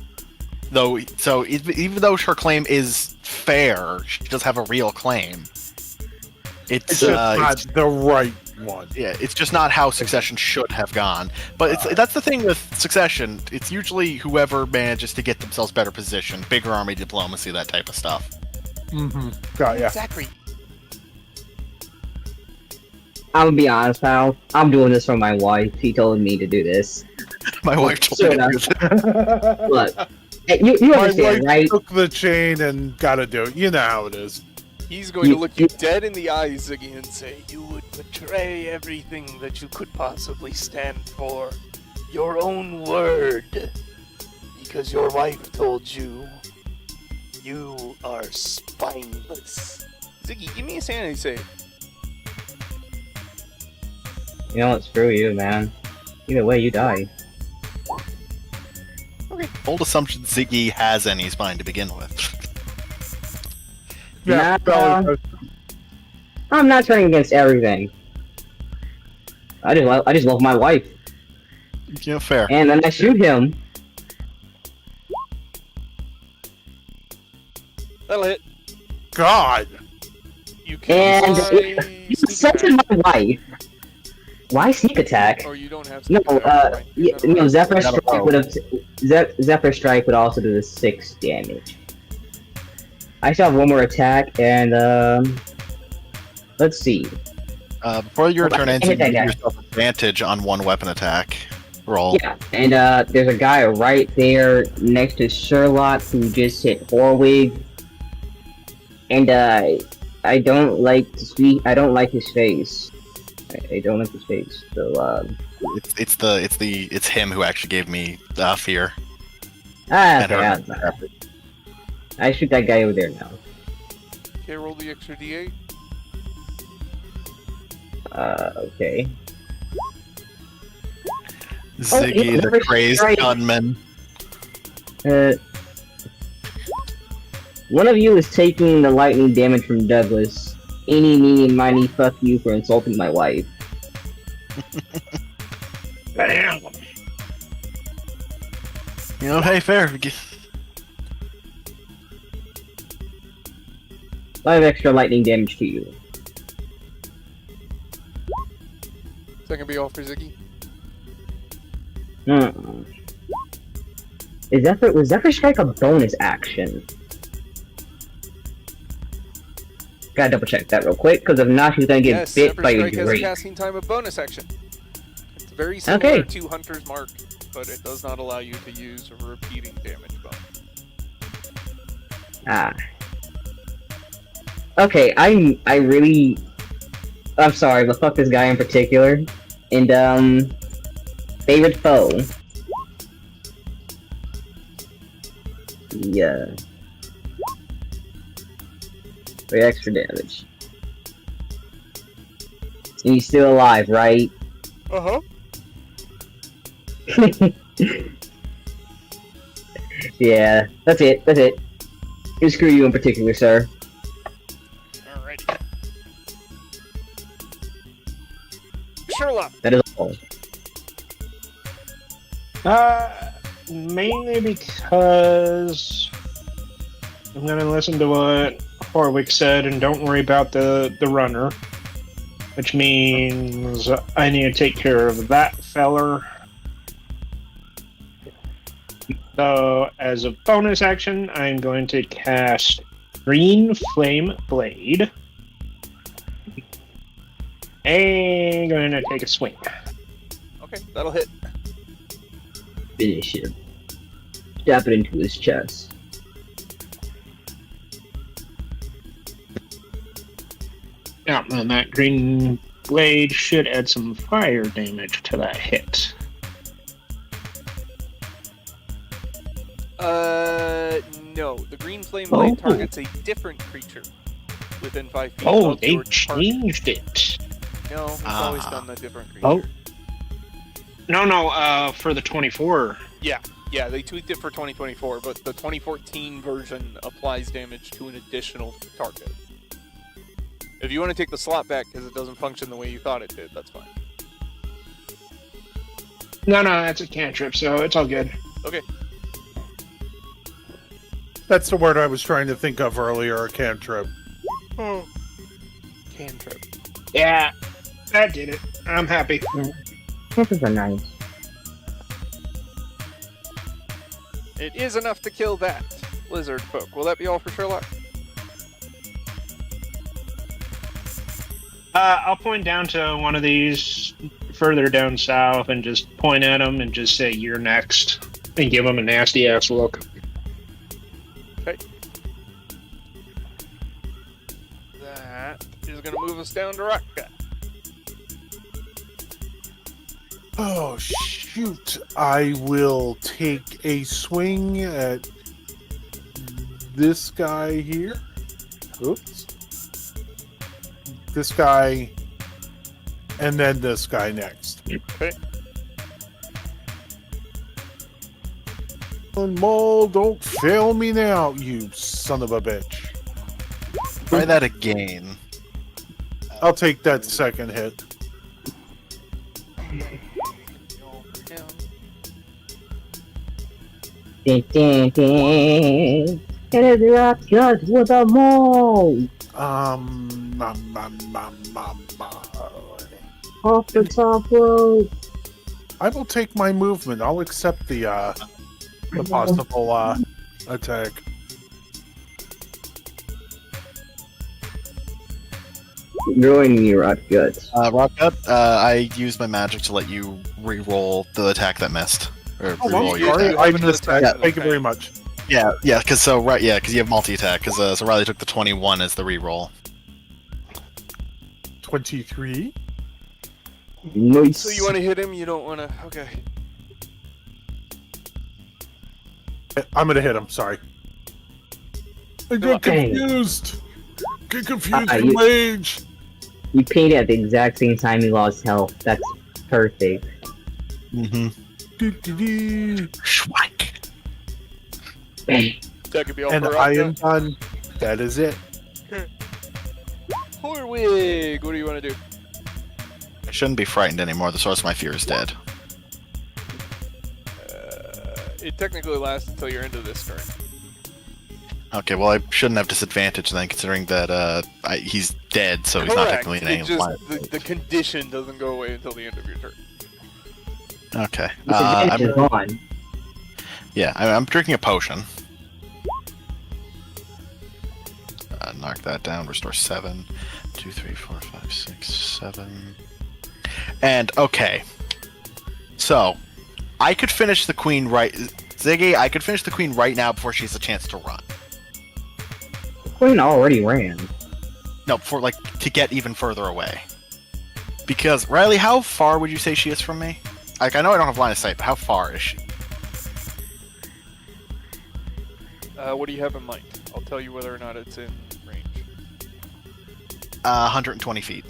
Even though her claim is fair, she does have a real claim. It's just not the right one. Yeah, it's just not how Succession should have gone. But that's the thing with Succession. It's usually whoever manages to get themselves better position, bigger army diplomacy, that type of stuff. Mm-hmm. Got ya. Zachary. I'm gonna be honest, pal. I'm doing this for my wife. She told me to do this. My wife told me to do this. Look, you My understand, wife right? took the chain and gotta do it. You know how it is. He's going to look you dead in the eyes, Ziggy, and say, "You would betray everything that you could possibly stand for. Your own word. Because your wife told you. You are spineless." Ziggy, give me a sanity save. You know what? Screw you, man. Either way, you die. Okay. Old assumption Ziggy has any spine to begin with. Yeah, Nah, I'm not turning against everything. I just love my wife. Yeah, fair. And then I shoot him. That'll hit. God. You can And try you sneak insulted attack, my wife. Why sneak attack? or you don't have No, sneak attack, right? You're not allowed. Zephyr Not Strike allowed. would have. Zephyr Strike would also do the 6 damage. I still have one more attack, and let's see. Before your Well, turn I ends, hit you that give guy. yourself advantage on one weapon attack roll. Yeah, and there's a guy right there next to Sherlock who just hit Horwig, and I don't like to speak. I don't like his face. I don't like his face. So It's him who actually gave me fear. okay, And her- I shoot that guy over there now. Okay, roll the extra d8. Okay. Ziggy, Oh, the crazed right. gunman. One of you is taking the lightning damage from Douglas. Eeny, meeny, miny, fuck you for insulting my wife. Bam. You know, hey, fair. 5 extra lightning damage to you. Is that gonna be all for Ziggy? Was Zephyr Strike a bonus action? Gotta double check that real quick, because if not, she's gonna get Yes, bit Zephyr by a Strike has a drake. casting time of bonus action. It's very similar Okay. to Hunter's Mark, but it does not allow you to use a repeating damage bonus. Okay, I'm sorry, but fuck this guy in particular. And favorite foe. Yeah. 3 extra damage. And he's still alive, right? Uh-huh. Yeah, that's it. And screw you in particular, sir. Alrighty. Sherlock. That is all. Mainly because I'm gonna listen to what Horwick said and don't worry about the runner, which means I need to take care of that feller. So, as a bonus action, I'm going to cast Green Flame Blade. And going to take a swing. Okay, that'll hit. Finish him. Stab it into his chest. Yeah, and that green blade should add some fire damage to that hit. No. The green flame blade targets a different creature within 5 feet Oh, of they your target. changed it. No, we've always done the different creature. Oh. No, for the 24. Yeah, they tweaked it for 2024, but the 2014 version applies damage to an additional target. If you want to take the slot back because it doesn't function the way you thought it did, that's fine. No, that's a cantrip, so it's all good. Okay. That's the word I was trying to think of earlier, a cantrip. Oh. Cantrip. Yeah, that did it. I'm happy. Cantrips are nice. It is enough to kill that lizard folk. Will that be all for Sherlock? I'll point down to one of these further down south and just point at them and just say, "You're next," and give them a nasty ass look. Okay. That is going to move us down to Rocka. Oh, shoot. I will take a swing at this guy here. Oops. This guy, and then this guy next. Okay. And Mole, don't fail me now, you son of a bitch. Try that again. I'll take that second hit. Dun, dun, dun. It is Rocket with a mole! Off the top rope! I will take my movement. I'll accept the possible attack. Ruining me, Rocket. Rocket, I used my magic to let you re-roll the attack that missed. Or Oh, re-roll I'm your sorry. attack. I missed that. Yeah. Thank you very much. Yeah, because you have multi-attack. Because so Riley took the 21 as the re-roll. 23. Nice. So you want to hit him? You don't want to... Okay. I'm gonna hit him. Sorry. I got confused. Get confused with you- rage. You painted at the exact same time you lost health. That's perfect. Mm-hmm. Schwank. That could be all And for I Rocka. am done. That is it. Horwig, what do you want to do? I shouldn't be frightened anymore. The source of my fear is dead. It technically lasts until you're into this turn. Okay, well I shouldn't have disadvantage then, considering that he's dead, so he's not Correct. technically It an just, alien. the condition doesn't go away until the end of your turn. Okay. Disadvantage is gone. I'm drinking a potion. Knock that down. Restore 7. 2, 3, 4, 5, 6, 7. And okay. So, I could finish the queen right. Ziggy, I could finish the queen right now before she has a chance to run. The queen already ran. No, to get even further away. Because Riley, how far would you say she is from me? Like, I know I don't have line of sight, but how far is she? What do you have in mind? I'll tell you whether or not it's in range. 120 feet.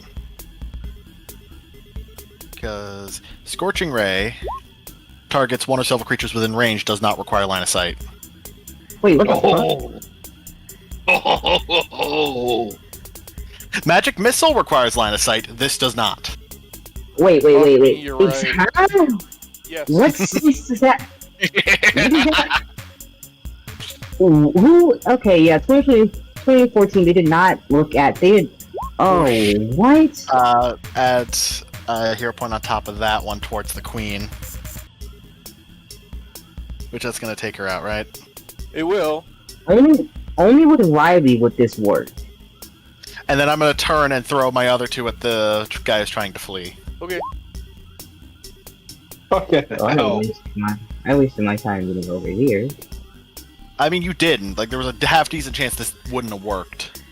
Because Scorching Ray targets one or several creatures within range, does not require line of sight. Wait, what the fuck? Oh. Magic Missile requires line of sight. This does not. Wait. You're It's right. how? Yes. What cease is that? Who? Okay, yeah, 2014, they did not look at, they did, oh, what? Add a hero point on top of that one towards the queen. Which that's going to take her out, right? It will. Only with Riley would this work. And then I'm going to turn and throw my other two at the guy who's trying to flee. Okay. Okay. I wasted my time getting over here. I mean, you didn't. Like, there was a half-decent chance this wouldn't have worked.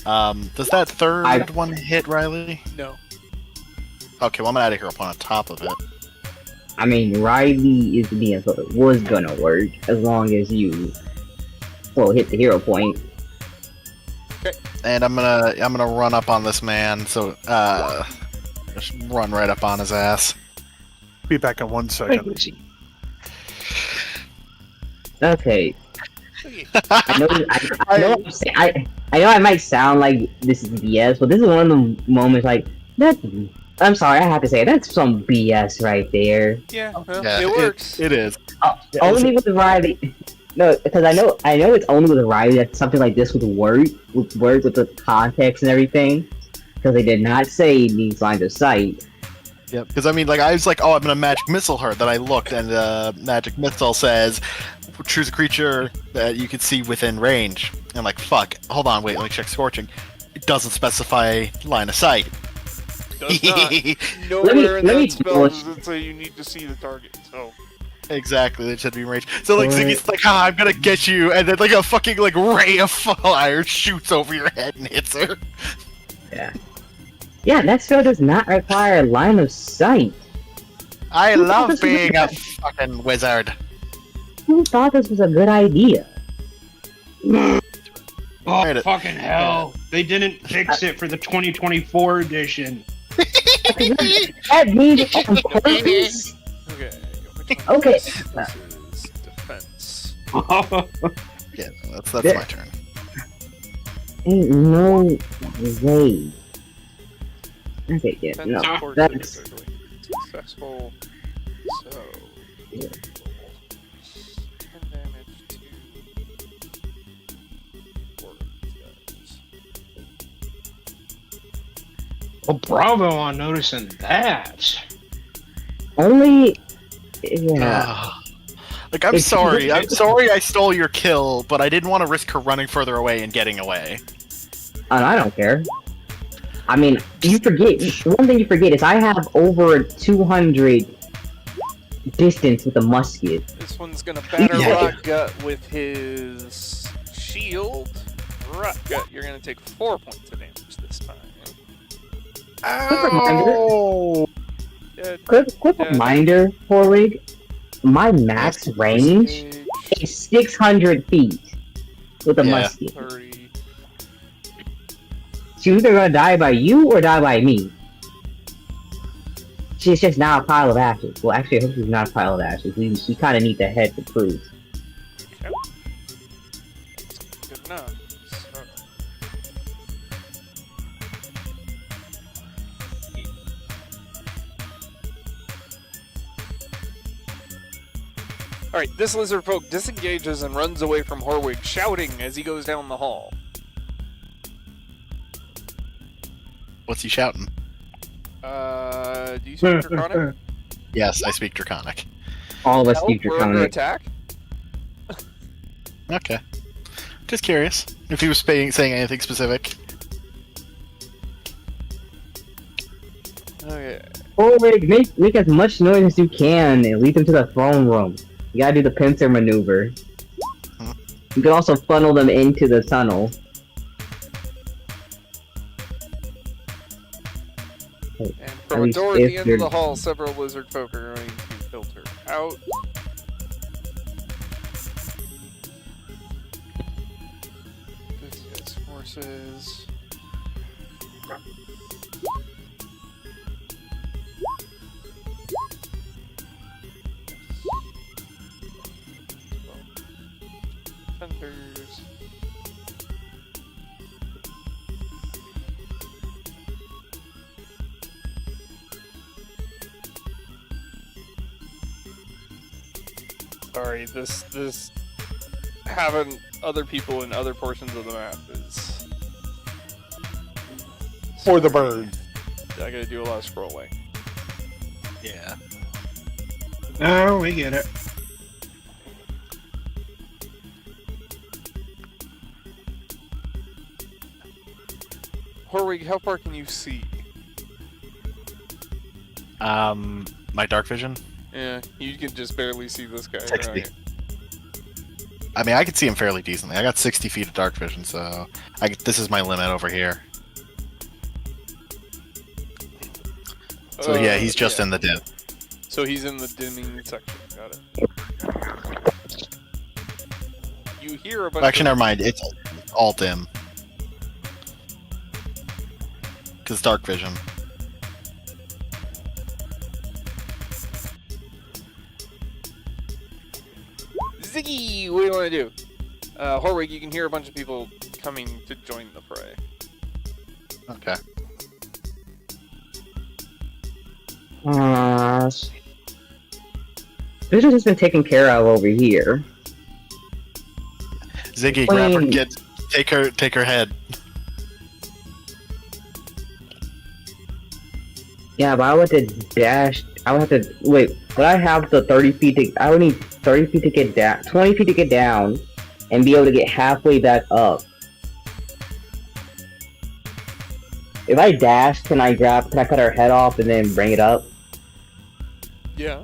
Does that third one hit, Riley? No. Okay, well, I'm going to add a hero point on top of it. I mean, Riley is being so it was gonna work as long as you, hit the hero point. And I'm gonna run up on this man. So just run right up on his ass. Be back in 1 second. Okay. I know. I know. I might sound like this is BS, but this is one of the moments like that. I'm sorry, I have to say that's some BS right there. Yeah, well, Yeah, it works. It is. Only with the variety. No, because I know it's only with a variety that something like this would work with the context and everything. Because they did not say these lines of sight. Yeah, because I mean, like, I was like, oh, I'm gonna magic missile her. Then I looked, and magic missile says, choose a creature that you can see within range. And I'm like, fuck, hold on, wait, let me check scorching. It doesn't specify line of sight. Does not. Nowhere in that spell does it say you need to see the target. So Exactly, they should be in range. So like Ziggy's like, I'm gonna get you, and then like a fucking like ray of fire shoots over your head and hits her. Yeah. Yeah, that spell does not require line of sight. I Who thought love this was being a- a fucking wizard. Who thought this was a good idea? Oh, Right. fucking hell. They didn't fix it for the 2024 edition. That means it on purpose. okay. Which one Okay. is this? This is defense. Yeah, that's my turn. Ain't no way. Okay, yeah, Defense no, for that's successful. So Yeah. 10 damage to 4 of these guys. Well, bravo on noticing that. only. Yeah, Like, I'm It's- sorry. I'm sorry I stole your kill, but I didn't want to risk her running further away and getting away. and I don't care. I mean, you forget one thing. You forget is I have over 200 distance with a musket. This one's gonna batter Yeah. Rock Gut with his shield. Rock Gut, you're gonna take 4 points of damage this time. Oh! Dead. Quick Yeah. reminder, Horwig. My max range Disengage, is 600 feet with a Yeah. musket. 30. She's either gonna die by you or die by me. She's just now a pile of ashes. Well, actually, I hope she's not a pile of ashes. We kind of need the head to prove. Okay. Good enough. So. Alright, this lizard folk disengages and runs away from Horwig, shouting as he goes down the hall. What's he shouting? Do you speak Draconic? Yes, I speak Draconic. All of us Help, keep we're under draconic. attack? Okay. Just curious if he was saying anything specific. Okay. Horwig, make as much noise as you can and lead them to the throne room. You gotta do the pincer maneuver. Hmm. You can also funnel them into the tunnel. And from a least door at if the end of you're- the hall, several lizard folk are going to filter out. This is forces. Defenders. Sorry, this having other people in other portions of the map is For the bird. I gotta do a lot of scrolling. Yeah. Oh, we get it. Horwig, how far can you see? My dark vision. Yeah, you can just barely see this guy. 60. Right? I mean, I can see him fairly decently. I got 60 feet of dark vision, so this is my limit over here. So yeah, he's just in the dim. So he's in the dimming section. Got it. You hear a bunch Actually, of... never mind. It's all dim. Because dark vision. Ziggy, what do you want to do? Horwig, you can hear a bunch of people coming to join the fray. Okay. Vision has been taken care of over here. Ziggy, grab her, take her head. Yeah, but I would have to dash. I would have to wait. Would I have the 30 feet to? I would need 30 feet to get down, 20 feet to get down, and be able to get halfway back up. If I dash, can I cut her head off and then bring it up? Yeah.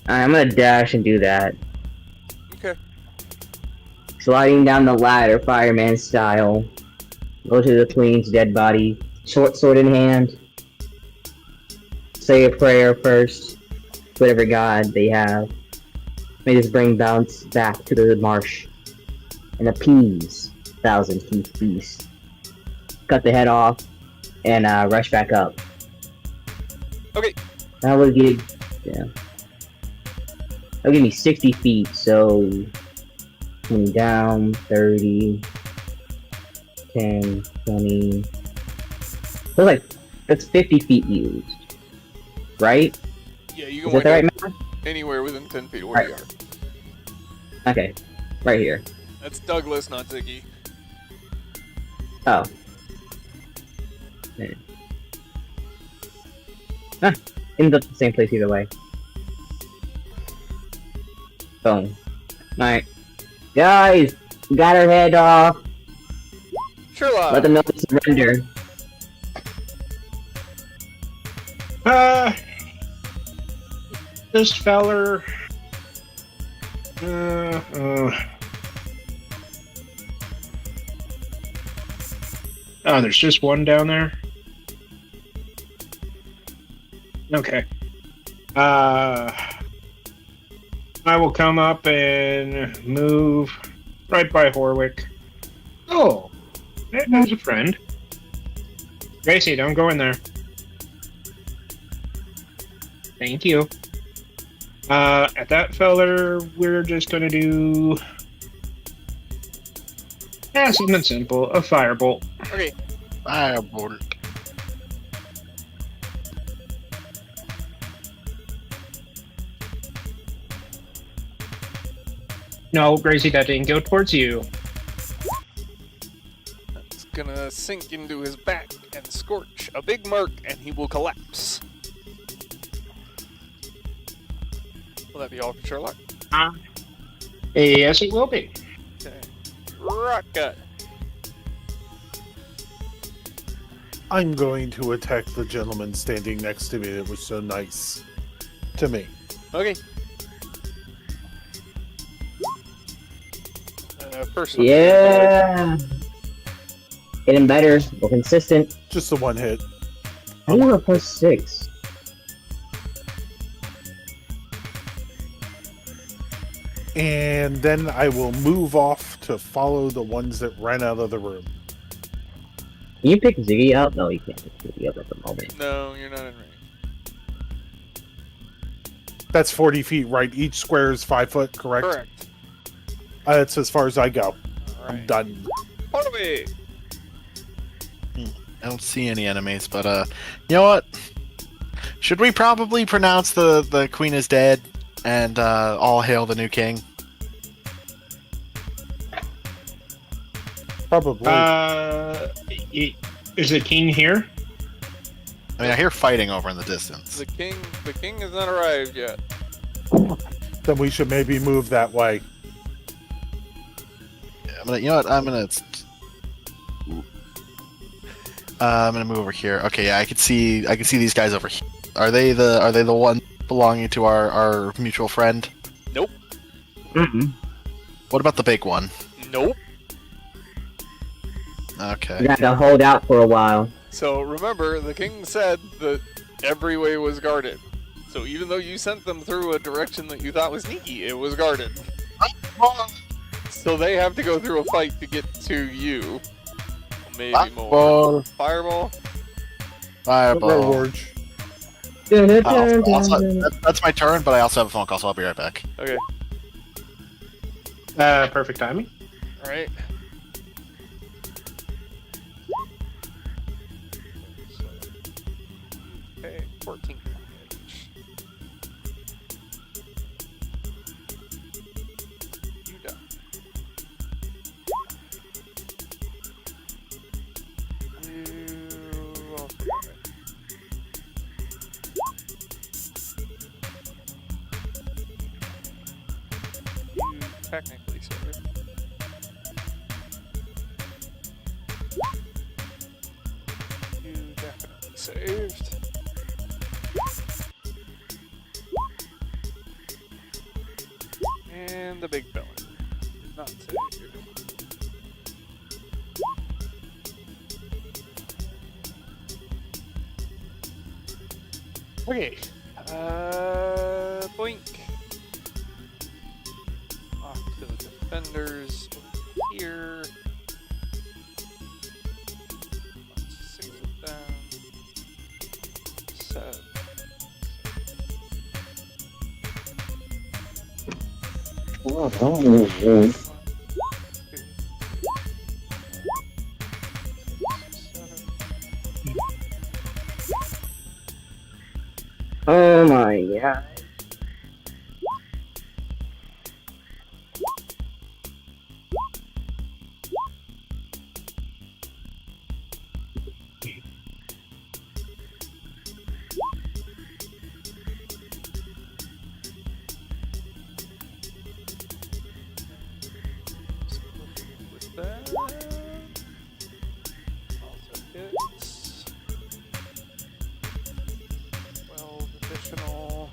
I'm gonna dash and do that. Okay. Sliding down the ladder, fireman style. Go to the queen's dead body, short sword in hand. Say a prayer first, whatever god they have. May this bring bounce back to the marsh and appease 1,000 Keith beasts. Cut the head off and rush back up. Okay. That would give, that'll give me 60 feet, so 20 down, 30, 10, 20. Looks like that's 50 feet used, right? Yeah, you can Is that the right wind math? up anywhere within 10 feet of where you are. Okay, right here. That's Douglas, not Ziggy. Oh. Huh, ends up the same place either way. Boom. Alright. Guys! Got her head off! Sherlock! Let them know to surrender. This feller. Oh, there's just one down there? Okay. I will come up and move right by Horwick. Oh, there's a friend. Gracie, don't go in there. Thank you. At that feller, we're just gonna do... something simple. A firebolt. Okay. Firebolt. No, Gracie, that didn't go towards you. It's gonna sink into his back and scorch a big mark, and he will collapse. Will that be all for Sherlock? Yes, it will be. Okay. Rocket. I'm going to attack the gentleman standing next to me that was so nice to me. Okay. First one. Yeah! Getting better, more consistent. Just the one hit. I think we're plus 6. And then I will move off to follow the ones that ran out of the room. Can you pick Ziggy up? No, you can't pick Ziggy up at the moment. No, you're not in range. That's 40 feet, right? Each square is 5 foot, correct? Correct. That's as far as I go. All I'm right. done. Horwig. I don't see any enemies, but you know what? Should we probably pronounce the queen is dead and all hail the new king? Probably. Is the king here? I mean, I hear fighting over in the distance. The king has not arrived yet. Then we should maybe move that way. You know what? I'm gonna move over here. Okay, yeah, I can see these guys over here. Are they the one belonging to our mutual friend? Nope. Mm-mm. What about the big one? Nope. Okay. We got to hold out for a while. So remember, the king said that every way was guarded. So even though you sent them through a direction that you thought was sneaky, it was guarded. So they have to go through a fight to get to you. maybe more. Ball. Fireball. Fireball. George. That's my turn, but I also have a phone call, so I'll be right back. Okay. Perfect timing. All right. Okay, 14 damage. You die. You also die. You technically saved. You definitely saved. And the big villain did not save. Okay. Boink. Off to the defenders over here. Let's 6 of them. 7. Oh my god. With that. Also hits. 12 additional.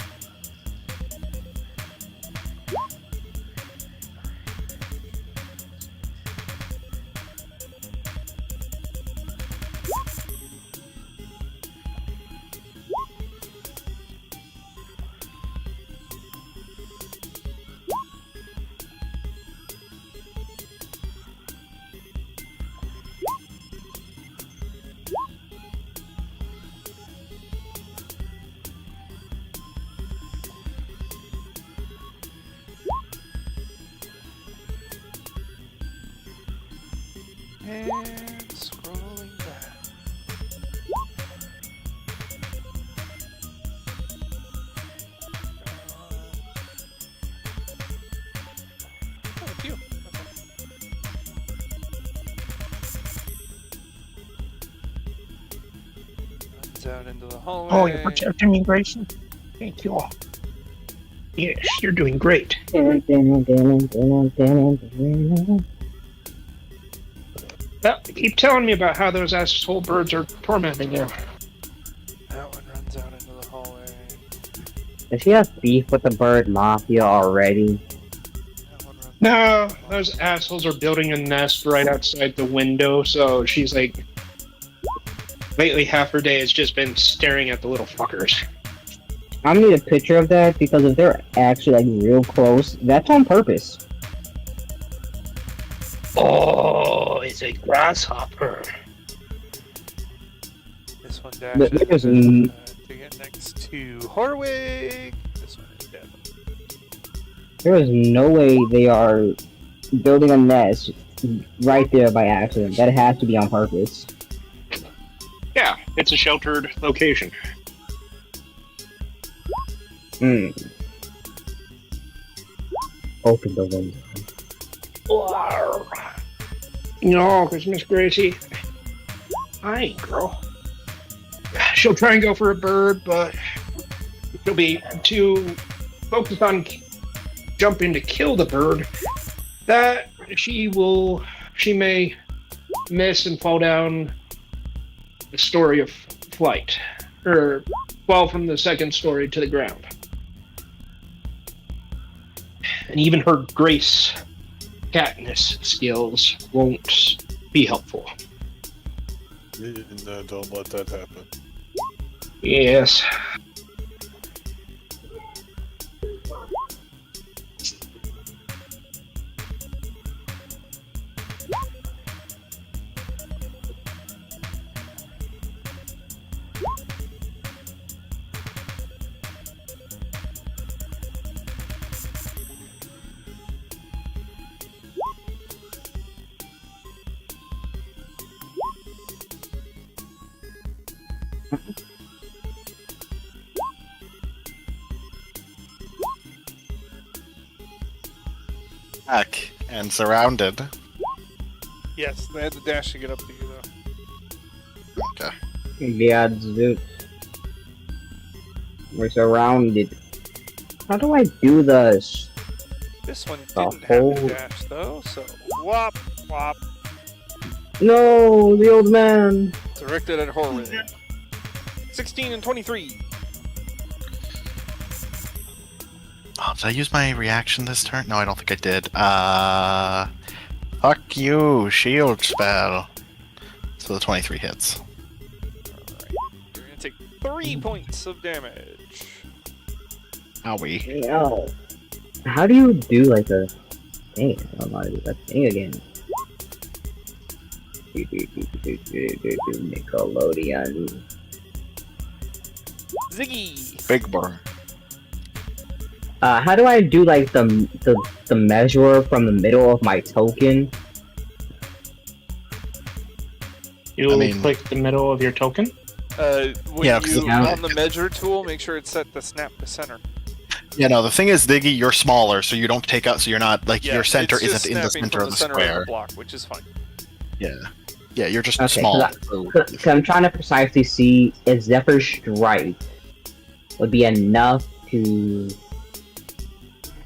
And scrolling back. Oh, it's you. Runs out into the hallway. Oh, you're protecting me, Grayson. Thank you all. Yes, you're doing great. Well, keep telling me about how those asshole birds are tormenting you. That one runs out into the hallway. Does she have beef with the bird mafia already? That one runs No, those assholes are building a nest right outside the window, so she's like... Lately, half her day has just been staring at the little fuckers. I need a picture of that because if they're actually like real close, that's on purpose. Oh, it's a grasshopper. This one But dashes there's n- to get next to Horwig. This one is dead. There is no way they are building a nest right there by accident. That has to be on purpose. Yeah, it's a sheltered location. Hmm. Open the window. No, because Miss Gracie, fine, girl. She'll try and go for a bird, but she'll be too focused on jumping to kill the bird that she may miss and fall down the story of flight, or fall from the second story to the ground. And even her grace Katniss skills won't be helpful. No, don't let that happen. Yes. Back and surrounded. Yes, they had to dash to get up to you, though. Okay. Yeah, Zeus. We're surrounded. How do I do this? This one The didn't have whole- to dash, though, so whop, whop. No, the old man. Directed at Horwig. 16 and 23. Oh, did I use my reaction this turn? No, I don't think I did. Fuck you, shield spell. So the 23 hits. You're gonna take 3 points of damage. Owie. No. How do you do like a thing? I don't know how to do that thing again. Nickelodeon. Ziggy! Big burn. How do I do like the measure from the middle of my token? You'll I mean- click the middle of your token. When Yeah, 'cause you, it's- on the measure tool, make sure it's set to snap to center. Yeah, no, the thing is, Diggy, you're smaller, so you don't take out, so you're not, like, Yeah, your center it's just isn't in the snapping center from of the center square. block, which is fine. Yeah. Yeah, you're just Okay, small. Cause I'm trying to precisely see if Zephyr Strike would be enough to.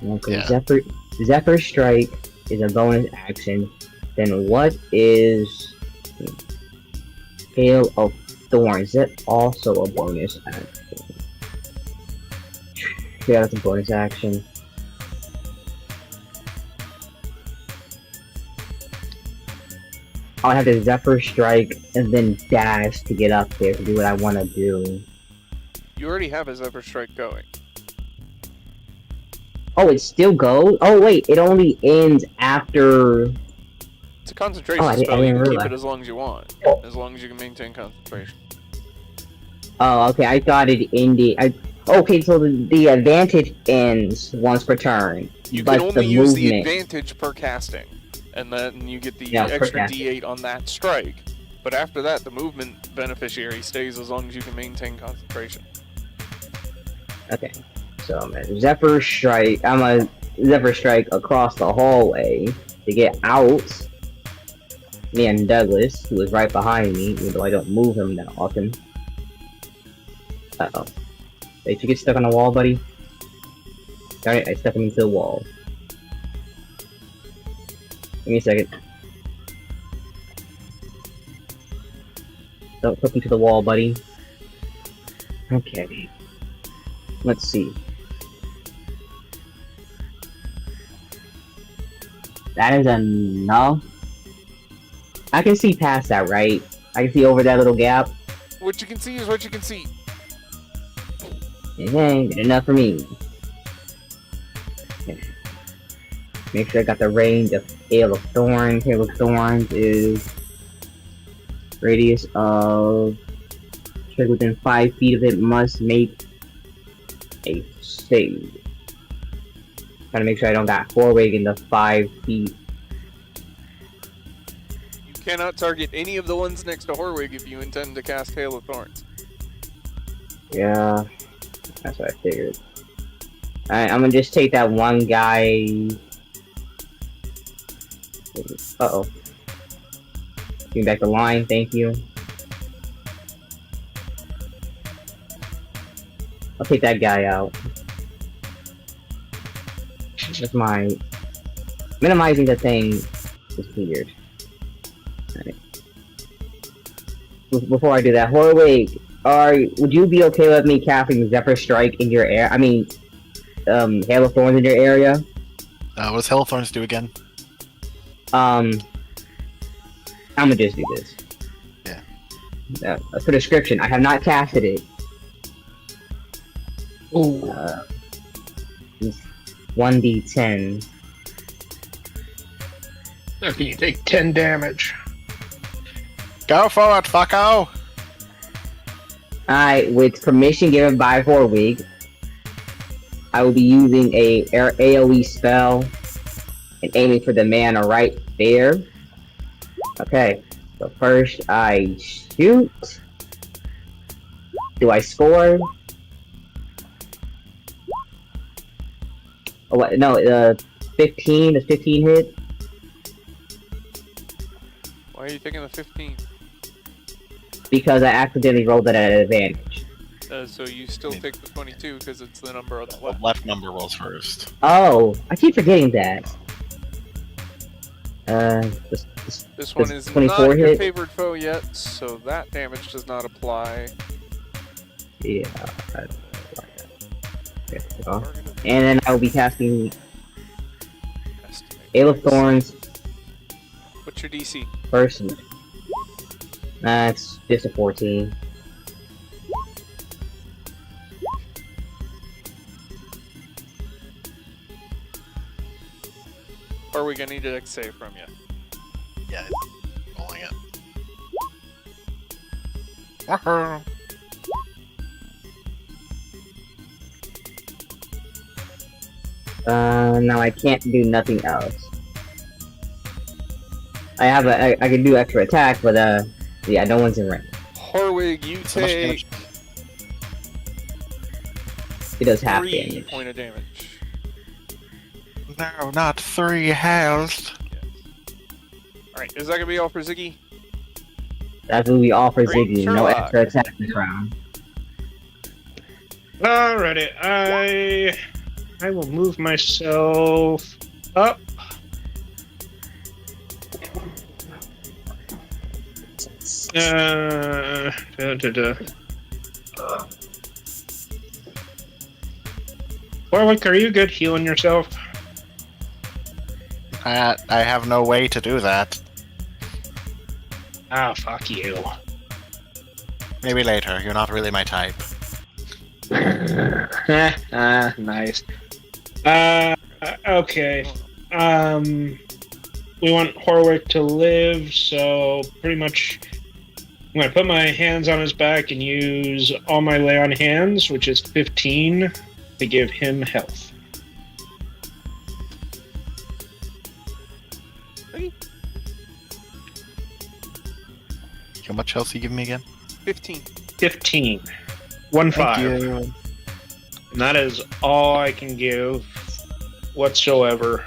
Okay, Yeah. Zephyr Strike is a bonus action. Then what is Hail of Thorns? Is it also a bonus action? Yeah, that's a bonus action. I'll have to Zephyr Strike and then dash to get up there to do what I want to do. You already have a Zephyr Strike going. Oh, it still goes? Oh, wait, it only ends after. It's a concentration Oh, I spell. You didn't can keep realize. it as long as you want, Oh. as long as you can maintain concentration. Oh, okay, I thought it ended. Okay, so the advantage ends once per turn. You but can only the use movement. the advantage per casting, and then you get the Yeah, per extra casting. D8 on that strike. But after that, the movement beneficiary stays as long as you can maintain concentration. Okay, so I'm a Zephyr Strike. I'm a Zephyr Strike across the hallway to get out. Me and Douglas, who is right behind me, even though I don't move him that often. Uh-oh. Wait, you get stuck on the wall, buddy? Alright, I stuck him into the wall. Give me a second. Don't hook him to the wall, buddy. Okay. Let's see. That is enough. I can see past that, right? I can see over that little gap. What you can see is what you can see. It ain't good enough for me. Okay. Make sure I got the range of Hail of Thorns. Hail of Thorns is radius of trigger within 5 feet of it must make a save. Trying to make sure I don't got Horwig in the 5 feet. You cannot target any of the ones next to Horwig if you intend to cast Hail of Thorns. Yeah, that's what I figured. Alright, I'm gonna just take that one guy. Uh-oh. Give me back the line, thank you. I'll take that guy out. That's my... Minimizing the thing is weird. Alright. Before I do that, Horwig, would you be okay with me casting Zephyr Strike in your air? I mean, Hail of Thorns in your area? What does Hellthorns do again? I'm gonna just do this. Yeah. For description, I have not casted it. Ooh. 1d10. Okay, you take 10 damage. Go for it, fucko! With permission given by Horwig, I will be using a AoE spell and aiming for the man right there. Okay, so first I shoot. Do I score? Oh, what? No, 15. Does 15 hit? Why are you thinking of 15? Because I accidentally rolled it at an advantage. So you still take the 22 because it's the number on the The left. left number rolls first. Oh, I keep forgetting that. This one is 24 not your hit? favored foe yet, so that damage does not apply. Yeah. And then I will be casting Ale of Thorns What's your DC? first. That's just a 14. Or are we gonna need a dex save from you? Yeah, rolling it. Now I can't do nothing else. I can do extra attack, but yeah, no one's in range. Horwig, you So much take damage. It does half 3 damage. point of damage. No, not 3 health. Alright, is that gonna be all for Ziggy? That's what we offer Great, Ziggy. No Sherlock. extra attack this round. Alrighty, I will move myself up. Da, da, da. Warwick, are you good healing yourself? I have no way to do that. Ah, fuck you. Maybe later. You're not really my type. Nice. Okay. We want Horwick to live, so pretty much I'm gonna put my hands on his back and use all my lay on hands, which is 15, to give him health. How much health you give me again? 15. 15. 1 5. Thank you. And that is all I can give whatsoever.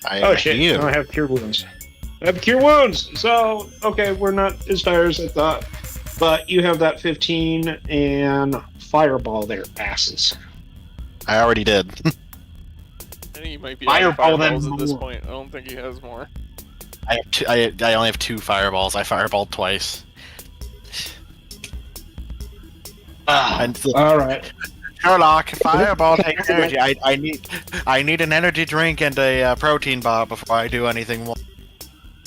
I Oh am shit, you. no, I have cure wounds. I have cure wounds! So, okay, we're not as dire as I thought. But you have that 15 and fireball their asses. I already did. I think he might be out of Fireball them fireballs at this more. point. I don't think he has more. I only have 2 fireballs. I fireballed twice. And so, Alright. Sherlock, fireball takes energy. I need an energy drink and a protein bar before I do anything more.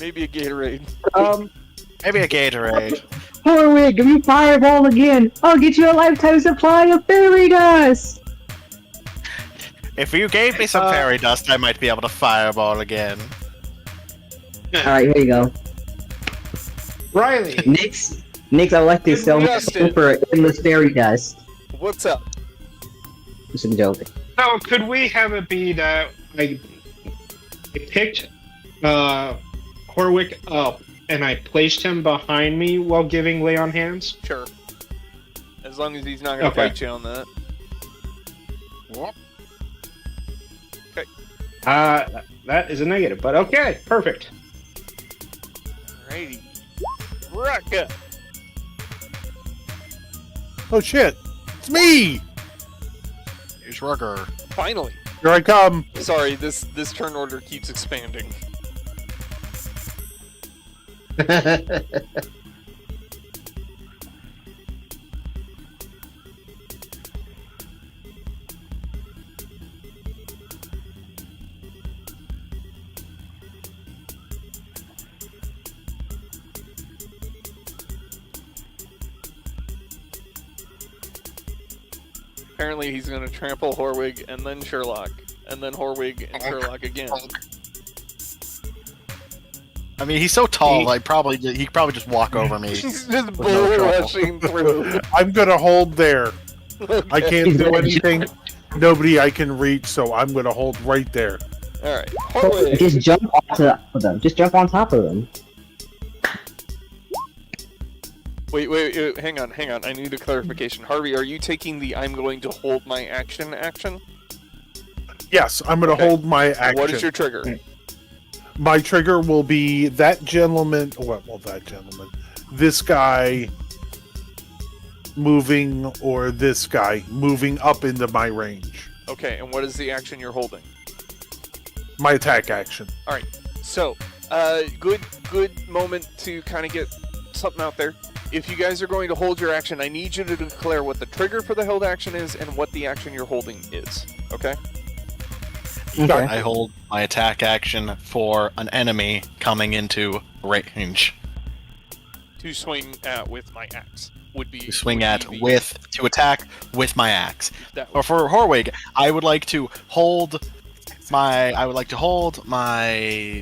Maybe a Gatorade. Maybe a Gatorade. Horwig, give me fireball again! I'll get you a lifetime supply of fairy dust! If you gave me some fairy dust, I might be able to fireball again. Alright, here you go. Riley, Nix, I would like to sell my Justin. super endless fairy dust. What's up? Just a joke. so could we have it be that I picked Horwick up and I placed him behind me while giving lay on hands? Sure. As long as he's not gonna Okay. fight you on that. That is a negative, but okay, perfect. Alrighty. Rucka! Oh shit! It's me! Here's Rugger. Finally! Here I come! Sorry, this turn order keeps expanding. Apparently he's gonna trample Horwig and then Sherlock. And then Horwig and Sherlock again. I mean, he's so tall. He could probably just walk over me. He's just no bull trouble. rushing through. I'm gonna hold there. I can't He's do gonna anything. Nobody I can reach, so I'm gonna hold right there. Alright, Horwig! Just jump onto them. Just jump on top of them. Wait, hang on. I need a clarification. Harvey, are you taking the I'm going to hold my action? Yes, I'm going to hold my action. What is your trigger? My trigger will be that gentleman. Well, that gentleman. This guy moving, or this guy moving up into my range. Okay, and what is the action you're holding? My attack action. All right. So, good moment to kind of get something out there. If you guys are going to hold your action, I need you to declare what the trigger for the held action is and what the action you're holding is. Okay? Okay. I hold my attack action for an enemy coming into range. To swing at with my axe would be To attack with my axe. That Or for Horwig, I would like to hold my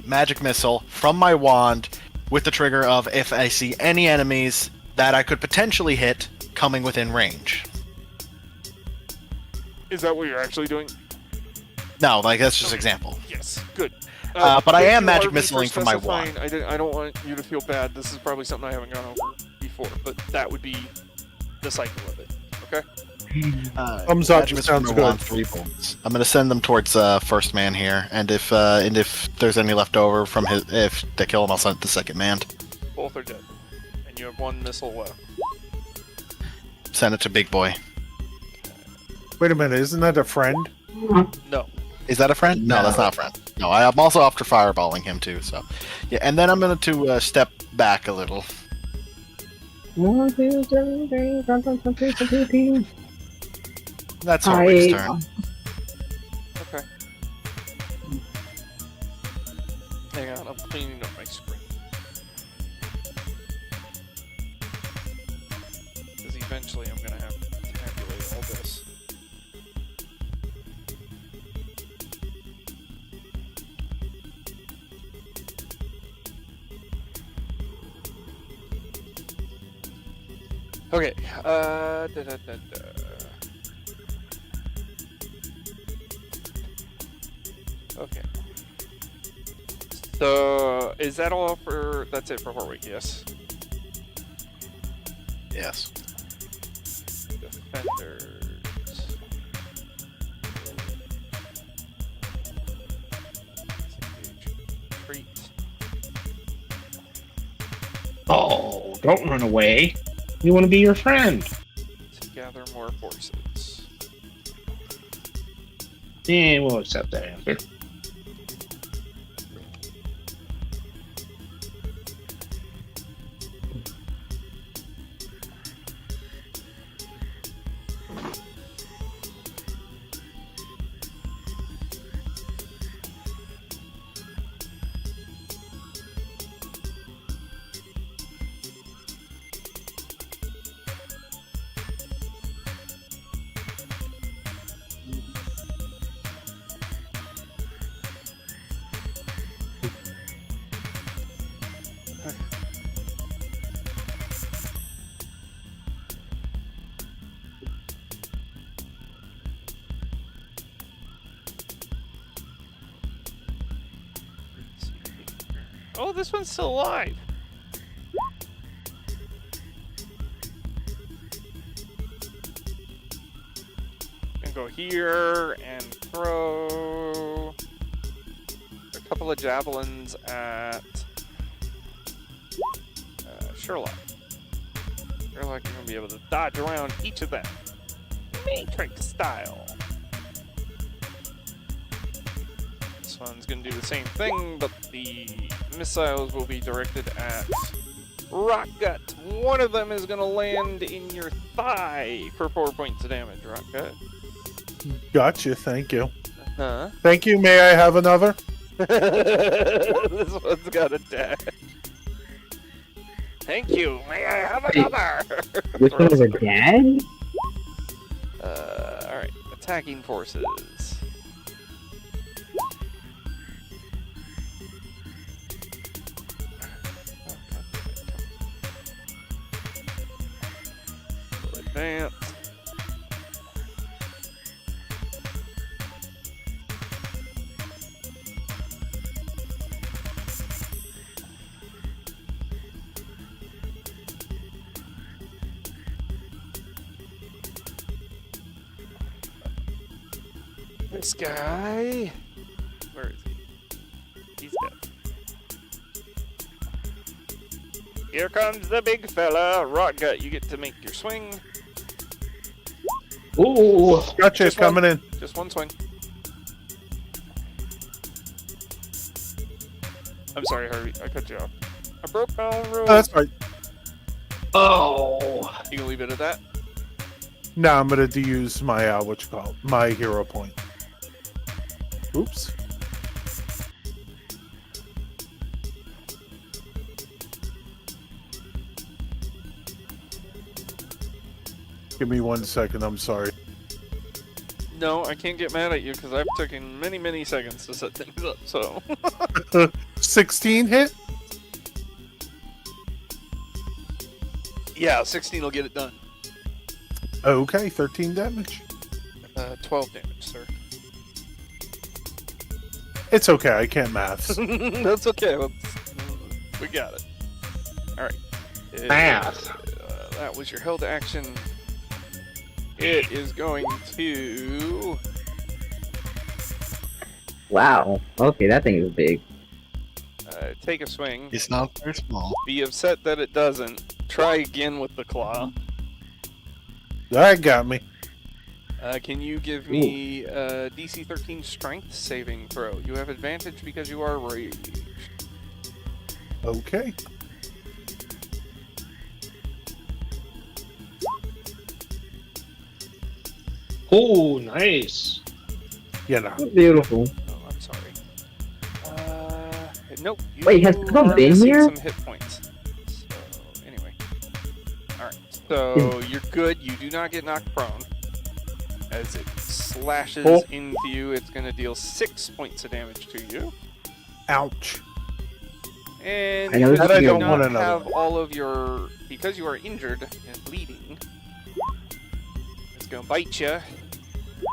magic missile from my wand with the trigger of if I see any enemies that I could potentially hit coming within range. Is that what you're actually doing? No, that's just an example. Yes. Good. But I thank am you, magic Harvey, missiling for from my specifying. wand. I don't want you to feel bad. This is probably something I haven't gone over before, but that would be the cycle of it. Okay? Thumbs up. Magic missile Sounds from my good. wand, 3 bolts. I'm going to send them towards first man here, and if there's any left over from if they kill him, I'll send it to second man. Both are dead, and you have one missile left. Send it to big boy. Wait a minute, isn't that a friend? No. Is that a friend? No, that's not a friend. No, I'm also after fireballing him too. So, yeah, and then I'm going to step back a little. 1, 2, 3, 4, 5, 6, 7, 8, 9. That's Horwig's turn. Okay. Hang on, I'm cleaning up my screen. Because eventually I'm going to have to tabulate all this. Okay, Okay. So, is that all for... That's it for Horwig, yes? Yes. Defenders... Retreat. Oh, don't run away. We want to be your friend. To gather more forces. Yeah, we'll accept that answer. Oh, this one's still alive. And go here and throw a couple of javelins at Sherlock. Sherlock, you're gonna be able to dodge around each of them, Matrix style. This one's gonna do the same thing, but the missiles will be directed at Rock Gut. One of them is gonna land in your thigh for 4 points of damage, Rock Gut. Gotcha, thank you. Huh? Thank you, may I have another? This one's got a dash. Thank you. May I have another? Which one is a dad? Alright. Attacking forces. Advance. this guy. Where is he? He's dead. Here comes the big fella. Rotgut, you get to make your swing. Ooh. Gotcha, Just coming one. in. Just one swing. I'm sorry, Harvey. I cut you off. I broke my own rule. Oh, that's right. Oh. You can leave it at that. No, I'm gonna use my my hero point. Oops. Give me 1 second. I'm sorry. No, I can't get mad at you because I've taken many, many seconds to set things up. So 16 hit. yeah, 16 will get it done. Okay, 13 damage. 12 damage, sir. It's okay. I can't maths. That's okay. We got it. All right. Math. That was your held action. It is going to. Wow. Okay, that thing is big. Take a swing. It's not very small. Be upset that it doesn't. Try again with the claw. That got me. Can you give me DC 13 strength saving throw? You have advantage because you are raged. Okay. Oh, nice. You know. Beautiful. Oh, I'm sorry. Nope. You Wait, has Pebble are been missing here? some hit points. So, anyway. Alright. So, you're good. You do not get knocked prone. As it slashes into you, it's going to deal 6 points of damage to you. Ouch. And I know because that I you do don't want not another have one. all of your... Because you are injured and bleeding, it's going to bite you.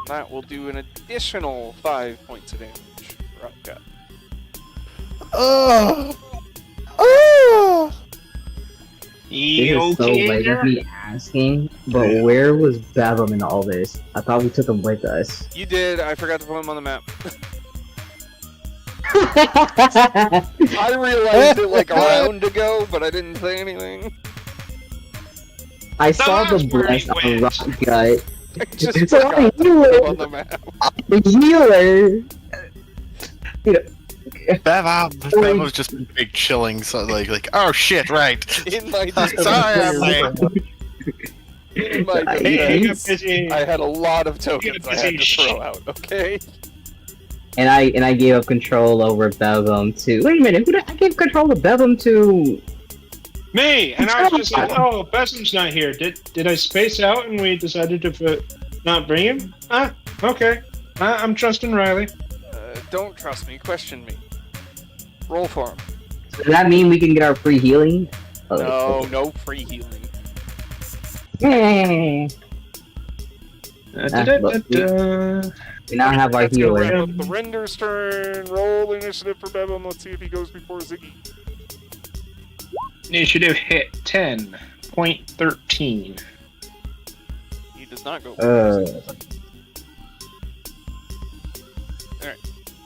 That will do an additional 5 points of damage. Rotgut. Oh. Oh. This is so late of me asking, but where was Bevum in all this? I thought we took him with us. You did. I forgot to put him on the map. I realized it like a round ago, but I didn't say anything. I saw the That's where he blast on went. Rotgut. I just It's forgot a to put him on healer! the map. The healer! You know, Bev was just big chilling, so like, oh shit, right. In my Sorry, I'm late. In my I- defense, busy. I had a lot of tokens I had to busy throw out. Okay. and I gave up control over Bevum to. Wait a minute, who did I give control of Bevum to? Me, and I was just like, oh, Bessem's not here. Did I space out and we decided to not bring him? Okay. I'm trusting Riley. Don't trust me. Question me. Roll for him. Does that mean we can get our free healing? Oh, No, okay. no free healing. Hmm. We now have our Let's go healer. wrap up the render's turn. Roll initiative for Bevum. Let's see if he goes before Ziggy. Initiative hit 10.13. He does not go before Ziggy.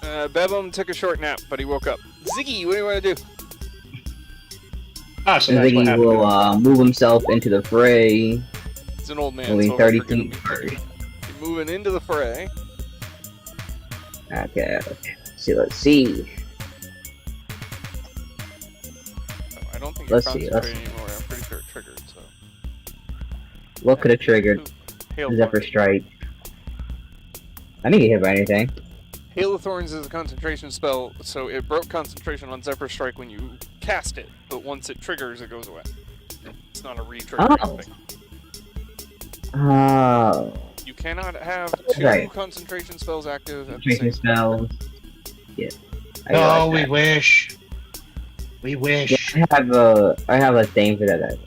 Bevum took a short nap, but he woke up. Ziggy, what do you want to do? So that's what Ziggy happened. will move himself into the fray. He's an old man. Only so 30 we're gonna feet be first. moving into the fray. Okay. Let's see. Oh, I don't think Let's you're see, concentrating anymore. I'm pretty sure it triggered. So. What could have triggered Hail Zephyr Thorns. Strike? I didn't get hit by anything. Hail of Thorns is a concentration spell, so it broke concentration on Zephyr Strike when you cast it, but once it triggers, it goes away. It's not a re-trigger Oh. thing. Oh. You cannot have two Right. concentration spells active at the Concentration same time. spells. Yeah. I Oh, realize we that. wish. We wish. Yeah, I have a thing for that.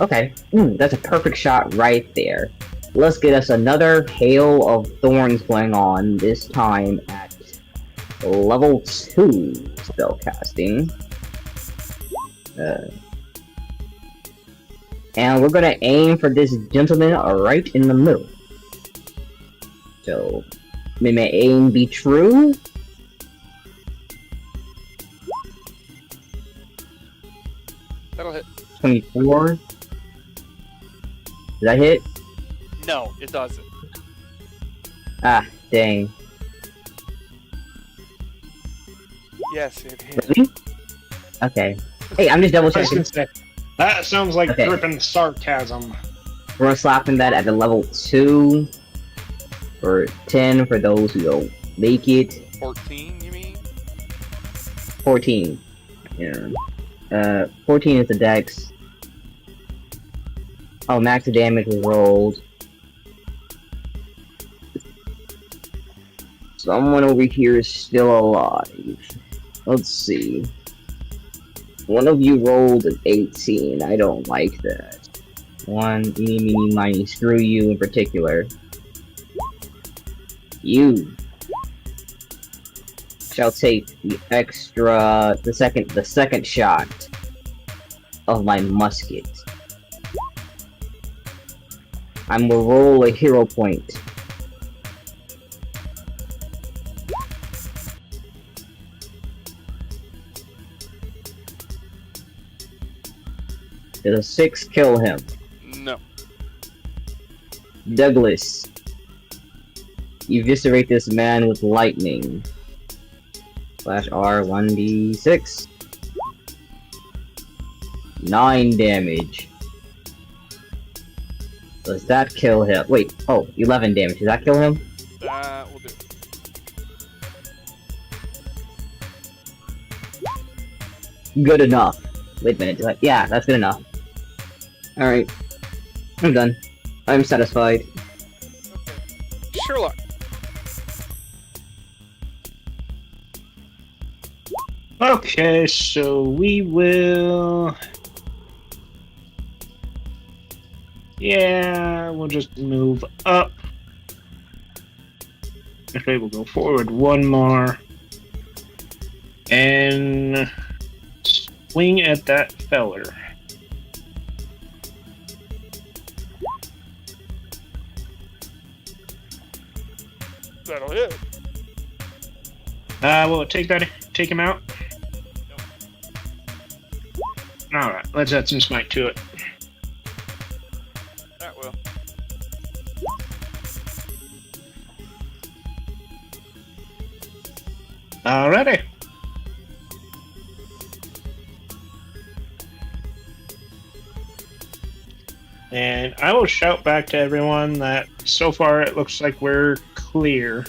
Okay. That's a perfect shot right there. Let's get us another Hail of Thorns going on, this time at level 2 spellcasting. And we're gonna aim for this gentleman right in the middle. So, May my aim be true? That'll hit. 24. Did that hit? No, it doesn't. Ah, dang. Yes, it hit. Really? Okay. Hey, I'm just double checking. That sounds like Okay. dripping sarcasm. We're gonna slap him that at the level 2. Or 10 for those who don't make it. 14, you mean? 14. Yeah. 14 is the dex. Oh, max damage was rolled. Someone over here is still alive. Let's see. One of you rolled an 18. I don't like that. One, eeny, meeny, miny, screw you in particular. You shall take the second shot of my musket. I'm gonna roll a hero point. Does a 6 kill him? No. Douglas, you eviscerate this man with lightning. /R 1d6. 9 damage. Does that kill him? Wait, 11 damage. Does that kill him? That will do. Good enough. Wait a minute. Yeah, that's good enough. Alright. I'm done. I'm satisfied. Okay. Sherlock. Okay, so we will... Yeah, we'll just move up. Okay, we'll go forward one more. And swing at that feller. That'll hit. Will it take him out? Alright, let's add some smite to it. That will. Alrighty. And I will shout back to everyone that so far it looks like we're clear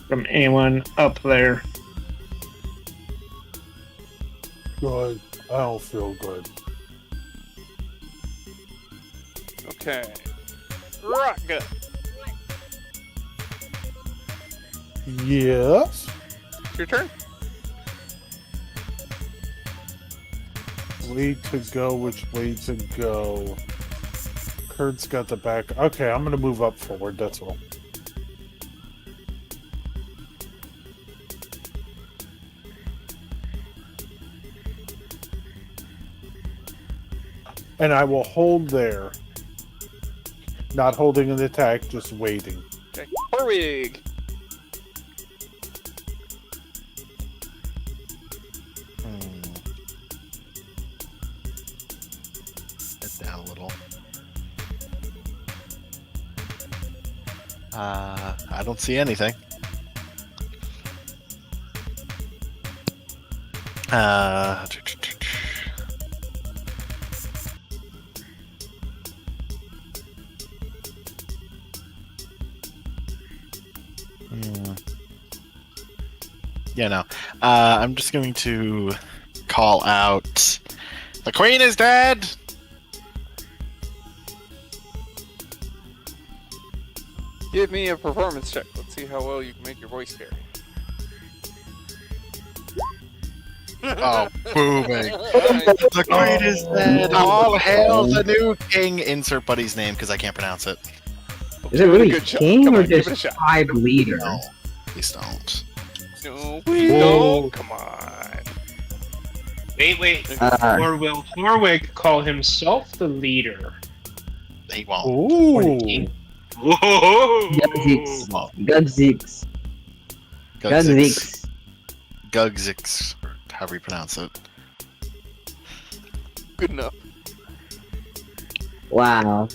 from anyone up there. Good. I don't feel good. Okay. Rock gut. Yes. It's your turn. Way to go, which way to go? Kurt's got the back. Okay, I'm gonna move up forward, that's all. And I will hold there. Not holding an attack, just waiting. Okay. Horwig. Get down a little. I don't see anything. Yeah, no. I'm just going to call out, "The Queen is dead!" Give me a performance check. Let's see how well you can make your voice carry. Oh, booming. The Queen is dead! All hail the new king! Insert Buddy's name, because I can't pronounce it. Is it really Good shot. king Come or on, give it a just shot. tribe leader? No, please don't. No, please don't. Come on. Wait. Uh, Or will Horwig call himself the leader? He won't. Ooh. Or the king? Gugzix. Well, Gugzix. Gugzix. Gugzix. Gugzix, or however you pronounce it. Good enough. Wow.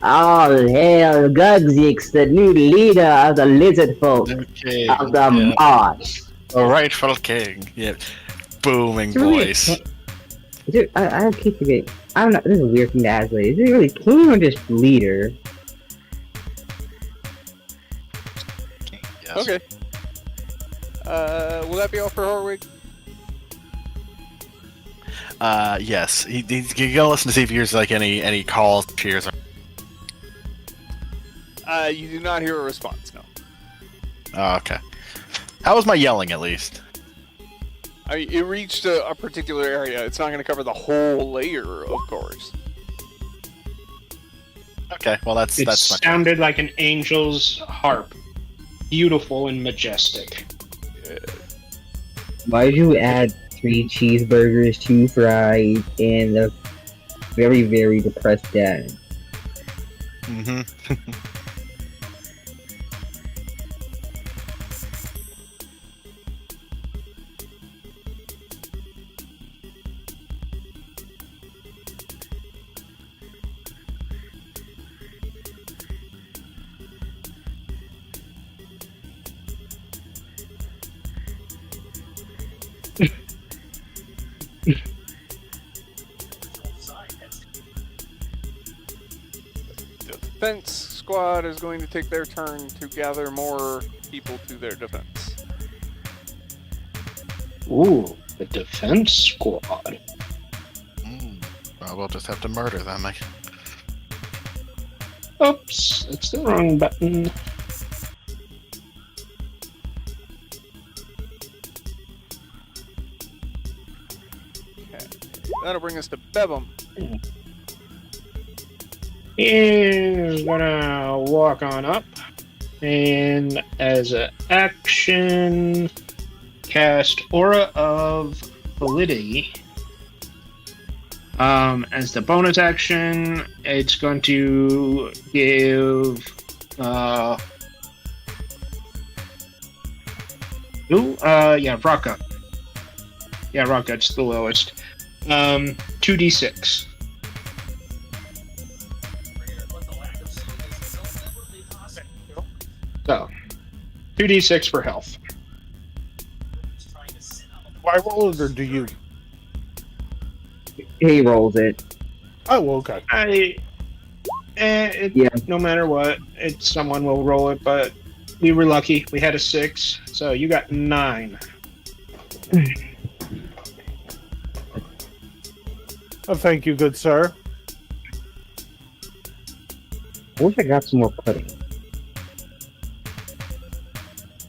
Oh, hell, Gugzix, the new leader of the lizard folk Okay. of the marsh. The rightful king. Yeah. Booming It's really voice. Is it, I keep forgetting. I don't know. This is a weird thing to ask. Like, is it really king or just leader? Yes. Okay. Will that be all for Horwig? Yes. He's gonna listen to see if he hears like any calls, cheers. You do not hear a response, no. Oh, okay. How was my yelling, at least? I mean, it reached a particular area. It's not going to cover the whole layer, of course. Okay, well that's It that's much. sounded like an angel's harp. Beautiful and majestic. Why did you add 3 cheeseburgers, 2 fries, and a very, very depressed dad? Mm-hmm. Defense squad is going to take their turn to gather more people to their defense. Ooh, the defense squad. Well, we'll just have to murder them. Oops, that's the wrong button. Okay. That'll bring us to Bevum. He's gonna walk on up, and as an action, cast Aura of Validity. As the bonus action, it's going to give rock gut. Yeah, rock gut's the lowest. 2d6. So, 2d6 for health. Do I roll it or do you? He rolls it. Oh, okay. Yeah. No matter what, someone will roll it, but we were lucky. We had a 6, so you got 9. Oh, thank you, good sir. I wish I got some more pudding.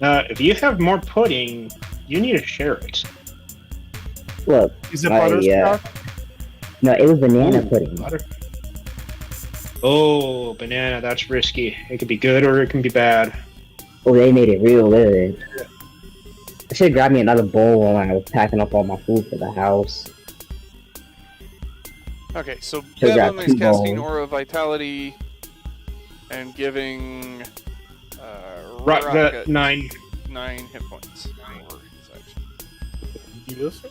If you have more pudding, you need to share it. Look, Is it My, butterscotch? no, it was banana Ooh, pudding. Oh, banana, that's risky. It could be good or it can be bad. Oh, they made it real good. I should have grabbed me another bowl while I was packing up all my food for the house. Okay, so Should've got Bevum is 2 casting bowls. Aura of Vitality and giving Rock Rocket gut 9. 9 hit points. For his action. Yes, sir.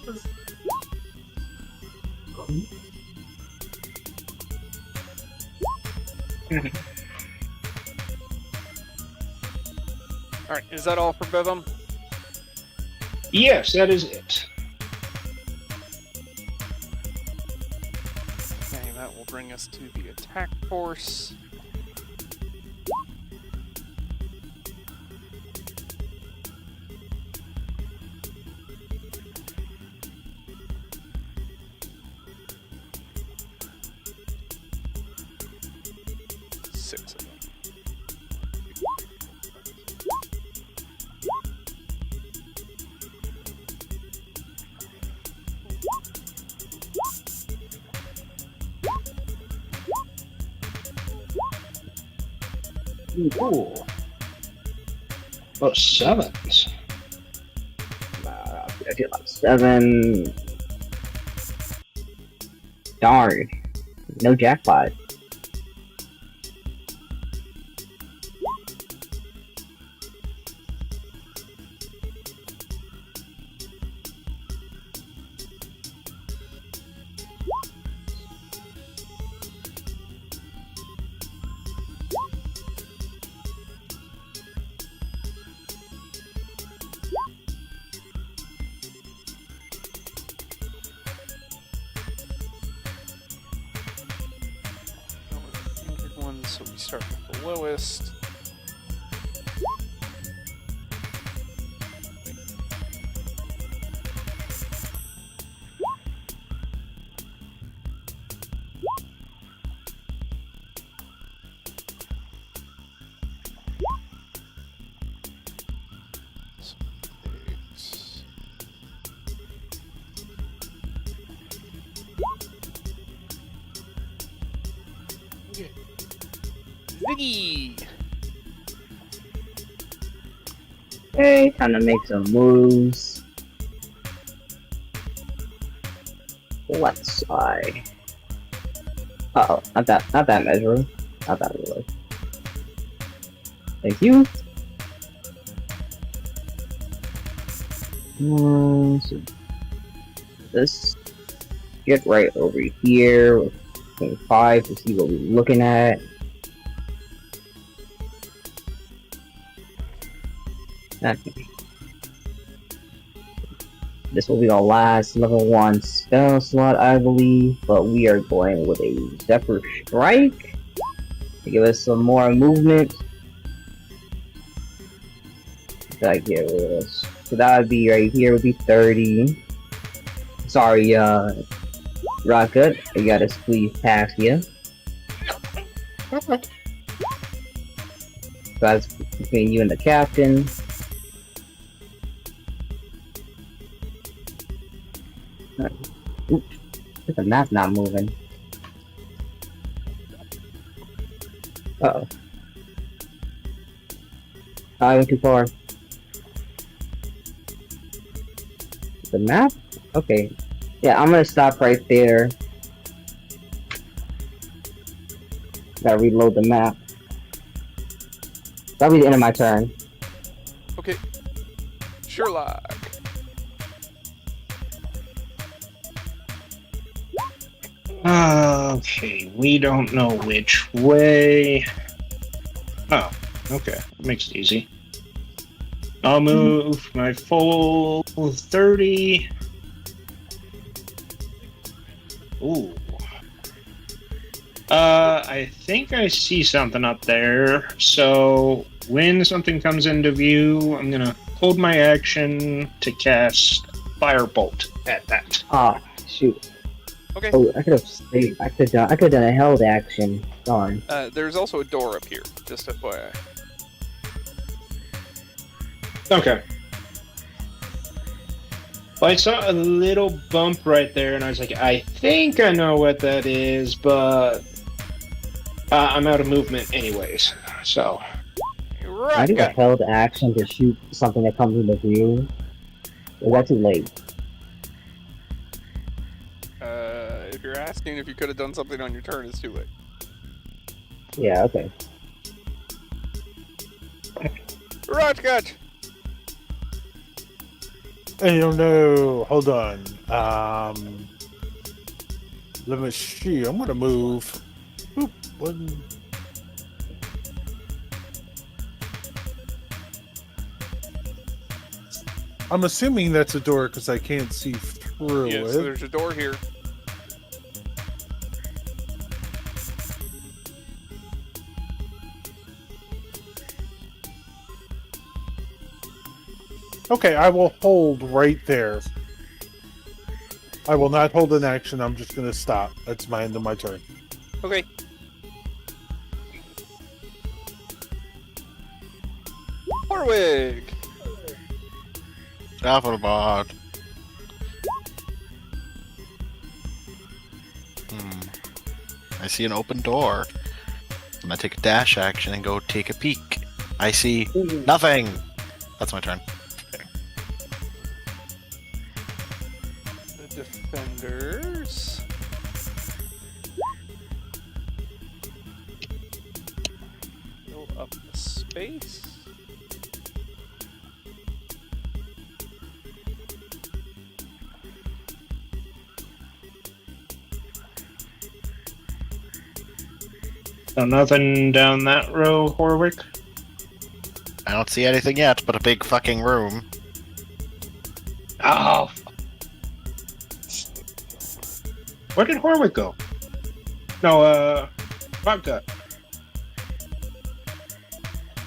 Alright, is that all for Bevum? Yes, that is it. Okay, that will bring us to the attack force. Six of them. Ooh. Oh, 7s. I feel like 7. Darn. No jackpot. So we start with the lowest. Ziggy! Okay, time to make some moves. Let's try. Uh-oh, not that measure. Not that really. Thank you. So let's get right over here with 25 to see what we're looking at. Okay. This will be our last level 1 spell slot, I believe, but we are going with a Zephyr Strike to give us some more movement. Gotta get rid of this. So that would be right here, would be 30. Sorry, Rocket, I gotta squeeze past you. So that's between you and the captain. Oops, the map's not moving. Uh-oh. I went too far. The map? Okay. Yeah, I'm gonna stop right there. Gotta reload the map. That'll be the end of my turn. Okay. Sherlock. Okay, we don't know which way. Oh, okay. That makes it easy. I'll move my full 30. Ooh. I think I see something up there. So when something comes into view, I'm gonna hold my action to cast Firebolt at that. Ah, shoot. Okay. Oh, I could have stayed. I could have done a held action. Darn. There's also a door up here, just FYI. Okay. Well, I saw a little bump right there, and I was like, I think I know what that is, but I'm out of movement anyways, so. I do a Right. held action to shoot something that comes into view. Is that too late? If you're asking if you could have done something on your turn, it's too late. Yeah, okay. Rotgut! I don't know. Hold on. Let me see. I'm gonna move. Oop, one. I'm assuming that's a door because I can't see through Yeah, it. so there's a door here. Okay, I will hold right there. I will not hold an action. I'm just going to stop. That's my end of my turn. Okay. Warwick! Davenport. I see an open door. I'm gonna take a dash action and go take a peek. I see nothing. That's my turn. The defenders. Fill up the space. So nothing down that row, Horwick? I don't see anything yet, but a big fucking room. Oh. Where did Horwick go? No, Vodka.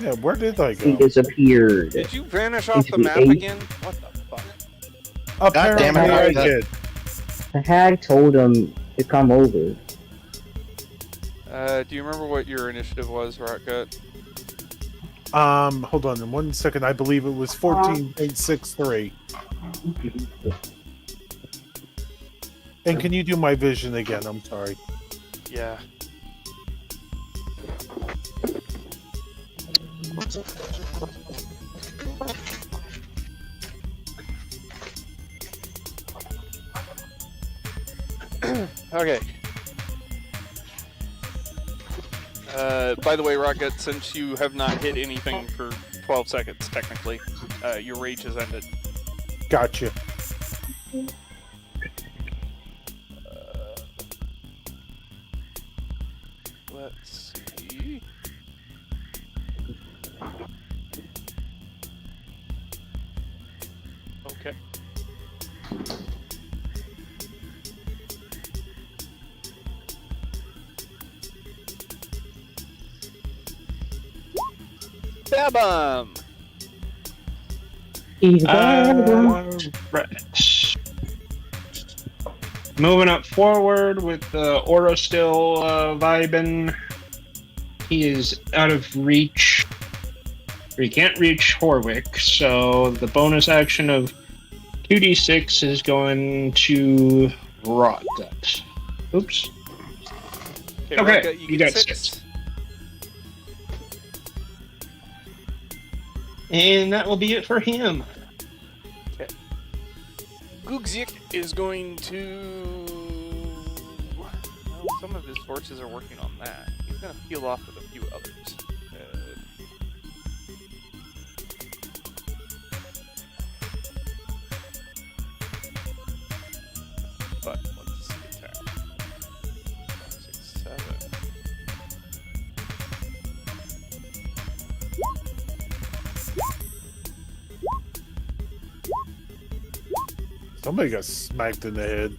Yeah, where did I He go? disappeared. Did you vanish off the Into the map eight. again? What the fuck? Apparently damn it, I Rocka. did. The hag told him to come over. Do you remember what your initiative was, Rotgut? Hold on 1 second. I believe it was 14.63. And can you do my vision again? I'm sorry. Yeah. Okay. By the way, Rocket, since you have not hit anything for 12 seconds, technically, your rage has ended. Gotcha. Let's see. Okay. Bam! He's Right. Moving up forward with the aura still vibing. He is out of reach. Or he can't reach Horwick, so the bonus action of 2d6 is going to rot that. Oops. Okay, Rocket, you get got 6. 6. And that will be it for him. Googzik is going to... Well, some of his forces are working on that. He's going to peel off with a few others. But let's attack. 6, 7. Somebody got smacked in the head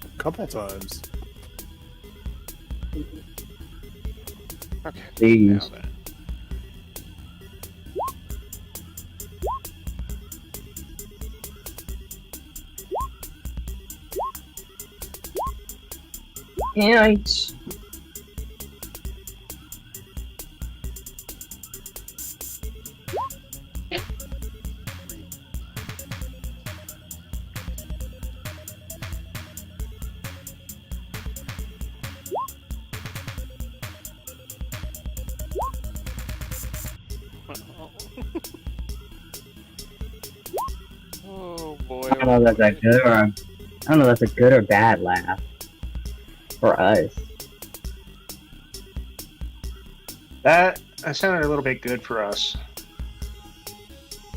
a couple times. Okay. Please. Now then. Right. Oh boy. I don't know if that's a good or I don't know if that's a good or bad laugh for us. That sounded a little bit good for us.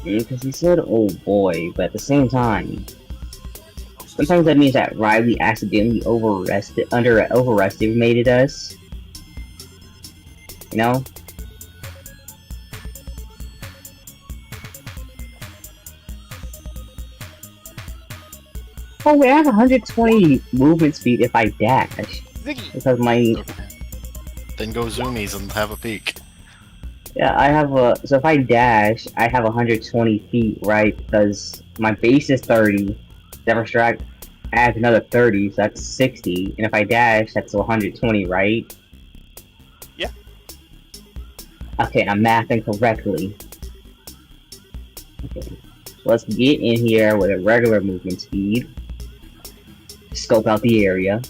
Because he said, "Oh boy," but at the same time, sometimes that means that Riley accidentally overestimated us. You know? Oh wait, I have 120 movement speed if I dash. Ziggy! Because my Then go zoomies and have a peek. yeah, so if I dash, I have 120 feet, right? Because my base is 30. Never strike adds another 30, so that's 60. And if I dash, that's 120, right? Yeah. Okay, I'm mathing correctly. Okay, so let's get in here with a regular movement speed. Scope out the area.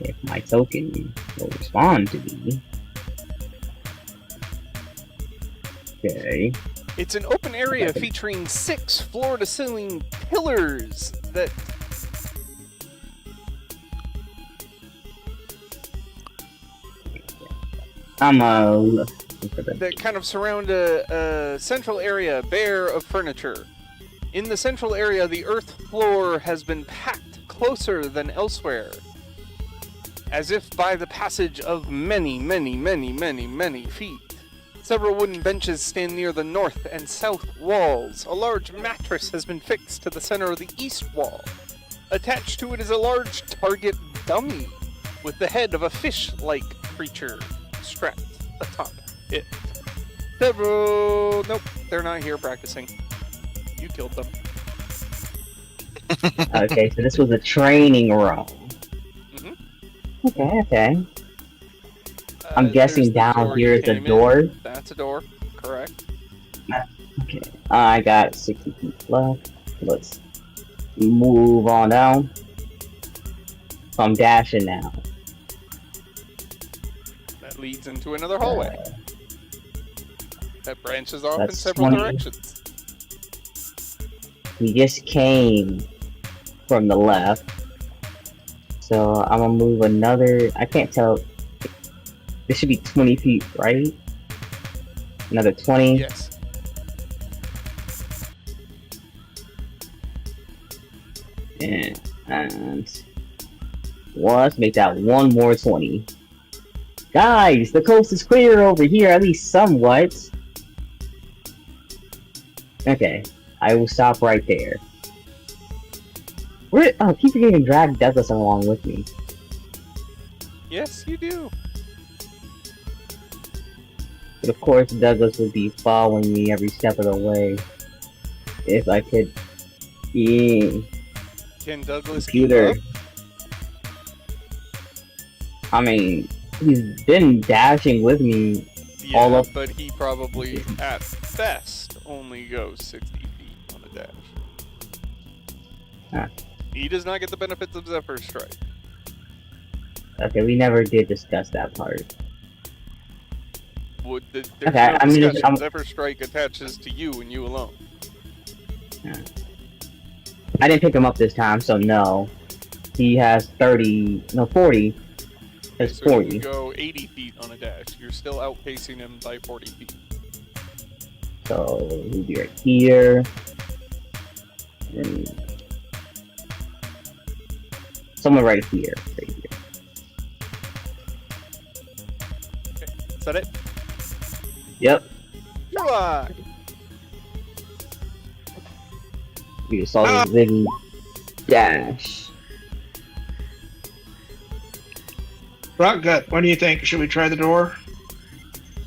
If my token will respond to me. Okay. It's an open area featuring 6 floor-to-ceiling pillars that that kind of surround a central area bare of furniture. In the central area, the earth floor has been packed closer than elsewhere, as if by the passage of many feet. Several wooden benches stand near the north and south walls. A large mattress has been fixed to the center of the east wall. Attached to it is a large target dummy. with the head of a fish-like creature strapped atop it. Several... Nope, they're not here practicing. You killed them. Okay, so this was a training room. Mm-hmm. Okay. I'm guessing down here is a door. That's a door, correct. Okay, I got 60 feet left. Let's move on down. So I'm dashing now. That leads into another hallway. That branches off in That's several 20. directions. We just came from the left. So I'm gonna move another. I can't tell. This should be 20 feet, right? Another 20. Yes. And let's make that one more 20. Guys, the coast is clear over here, at least somewhat. Okay, I will stop right there. Where? Oh, I keep forgetting to drag Douglas along with me. Yes, you do. But of course, Douglas would be following me every step of the way. If I could. Yeah. Can Douglas keep Computer. up? I mean, he's been dashing with me. Yeah, all up. but he probably, at best, only goes 60 feet on a dash. Huh. He does not get the benefits of Zephyr Strike. Okay, we never did discuss that part. There's Okay, no I mean, discussion. I'm- Zephyr Strike attaches to you and you alone. I didn't pick him up this time, so no. He has 30, no 40. There's So you 40. can go 80 feet on a dash. You're still outpacing him by 40 feet. So he'll be right here. And someone right here. Right here. Is that it? Yep. Sherlock! We just saw the Ziggy dash. Rock Gut, what do you think? Should we try the door?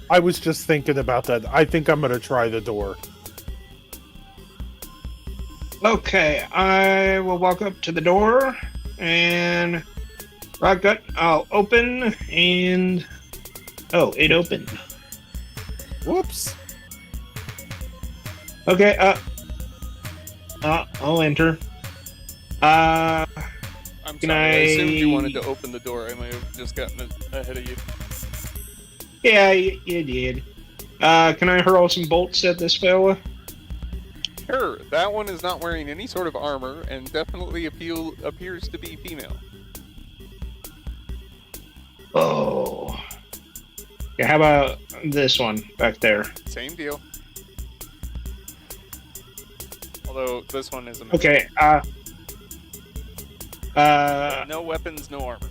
I was just thinking about that. I think I'm gonna try the door. Okay, I will walk up to the door and Rock Gut, I'll open and it opened. Whoops. Okay, I'll enter. I'm Can sorry, I assumed you I- wanted to open the door. I might have just gotten ahead of you. Yeah, you did. Can I hurl some bolts at this fella? Sure, that one is not wearing any sort of armor and definitely appears to be female. Oh. Yeah, how about this one back there? Same deal. Although this one is a male. Okay, No weapons, no armor.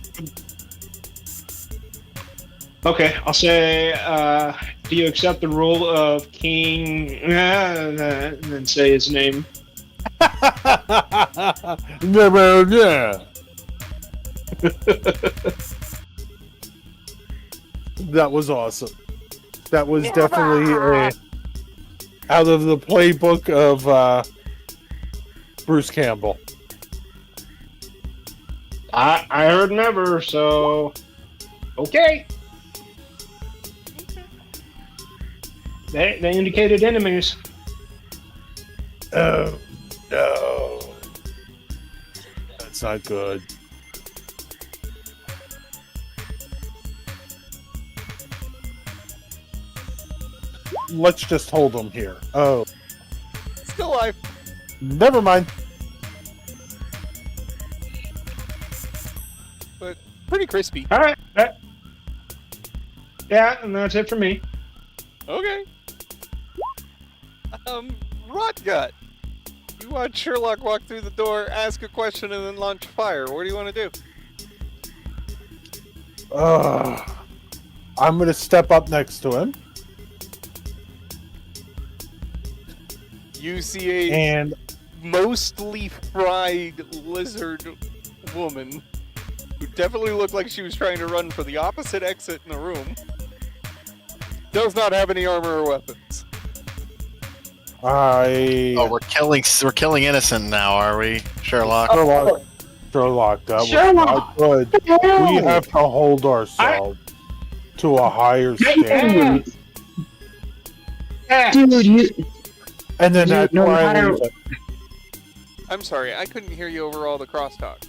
okay, I'll say, do you accept the role of King, and then say his name. Yeah. That was awesome. That was definitely out of the playbook of Bruce Campbell. I heard never, so okay. They indicated enemies. Oh no, that's not good. Let's just hold them here. Oh, Still alive. never mind. But pretty crispy. All right. Yeah, and that's it for me. Okay. Rotgut. You watch Sherlock walk through the door, ask a question, and then launch fire. What do you want to do? I'm gonna step up next to him You see a and mostly fried lizard woman who definitely looked like she was trying to run for the opposite exit in the room. Does not have any armor or weapons. Oh, we're killing innocent now, are we, Sherlock? Sherlock, that Sherlock! was not good. We have to hold ourselves to a higher standard. Dude, you. And then that's no why I matter- leave it. I'm sorry, I couldn't hear you over all the crosstalk.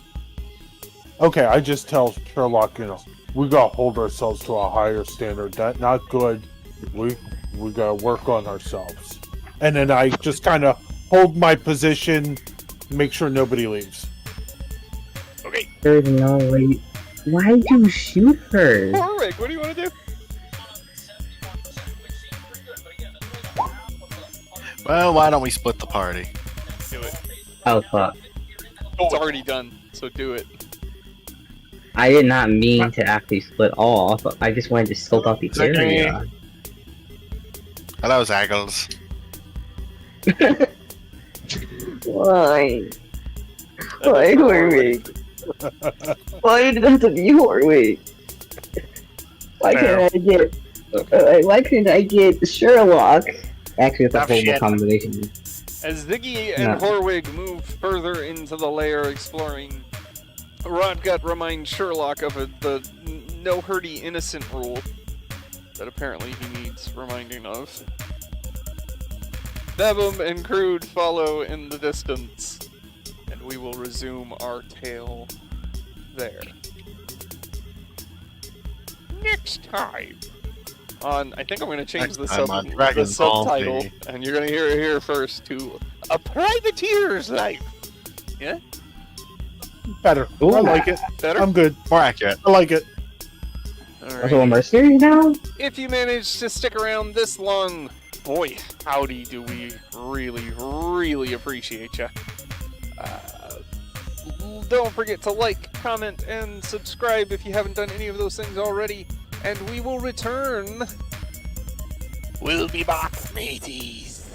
Okay, I just tell Sherlock, we gotta hold ourselves to a higher standard. That's not good. We gotta work on ourselves. And then I just kind of hold my position, make sure nobody leaves. Okay. There's no way. Why'd you shoot her? Warwick, what do you want to do? Well, why don't we split the party? Do it. Oh fuck! It's already done, so do it. I did not mean to actually split off. I just wanted to scope out the It's okay. area. Oh, that was Aggles. Why? Why Warwick? Why did it have to be Warwick? Why can't I get? Why couldn't I get Sherlock? Actually, it's a Tough horrible shit. combination. As Ziggy and Horwig move further into the lair exploring, Rodgut reminds Sherlock of the no hurty innocent rule that apparently he needs reminding of. Bevum and Crude follow in the distance, and we will resume our tale there. Next time on, I think I'm going to change the, Next time on the Dragon Ball subtitle, Z. and you're going to hear it here first, to A Privateer's Life. Yeah? Better. I like it. Better? I'm good. More accurate. I like it. Alright. So a mercenary now? If you manage to stick around this long, boy, howdy do we really, really appreciate you. Don't forget to like, comment, and subscribe if you haven't done any of those things already, and we will return. We'll be back, mateys.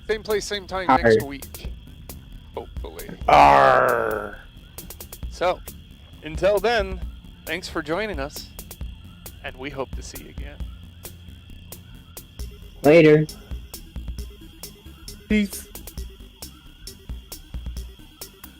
Same place, same time Alright. next week. Hopefully. Arr. So, until then, thanks for joining us, and we hope to see you again. Later. Peace.